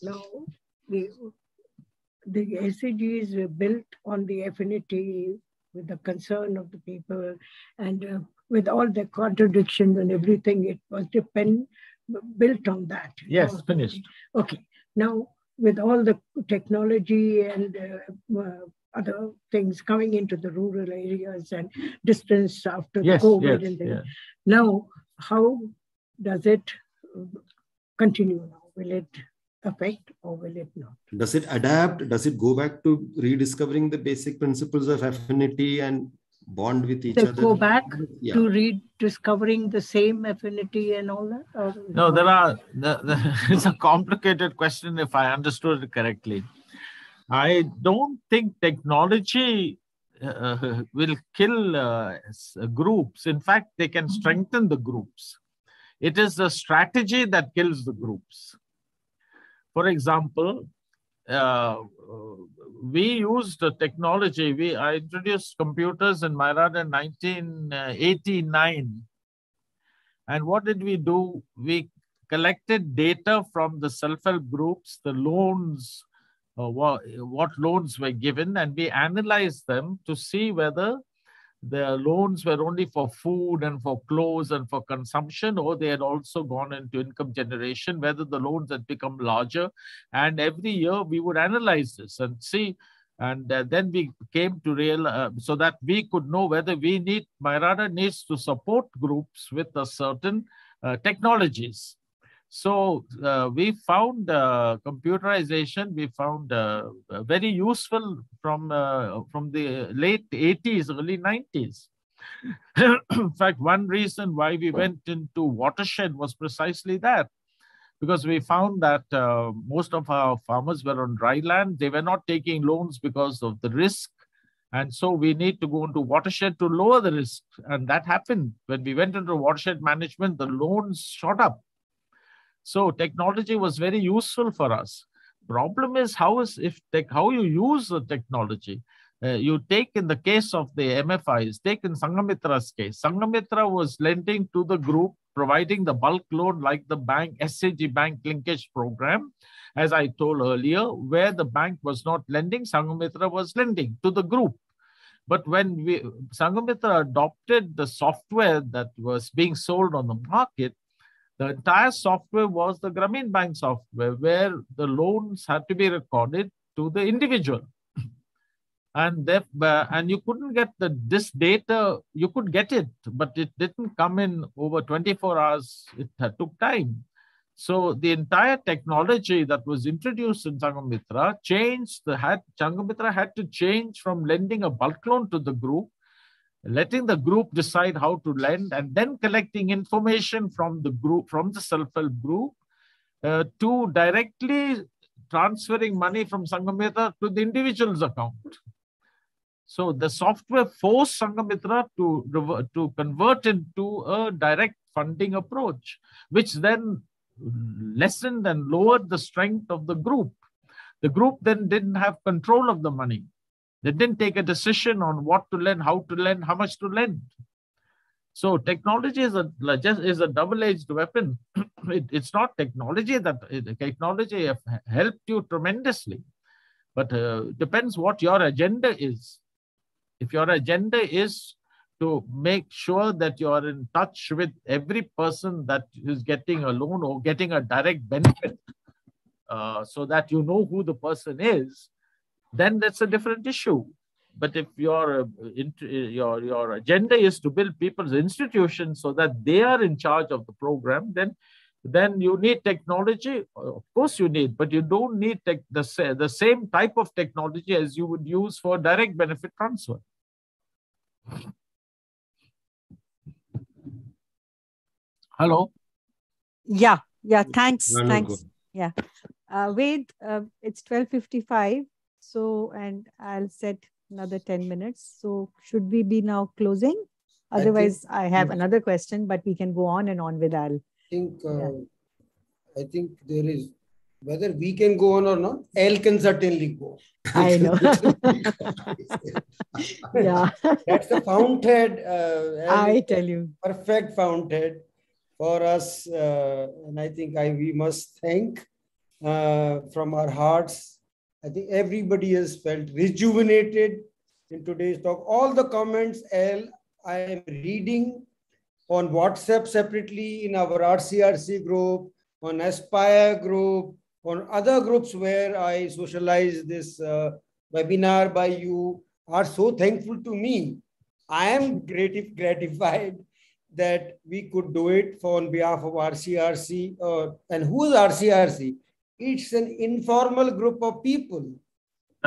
Now, the SAGs were built on the affinity with the concern of the people, and with all the contradictions and everything, it was built on that. Yes, finished. Okay. Now, with all the technology and other things coming into the rural areas and distance after the COVID, and now, how does it continue now? Will it affect or will it not? Does it adapt? Does it go back to rediscovering the basic principles of affinity and bond with each other? Go back to rediscovering the same affinity and all that? Or no, it's a complicated question if I understood it correctly. I don't think technology will kill groups. In fact, they can strengthen the groups. It is the strategy that kills the groups. For example, we used technology. I introduced computers in Mairada in 1989. And what did we do? We collected data from the self-help groups, the loans, what loans were given, and we analyzed them to see whether the loans were only for food and for clothes and for consumption, or they had also gone into income generation, whether the loans had become larger. And every year we would analyze this and see. And then we came to so that we could know whether Mairada needs to support groups with a certain technologies. So we found computerization, we found very useful from the late 80s, early 90s. In fact, one reason why we went into watershed was precisely that, because we found that most of our farmers were on dry land. They were not taking loans because of the risk. And so we need to go into watershed to lower the risk. And that happened. When we went into watershed management, the loans shot up. So technology was very useful for us. Problem is how you use the technology. You take in the case of the MFIs, take in Sangamitra's case. Sangamitra was lending to the group, providing the bulk loan like the bank, SAG bank linkage program, as I told earlier, where the bank was not lending, Sangamitra was lending to the group. But when Sangamitra adopted the software that was being sold on the market, the entire software was the Grameen Bank software, where the loans had to be recorded to the individual. And you couldn't get this data, you could get it, but it didn't come in over 24 hours. It took time. So the entire technology that was introduced in Sangamitra changed. Sangamitra had to change from lending a bulk loan to the group, letting the group decide how to lend, and then collecting information from the group, from the self-help group, to directly transferring money from Sangamitra to the individual's account. So the software forced Sangamitra to convert into a direct funding approach, which then lessened and lowered the strength of the group. The group then didn't have control of the money. They didn't take a decision on what to lend, how much to lend. So technology is a double-edged weapon. It's not technology helped you tremendously. But depends what your agenda is. If your agenda is to make sure that you are in touch with every person that is getting a loan or getting a direct benefit, so that you know who the person is, then that's a different issue. But if your agenda is to build people's institutions so that they are in charge of the program, then you need technology. Of course you need, but you don't need the same type of technology as you would use for direct benefit transfer. Hello? Yeah, thanks. Yeah. Wait, it's 12:55. So, and I'll set another 10 minutes. So should we be now closing? Otherwise, I have another question, but we can go on and on with Al. I think there is, whether we can go on or not, Al can certainly go. I know. Yeah. That's the fountain. I tell you. Perfect fountain for us. And I think we must thank from our hearts. I think everybody has felt rejuvenated in today's talk. All the comments, I am reading on WhatsApp separately, in our RCRC group, on Aspire group, on other groups where I socialize this webinar by you, are so thankful to me. I am gratified that we could do it on behalf of RCRC. And who is RCRC? It's an informal group of people.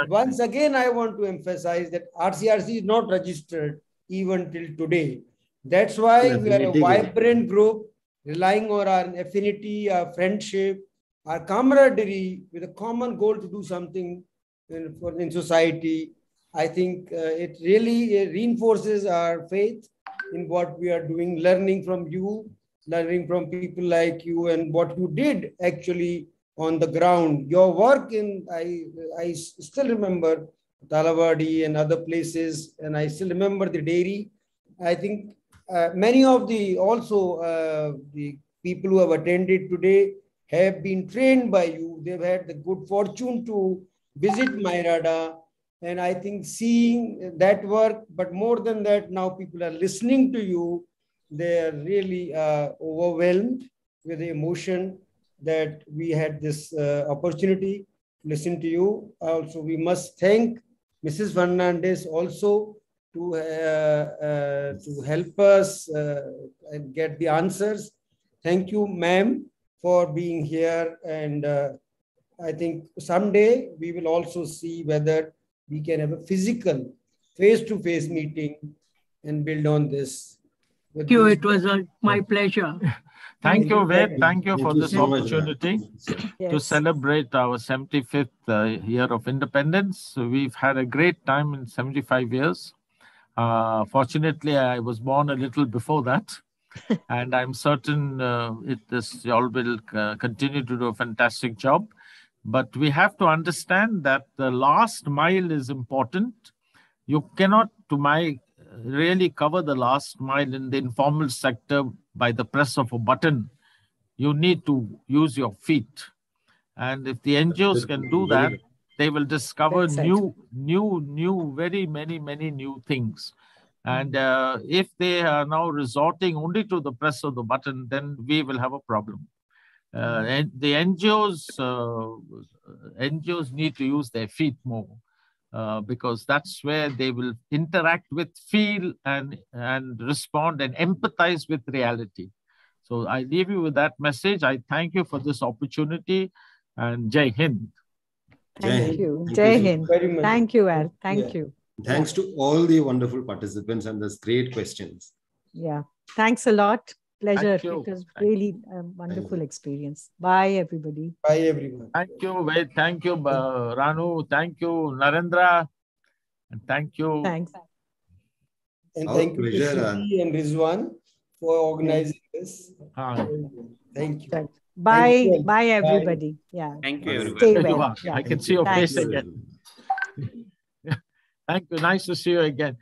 Once again, I want to emphasize that RCRC is not registered even till today. That's why we are a vibrant group, relying on our affinity, our friendship, our camaraderie, with a common goal to do something in society. I think it really reinforces our faith in what we are doing, learning from you, learning from people like you, and what you did actually on the ground. Your work I still remember Talawadi and other places, and I still remember the dairy. I think many of the people who have attended today have been trained by you. They've had the good fortune to visit Mairada, and I think seeing that work, but more than that, now people are listening to you. They are really overwhelmed with the emotion that we had this opportunity to listen to you. Also, we must thank Mrs. Fernandez also to help us and get the answers. Thank you, ma'am, for being here. And I think someday we will also see whether we can have a physical face-to-face meeting and build on this. Thank you. It was my pleasure. Thank you, Ved. Thank you for this opportunity to celebrate our 75th year of independence. We've had a great time in 75 years. Fortunately, I was born a little before that. And I'm certain you all will continue to do a fantastic job. But we have to understand that the last mile is important. You cannot, really cover the last mile in the informal sector by the press of a button. You need to use your feet. And if the NGOs can do that, they will discover very many new things. And if they are now resorting only to the press of the button, then we will have a problem. And the NGOs need to use their feet more. Because that's where they will interact with, feel, and respond and empathize with reality. So I leave you with that message. I thank you for this opportunity, and Jai Hind. Thank you. Jai Hind. Thank you, Al. Thank you. Thanks to all the wonderful participants and those great questions. Yeah. Thanks a lot. Pleasure. It was really a wonderful experience. Bye, everybody. Bye, everyone. Thank you, Ved. Thank you, Ranu. Thank you, Narendra. And thank you. Thanks. And thank you to Shruti and Rizwan for organizing this. Thank you. Bye. Thank you. Bye, everybody. Yeah. Thank you, everybody. Stay well. I can see your face again. Thank you. Nice to see you again.